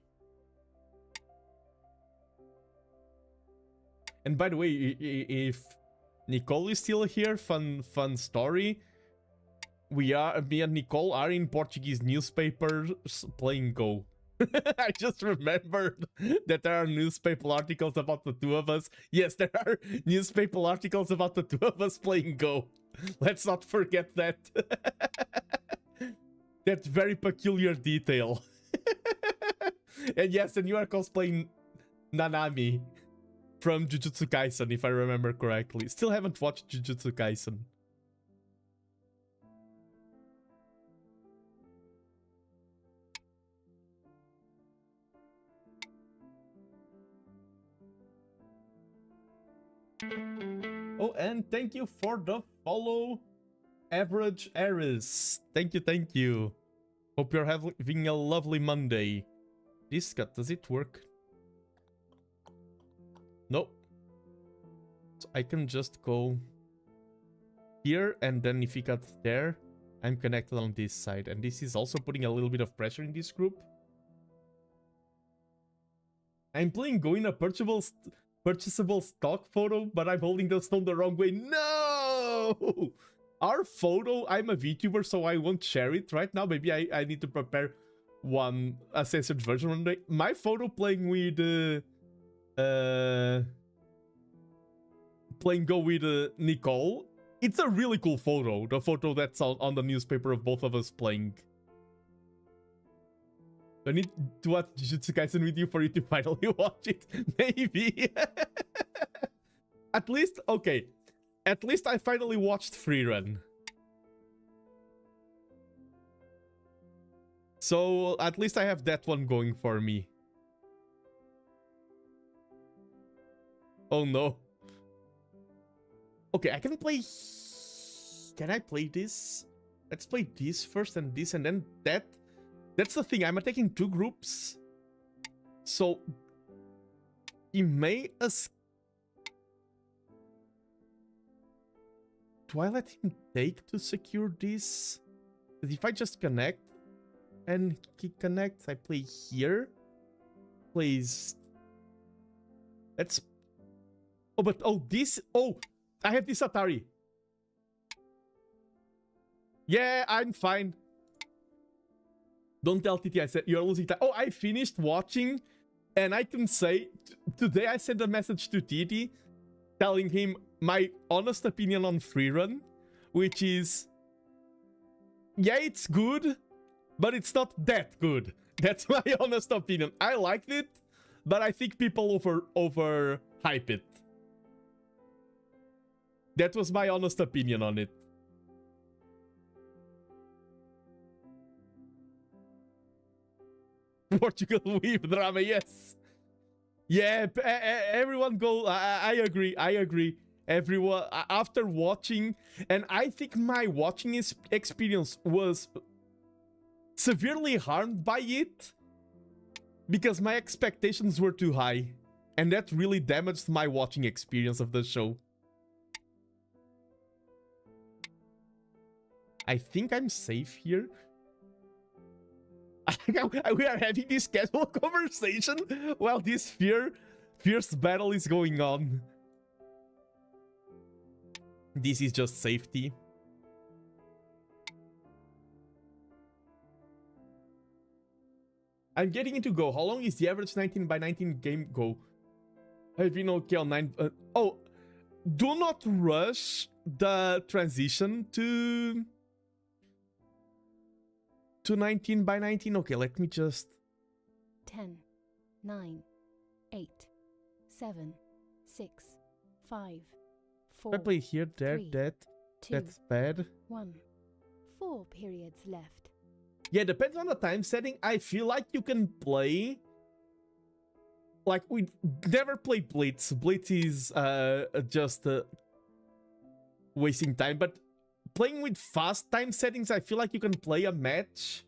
And by the way, if Nicole is still here, fun story. Me and Nicole are in Portuguese newspapers playing Go. I just remembered that there are newspaper articles about the two of us. Yes, there are newspaper articles about the two of us playing Go. Let's not forget that. That very peculiar detail. And yes, and you are cosplaying Nanami from Jujutsu Kaisen, if I remember correctly. Still haven't watched Jujutsu Kaisen. Oh, and thank you for the follow, Average Aris. Thank you, thank you. Hope you're having a lovely Monday. This cut, does it work? Nope. So I can just go here, and then if we got there, I'm connected on this side. And this is also putting a little bit of pressure in this group. I'm playing Go in a purchasable stock photo, but I'm holding the stone the wrong way. No! Our photo, I'm a VTuber, so I won't share it right now. Maybe I need to prepare a censored version one day. My photo playing with playing Go with Nicole. It's a really cool photo. The photo that's on the newspaper of both of us playing. I need to watch Jujutsu Kaisen with you for you to finally watch it. Maybe. At least, okay. At least I finally watched Freerun. So at least I have that one going for me. Oh no. Okay, I can play... Can I play this? Let's play this first and this and then that. That's the thing, I'm attacking two groups. So... He may... Do I let him take to secure this? Because if I just connect and he connects, I play here. Plays... Let's... Oh, but... Oh, this... Oh! I have this Atari. Yeah, I'm fine. Don't tell TT I said you're losing time. Oh, I finished watching, and I can say today I sent a message to TT telling him my honest opinion on Freerun, which is, yeah, it's good, but it's not that good. That's my honest opinion. I liked it, but I think people overhype it. That was my honest opinion on it. Portugal weave drama, yes. Yeah, everyone go. I agree. I agree. Everyone, after watching, and I think my watching experience was severely harmed by it because my expectations were too high, and that really damaged my watching experience of the show. I think I'm safe here. We are having this casual conversation while this fierce battle is going on. This is just safety. I'm getting into Go. How long is the average 19x19 game Go? I've been okay on 9... oh, do not rush the transition to 19x19. Okay, let me just... 10, 9, 8, 7, 6, 5, 4, I play here, there, 3, that. 2, That's bad. 1. 4 periods left. Yeah, depends on the time setting. I feel like you can play... Like, we never play Blitz. Blitz is just wasting time. But playing with fast time settings, I feel like you can play a match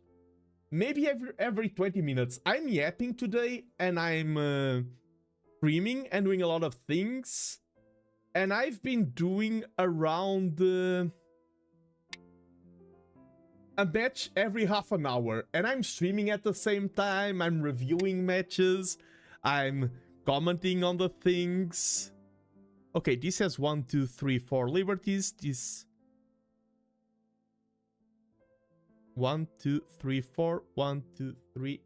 maybe every 20 minutes. I'm yapping today, and I'm streaming and doing a lot of things. And I've been doing around... a match every half an hour, and I'm streaming at the same time. I'm reviewing matches, I'm commenting on the things. Okay, this has 1, 2, 3, 4 liberties. This 1, 2, 3, 4, 1, 2, 3.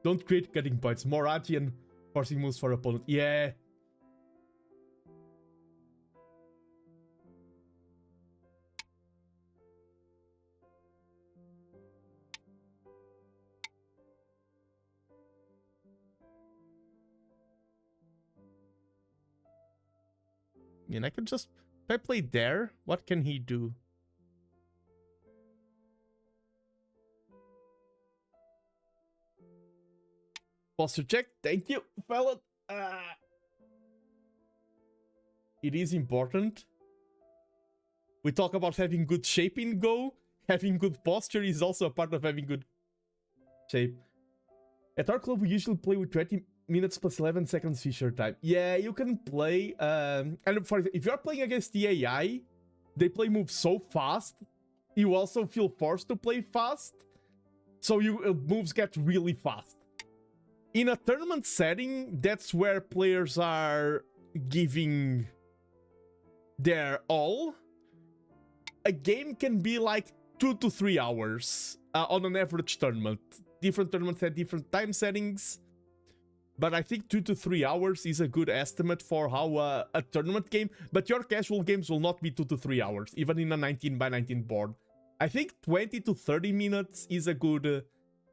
Don't create cutting points. More Agi and forcing moves for opponent. Yeah. And I can just... If I play there, what can he do? Posture check, thank you, fella. It is important. We talk about having good shape in Go. Having good posture is also a part of having good Shape. At our club, we usually play with 20 minutes plus 11 seconds Fisher time. Yeah, you can play... and if you're playing against the AI, they play moves so fast, you also feel forced to play fast. So moves get really fast. In a tournament setting, that's where players are giving their all. A game can be like 2 to 3 hours on an average tournament. Different tournaments have different time settings, but I think 2 to 3 hours is a good estimate for how a tournament game, but your casual games will not be 2 to 3 hours, even in a 19 by 19 board. I think 20 to 30 minutes is a good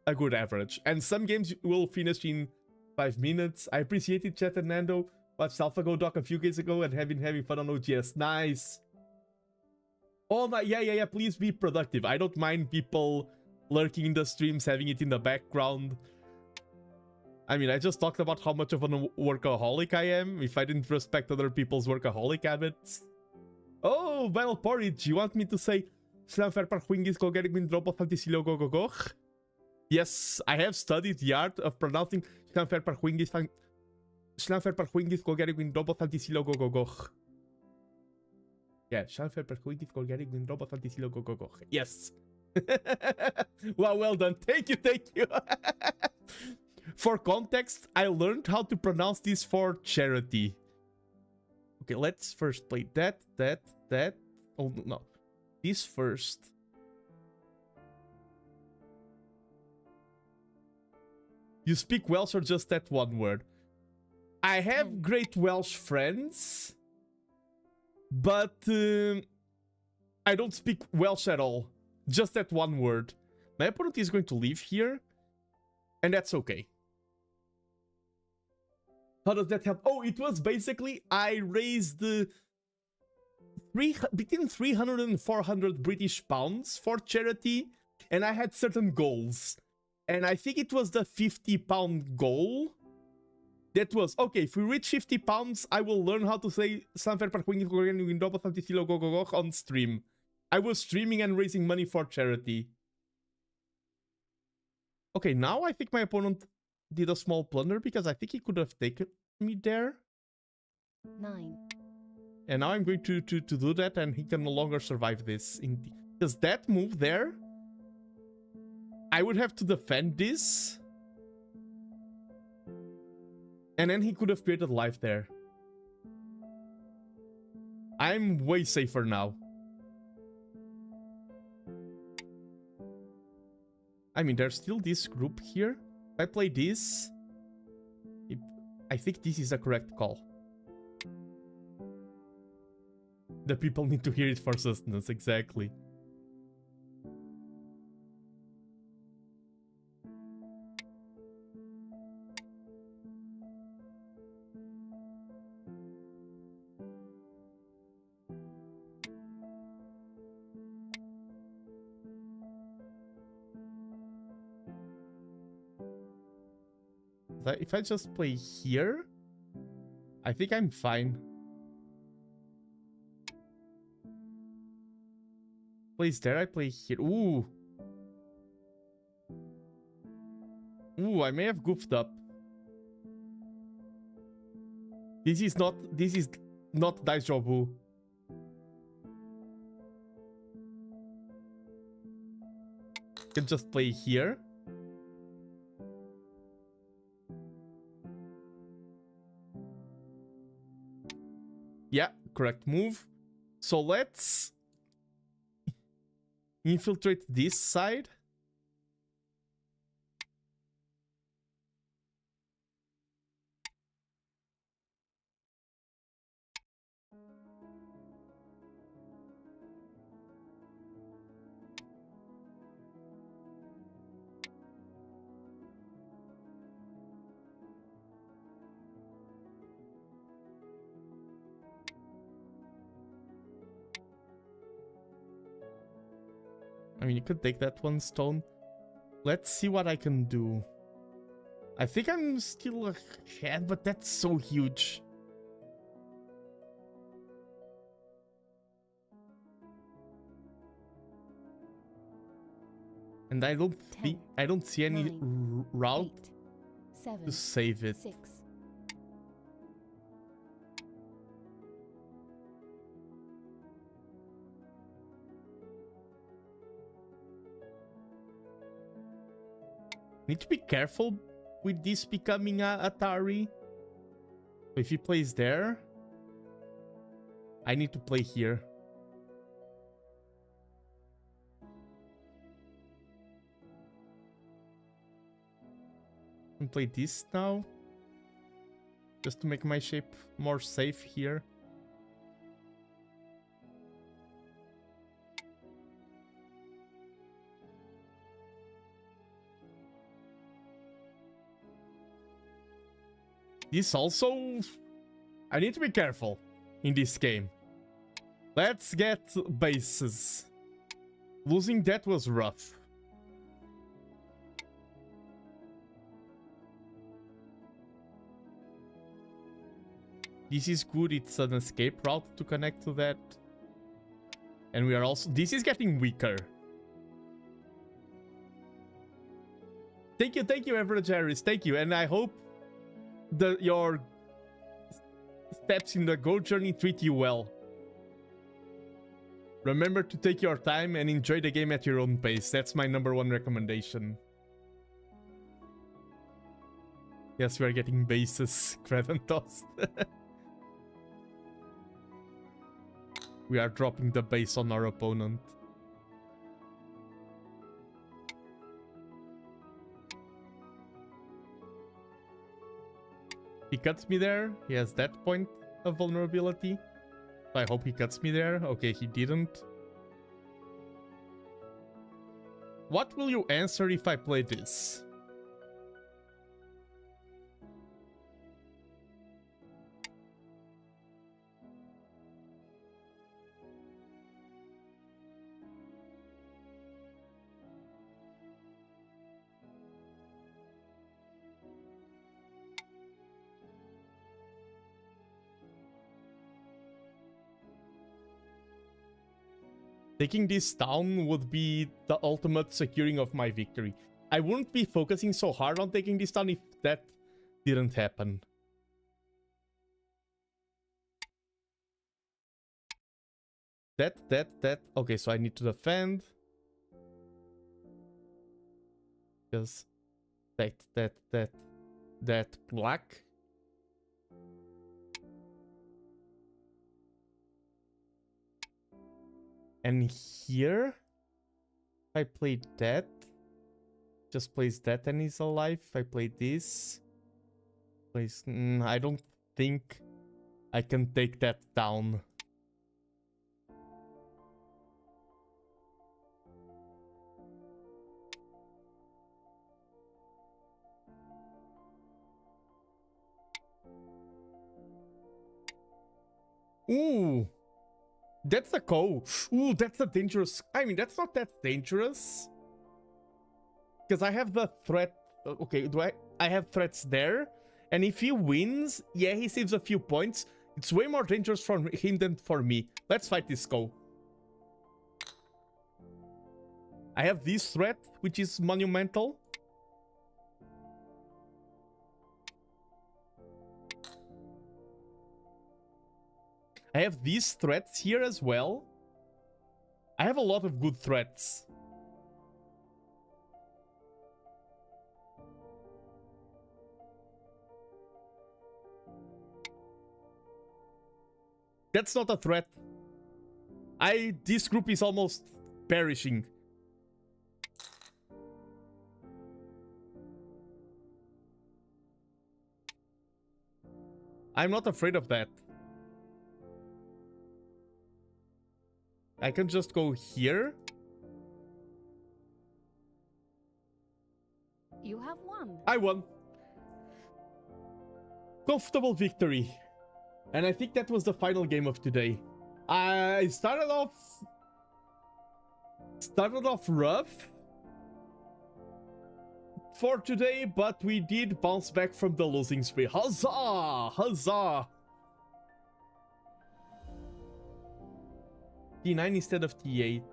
average, and some games will finish in 5 minutes. I appreciate it, chat and Nando. Watched AlphaGo doc a few days ago and have been having fun on OGS. Nice. Oh my, yeah, please be productive. I don't mind people lurking in the streams, having it in the background. I mean, I just talked about how much of a workaholic I am. If I didn't respect other people's workaholic habits. Oh, Battle Porridge, you want me to say Slamfer Parhuingis Golgerigmin Drop Fantasilo Gogogoch? Yes, I have studied the art of pronouncing Slamfer Parhuingis Golgerigmin Drop Fantasilo Gogogoch. Yeah, Slamfer Parhuingis Golgerigmin Drop Fantasilo Gogogoch. Yes. Wow, well done. Thank you. For context, I learned how to pronounce this for charity. Okay, let's first play that. Oh, no. This first. You speak Welsh or just that one word? I have great Welsh friends, but I don't speak Welsh at all. Just that one word. My opponent is going to leave here, and that's okay. How does that help? Oh, it was basically I raised between 300 and 400 British pounds for charity, and I had certain goals. And I think it was the 50-pound goal. That was, okay, if we reach 50 pounds, I will learn how to say on stream. I was streaming and raising money for charity. Okay, now I think my opponent did a small blunder because I think he could have taken me there. 9. And now I'm going to do that, and he can no longer survive this. Because that move there, I would have to defend this. And then he could have created life there. I'm way safer now. I mean, there's still this group here. If I play this, I think this is a correct call. The people need to hear it for sustenance, exactly. If I just play here, I think I'm fine. Plays there, I play here. Ooh. Ooh, I may have goofed up. This is not Dice Jobu. Can just play here. Yeah, correct move. So let's infiltrate this side. I mean, you could take that one stone. Let's see what I can do. I think I'm still ahead, but that's so huge. And I don't think 10, I don't see any 9, route 8, 7, to save it. 6. Need to be careful with this becoming a Atari. If he plays there, I need to play here. And play this now, just to make my shape more safe here. This also... I need to be careful in this game. Let's get bases. Losing that was rough. This is good, it's an escape route to connect to that. And we are also... This is getting weaker. Thank you, Average Harris, thank you. And I hope your steps in the Go journey treat you well. Remember to take your time and enjoy the game at your own pace. That's my #1 recommendation. Yes, we are getting bases, Creventost. We are dropping the base on our opponent. He cuts me there. He has that point of vulnerability. I hope he cuts me there. Okay, he didn't. What will you answer if I play this? Taking this down would be the ultimate securing of my victory. I wouldn't be focusing so hard on taking this down if that didn't happen. That. Okay, so I need to defend. Because that black. And here, if I play that, just plays that and he's alive. If I play this, plays... I don't think I can take that down. Ooh! That's a Go. Ooh, that's a dangerous... I mean, that's not that dangerous. Because I have the threat... Okay, I have threats there. And if he wins, yeah, he saves a few points. It's way more dangerous for him than for me. Let's fight this Go. I have this threat, which is monumental. I have these threats here as well. I have a lot of good threats. That's not a threat. This group is almost perishing. I'm not afraid of that. I can just go here. You have won. I won. Comfortable victory. And I think that was the final game of today. I started off rough for today, but we did bounce back from the losing spree. Huzzah! Huzzah! T9 instead of T8.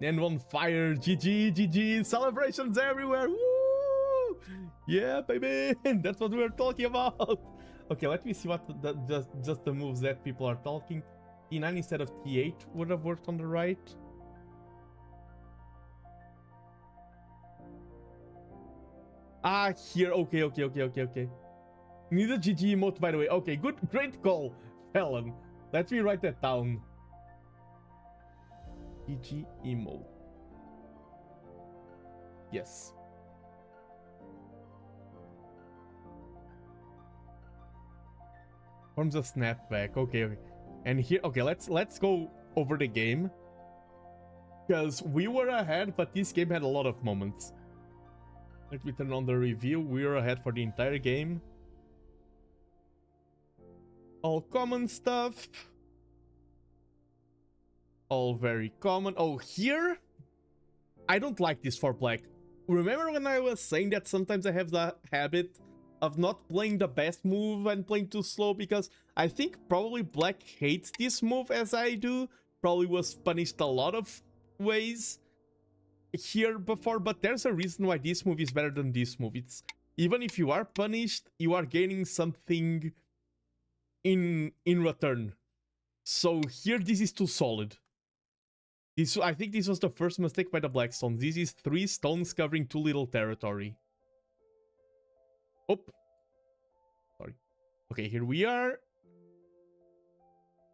And on fire. GG, GG. Celebrations everywhere. Woo! Yeah, baby. That's what we were talking about. Okay, let me see what just the moves that people are talking. T9 instead of T8 would have worked on the right. Ah, here. Okay. Need a GG emote, by the way. Okay, good. Great call, Felon. Let me write that down. GG emote. Yes. Forms a snapback. Okay. And here, okay, let's go over the game. Because we were ahead, but this game had a lot of moments. Let me turn on the review. We were ahead for the entire game. All common stuff. All very common. Oh, here? I don't like this for black. Remember when I was saying that sometimes I have the habit of not playing the best move and playing too slow, because I think probably black hates this move as I do. Probably was punished a lot of ways here before, but there's a reason why this move is better than this move. It's even if you are punished, you are gaining something in return. So here this is too solid. I think this was the first mistake by the black stones. This is 3 stones covering too little territory. Oh, sorry. Okay, here we are.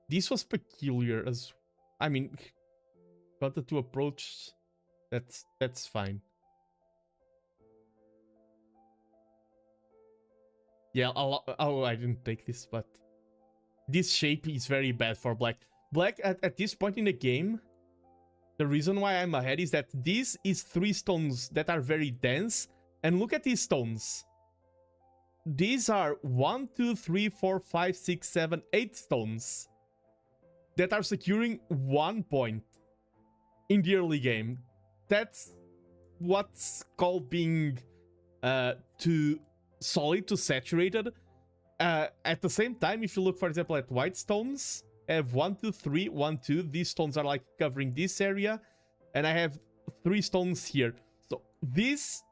This was peculiar as, I mean, wanted to approach. That's fine. Yeah, oh, I didn't take this, but this shape is very bad for black. Black at this point in the game, the reason why I'm ahead is that this is 3 stones that are very dense, and look at these stones. These are 1, 2, 3, 4, 5, 6, 7, 8 stones that are securing 1 point in the early game. That's what's called being too solid, too saturated. At the same time, if you look, for example, at white stones, I have 1, 2, 3, 1, 2. These stones are like covering this area, and I have 3 stones here. So this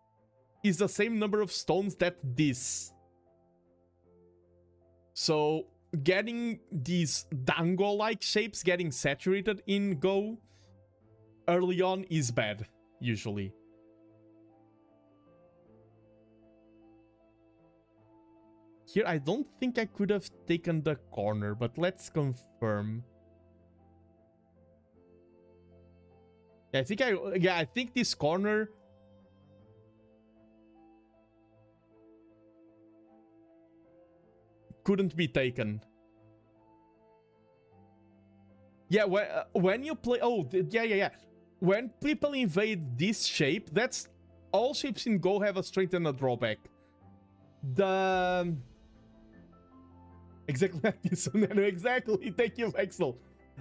is the same number of stones that this. So getting these dango-like shapes getting saturated in Go early on is bad, usually. Here, I don't think I could have taken the corner, but let's confirm. Yeah, I think this corner couldn't be taken. Yeah, when you play... Oh, yeah. When people invade this shape, that's... All shapes in Go have a strength and a drawback. Exactly like this one. Exactly. Thank you, Vexel.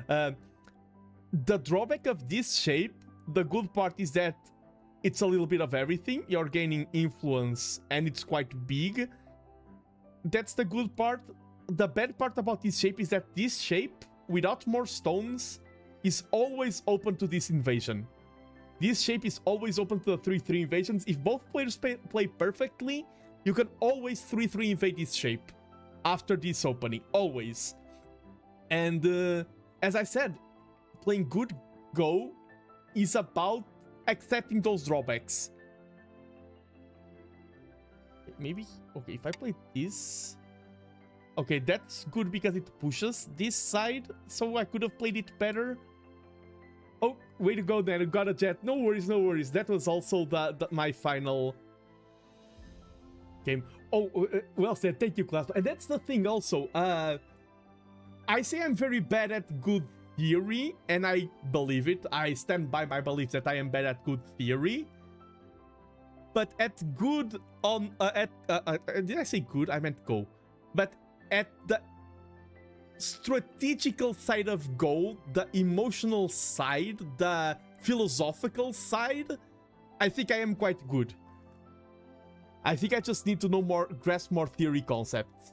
The drawback of this shape, the good part is that it's a little bit of everything. You're gaining influence and it's quite big. That's the good part. The bad part about this shape is that this shape, without more stones, is always open to this invasion. This shape is always open to the 3-3 invasions. If both players play perfectly, you can always 3-3 invade this shape after this opening, always. And as I said, playing good Go is about accepting those drawbacks. Maybe, okay, if I play this... Okay, that's good because it pushes this side, so I could have played it better. Oh, way to go, then. Got a jet. No worries, no worries. That was also my final game. Oh, well said. Thank you, class. And that's the thing also. I say I'm very bad at good theory, and I believe it. I stand by my belief that I am bad at good theory. But at good on... did I say good? I meant Go. But at the strategical side of Go, the emotional side, the philosophical side, I think I am quite good. I think I just need to know more, grasp more theory concepts.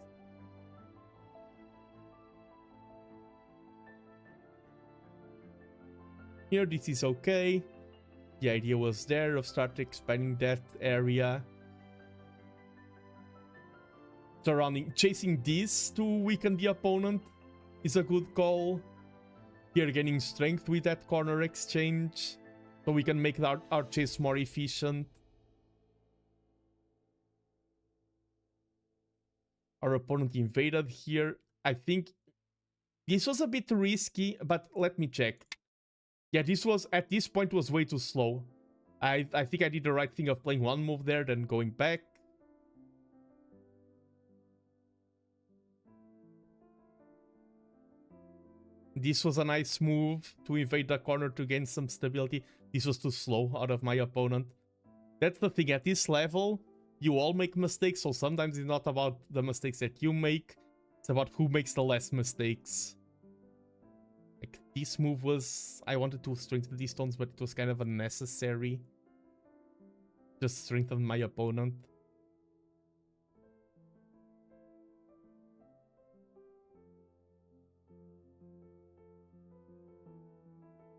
Here, this is okay. The idea was there of start expanding that area. Surrounding, chasing this to weaken the opponent is a good call. Here, getting strength with that corner exchange, so we can make our chase more efficient. Our opponent invaded here. I think this was a bit risky, but let me check. Yeah, this was, at this point, was way too slow. I think I did the right thing of playing one move there, then going back. This was a nice move to invade the corner to gain some stability. This was too slow out of my opponent. That's the thing, at this level, you all make mistakes, so sometimes it's not about the mistakes that you make, it's about who makes the less mistakes. Like, this move was... I wanted to strengthen these stones, but it was kind of unnecessary. Just strengthen my opponent.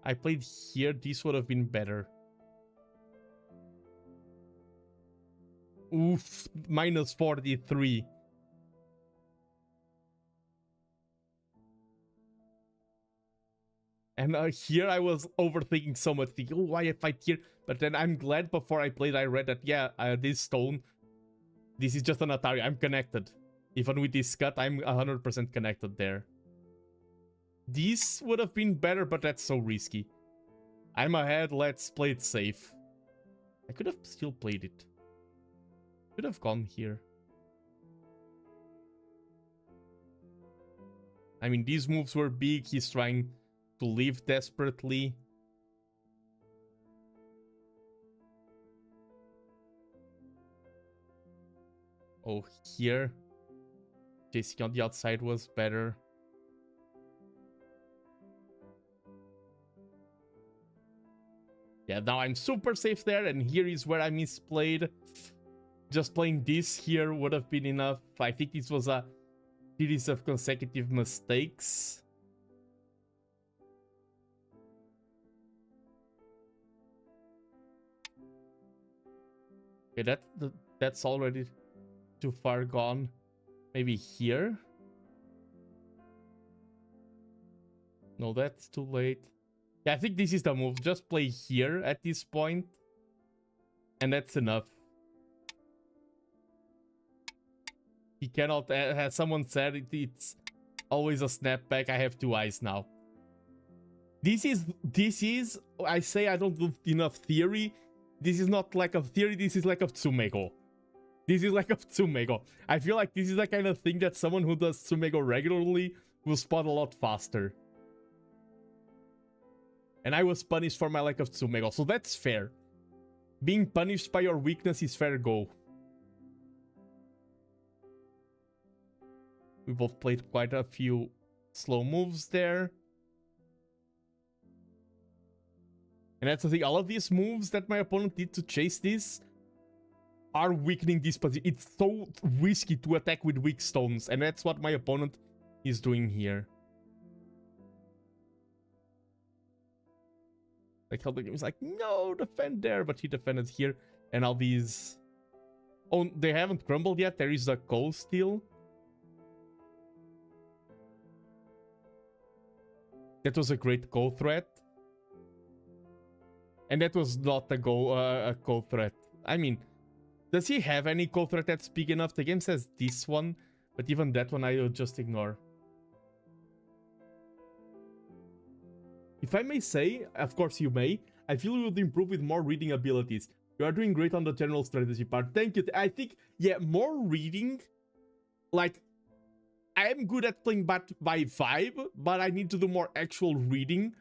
I played here, this would have been better. Oof, minus 43. And here I was overthinking so much, thinking, oh, why I fight here? But then I'm glad before I played I read that, yeah, this stone, this is just an Atari, I'm connected. Even with this cut, I'm 100% connected there. This would have been better, but that's so risky. I'm ahead, let's play it safe. I could have still played it. Could have gone here. I mean, these moves were big, he's trying to leave desperately. Oh, here. Chasing on the outside was better. Yeah, now I'm super safe there, and here is where I misplayed. Just playing this here would have been enough. I think this was a series of consecutive mistakes. Okay, that's already too far gone. Maybe here? No, that's too late. Yeah, I think this is the move. Just play here at this point. And that's enough. He cannot, as someone said, it's always a snapback. I have two eyes now. This is, I say I don't do enough theory. This is not lack of theory, this is lack of Tsumego. This is lack of Tsumego. I feel like this is the kind of thing that someone who does Tsumego regularly will spot a lot faster. And I was punished for my lack of Tsumego, so that's fair. Being punished by your weakness is fair go. We both played quite a few slow moves there. And that's the thing, all of these moves that my opponent did to chase this are weakening this position. It's so risky to attack with weak stones, and that's what my opponent is doing here. Like how the game is like, no, defend there, but he defended here, and all these... Oh, they haven't crumbled yet, there is a Go still. That was a great Go threat. And that was not a Go threat. I mean, does he have any Go threat that's big enough? The game says this one, but even that one I will just ignore. If I may say, of course you may, I feel you would improve with more reading abilities. You are doing great on the general strategy part. Thank you. I think, yeah, more reading. Like, I am good at playing by vibe, but I need to do more actual reading.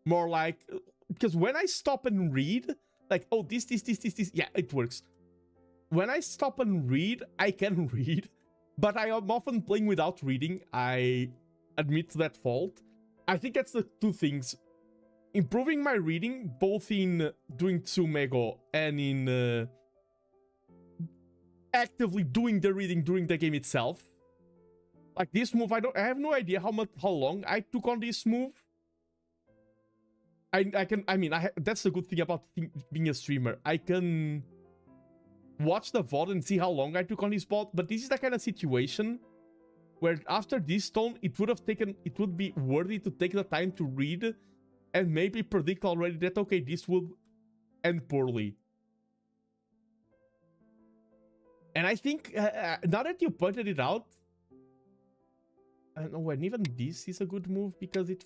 More like, because when I stop and read, like, oh, this, yeah, it works. When I stop and read, I can read, but I am often playing without reading. I admit to that fault. I think that's the two things. Improving my reading, both in doing Tsumego and in actively doing the reading during the game itself. Like this move, I have no idea how long I took on this move. that's the good thing about being a streamer. I can watch the VOD and see how long I took on this bot, but this is the kind of situation where after this tone, it would be worthy to take the time to read and maybe predict already that, okay, this will end poorly. And I think, now that you pointed it out, I don't know, and even this is a good move because it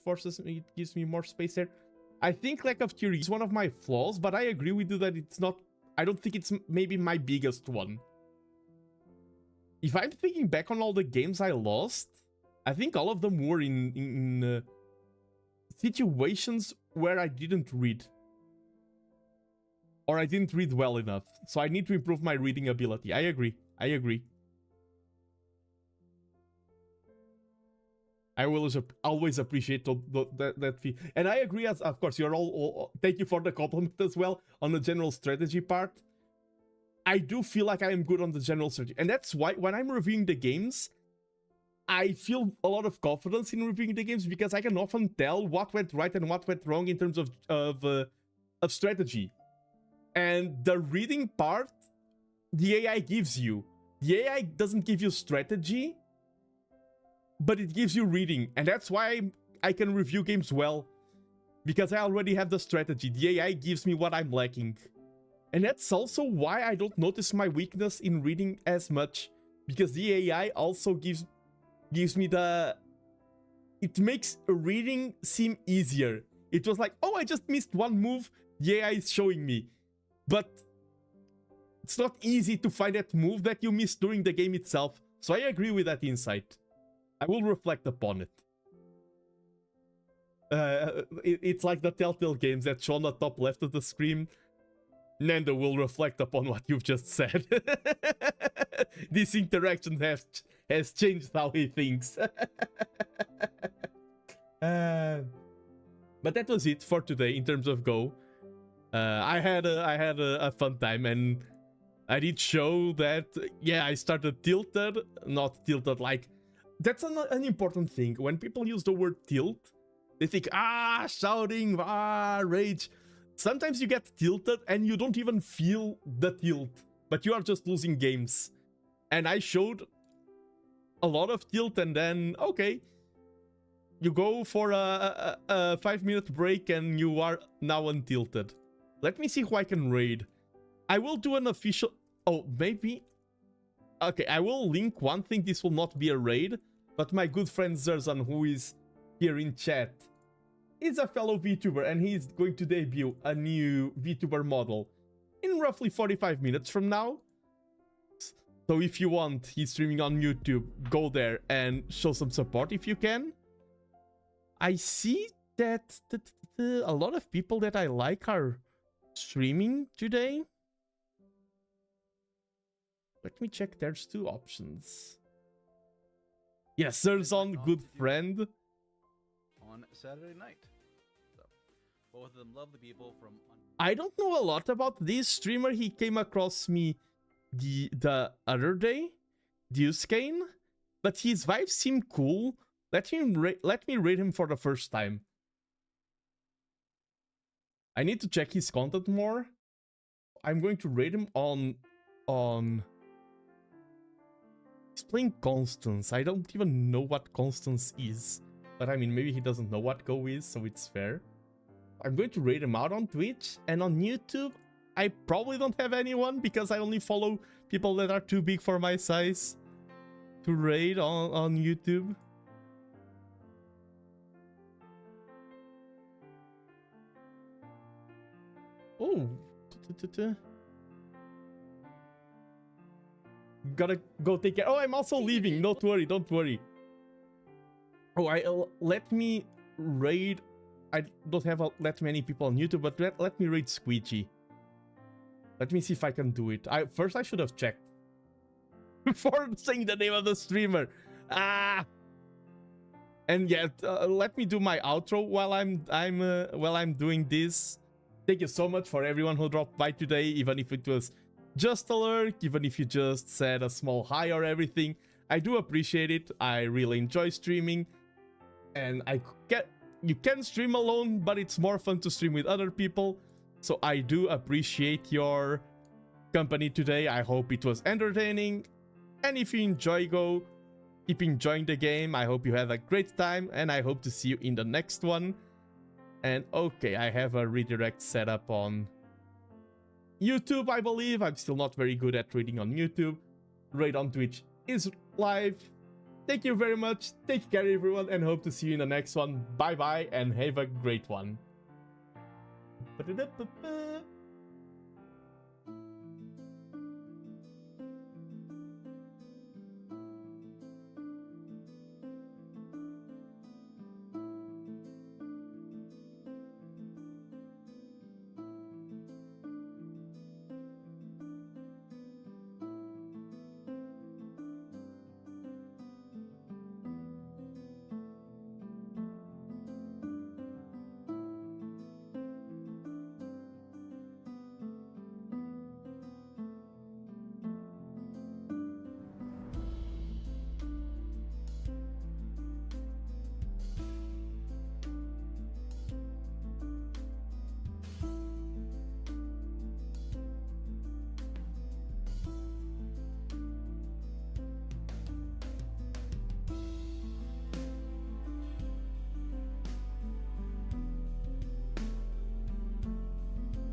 gives me more space there. I think lack of theory is one of my flaws, but I agree with you that it's not, I don't think it's maybe my biggest one. If I'm thinking back on all the games I lost, I think all of them were in situations where I didn't read. Or I didn't read well enough. So I need to improve my reading ability. I agree. I agree. I will always appreciate that fee. And I agree, as of course, you're all thank you for the compliment as well on the general strategy part. I do feel like I am good on the general strategy. And that's why when I'm reviewing the games, I feel a lot of confidence in reviewing the games because I can often tell what went right and what went wrong in terms of strategy. And the reading part, the AI gives you. The AI doesn't give you strategy, but it gives you reading. And that's why I can review games well, because I already have the strategy. The AI gives me what I'm lacking. And that's also why I don't notice my weakness in reading as much, because the AI also gives me the... It makes reading seem easier. It was like, oh, I just missed one move, the AI is showing me. But it's not easy to find that move that you missed during the game itself. So I agree with that insight. I will reflect upon it. It's like the Telltale games that show on the top left of the screen. Nando will reflect upon what you've just said. This interaction has changed how he thinks. But that was it for today in terms of Go. I had a fun time, and I did show that, yeah, I started tilted, not tilted like... That's an important thing. When people use the word tilt, they think, shouting, rage. Sometimes you get tilted and you don't even feel the tilt, but you are just losing games. And I showed a lot of tilt, and then, okay, you go for a 5-minute break and you are now untilted. Let me see who I can raid. I will do an official... Oh, maybe... Okay, I will link one thing. This will not be a raid, but my good friend Zerzan, who is here in chat, is a fellow VTuber, and he's going to debut a new VTuber model in roughly 45 minutes from now. So if you want, he's streaming on YouTube, go there and show some support if you can. I see that a lot of people that I like are streaming today. Let me check. There's 2 options. Yes, Zerzon, good friend. On Saturday night. So, both of them love the people from... I don't know a lot about this streamer. He came across me the other day, Duskane, but his vibes seem cool. Let me rate him for the first time. I need to check his content more. I'm going to rate him on... He's playing Constance. I don't even know what Constance is. But I mean, maybe he doesn't know what Go is, so it's fair. I'm going to rate him out on Twitch. And on YouTube, I probably don't have anyone, because I only follow people that are too big for my size to raid on YouTube. Oh. Gotta go take care. Oh, I'm also leaving. Don't worry, don't worry. Oh, let me raid. I don't have that many people on YouTube, but let me raid Squeegee. Let me see if I can do it. First I should have checked before saying the name of the streamer. And yeah, let me do my outro while I'm doing this. Thank you so much for everyone who dropped by today, even if it was just a lurk, even if you just said a small hi or everything. I do appreciate it. I really enjoy streaming, and I you can stream alone, but it's more fun to stream with other people. So I do appreciate your company today. I hope it was entertaining. And if you enjoy Go, keep enjoying the game. I hope you have a great time, and I hope to see you in the next one. And okay, I have a redirect set up on YouTube, I believe. I'm still not very good at reading on YouTube. Raid on Twitch is live. Thank you very much. Take care, everyone, and hope to see you in the next one. Bye bye, and have a great one. Ba-da-da-ba-ba.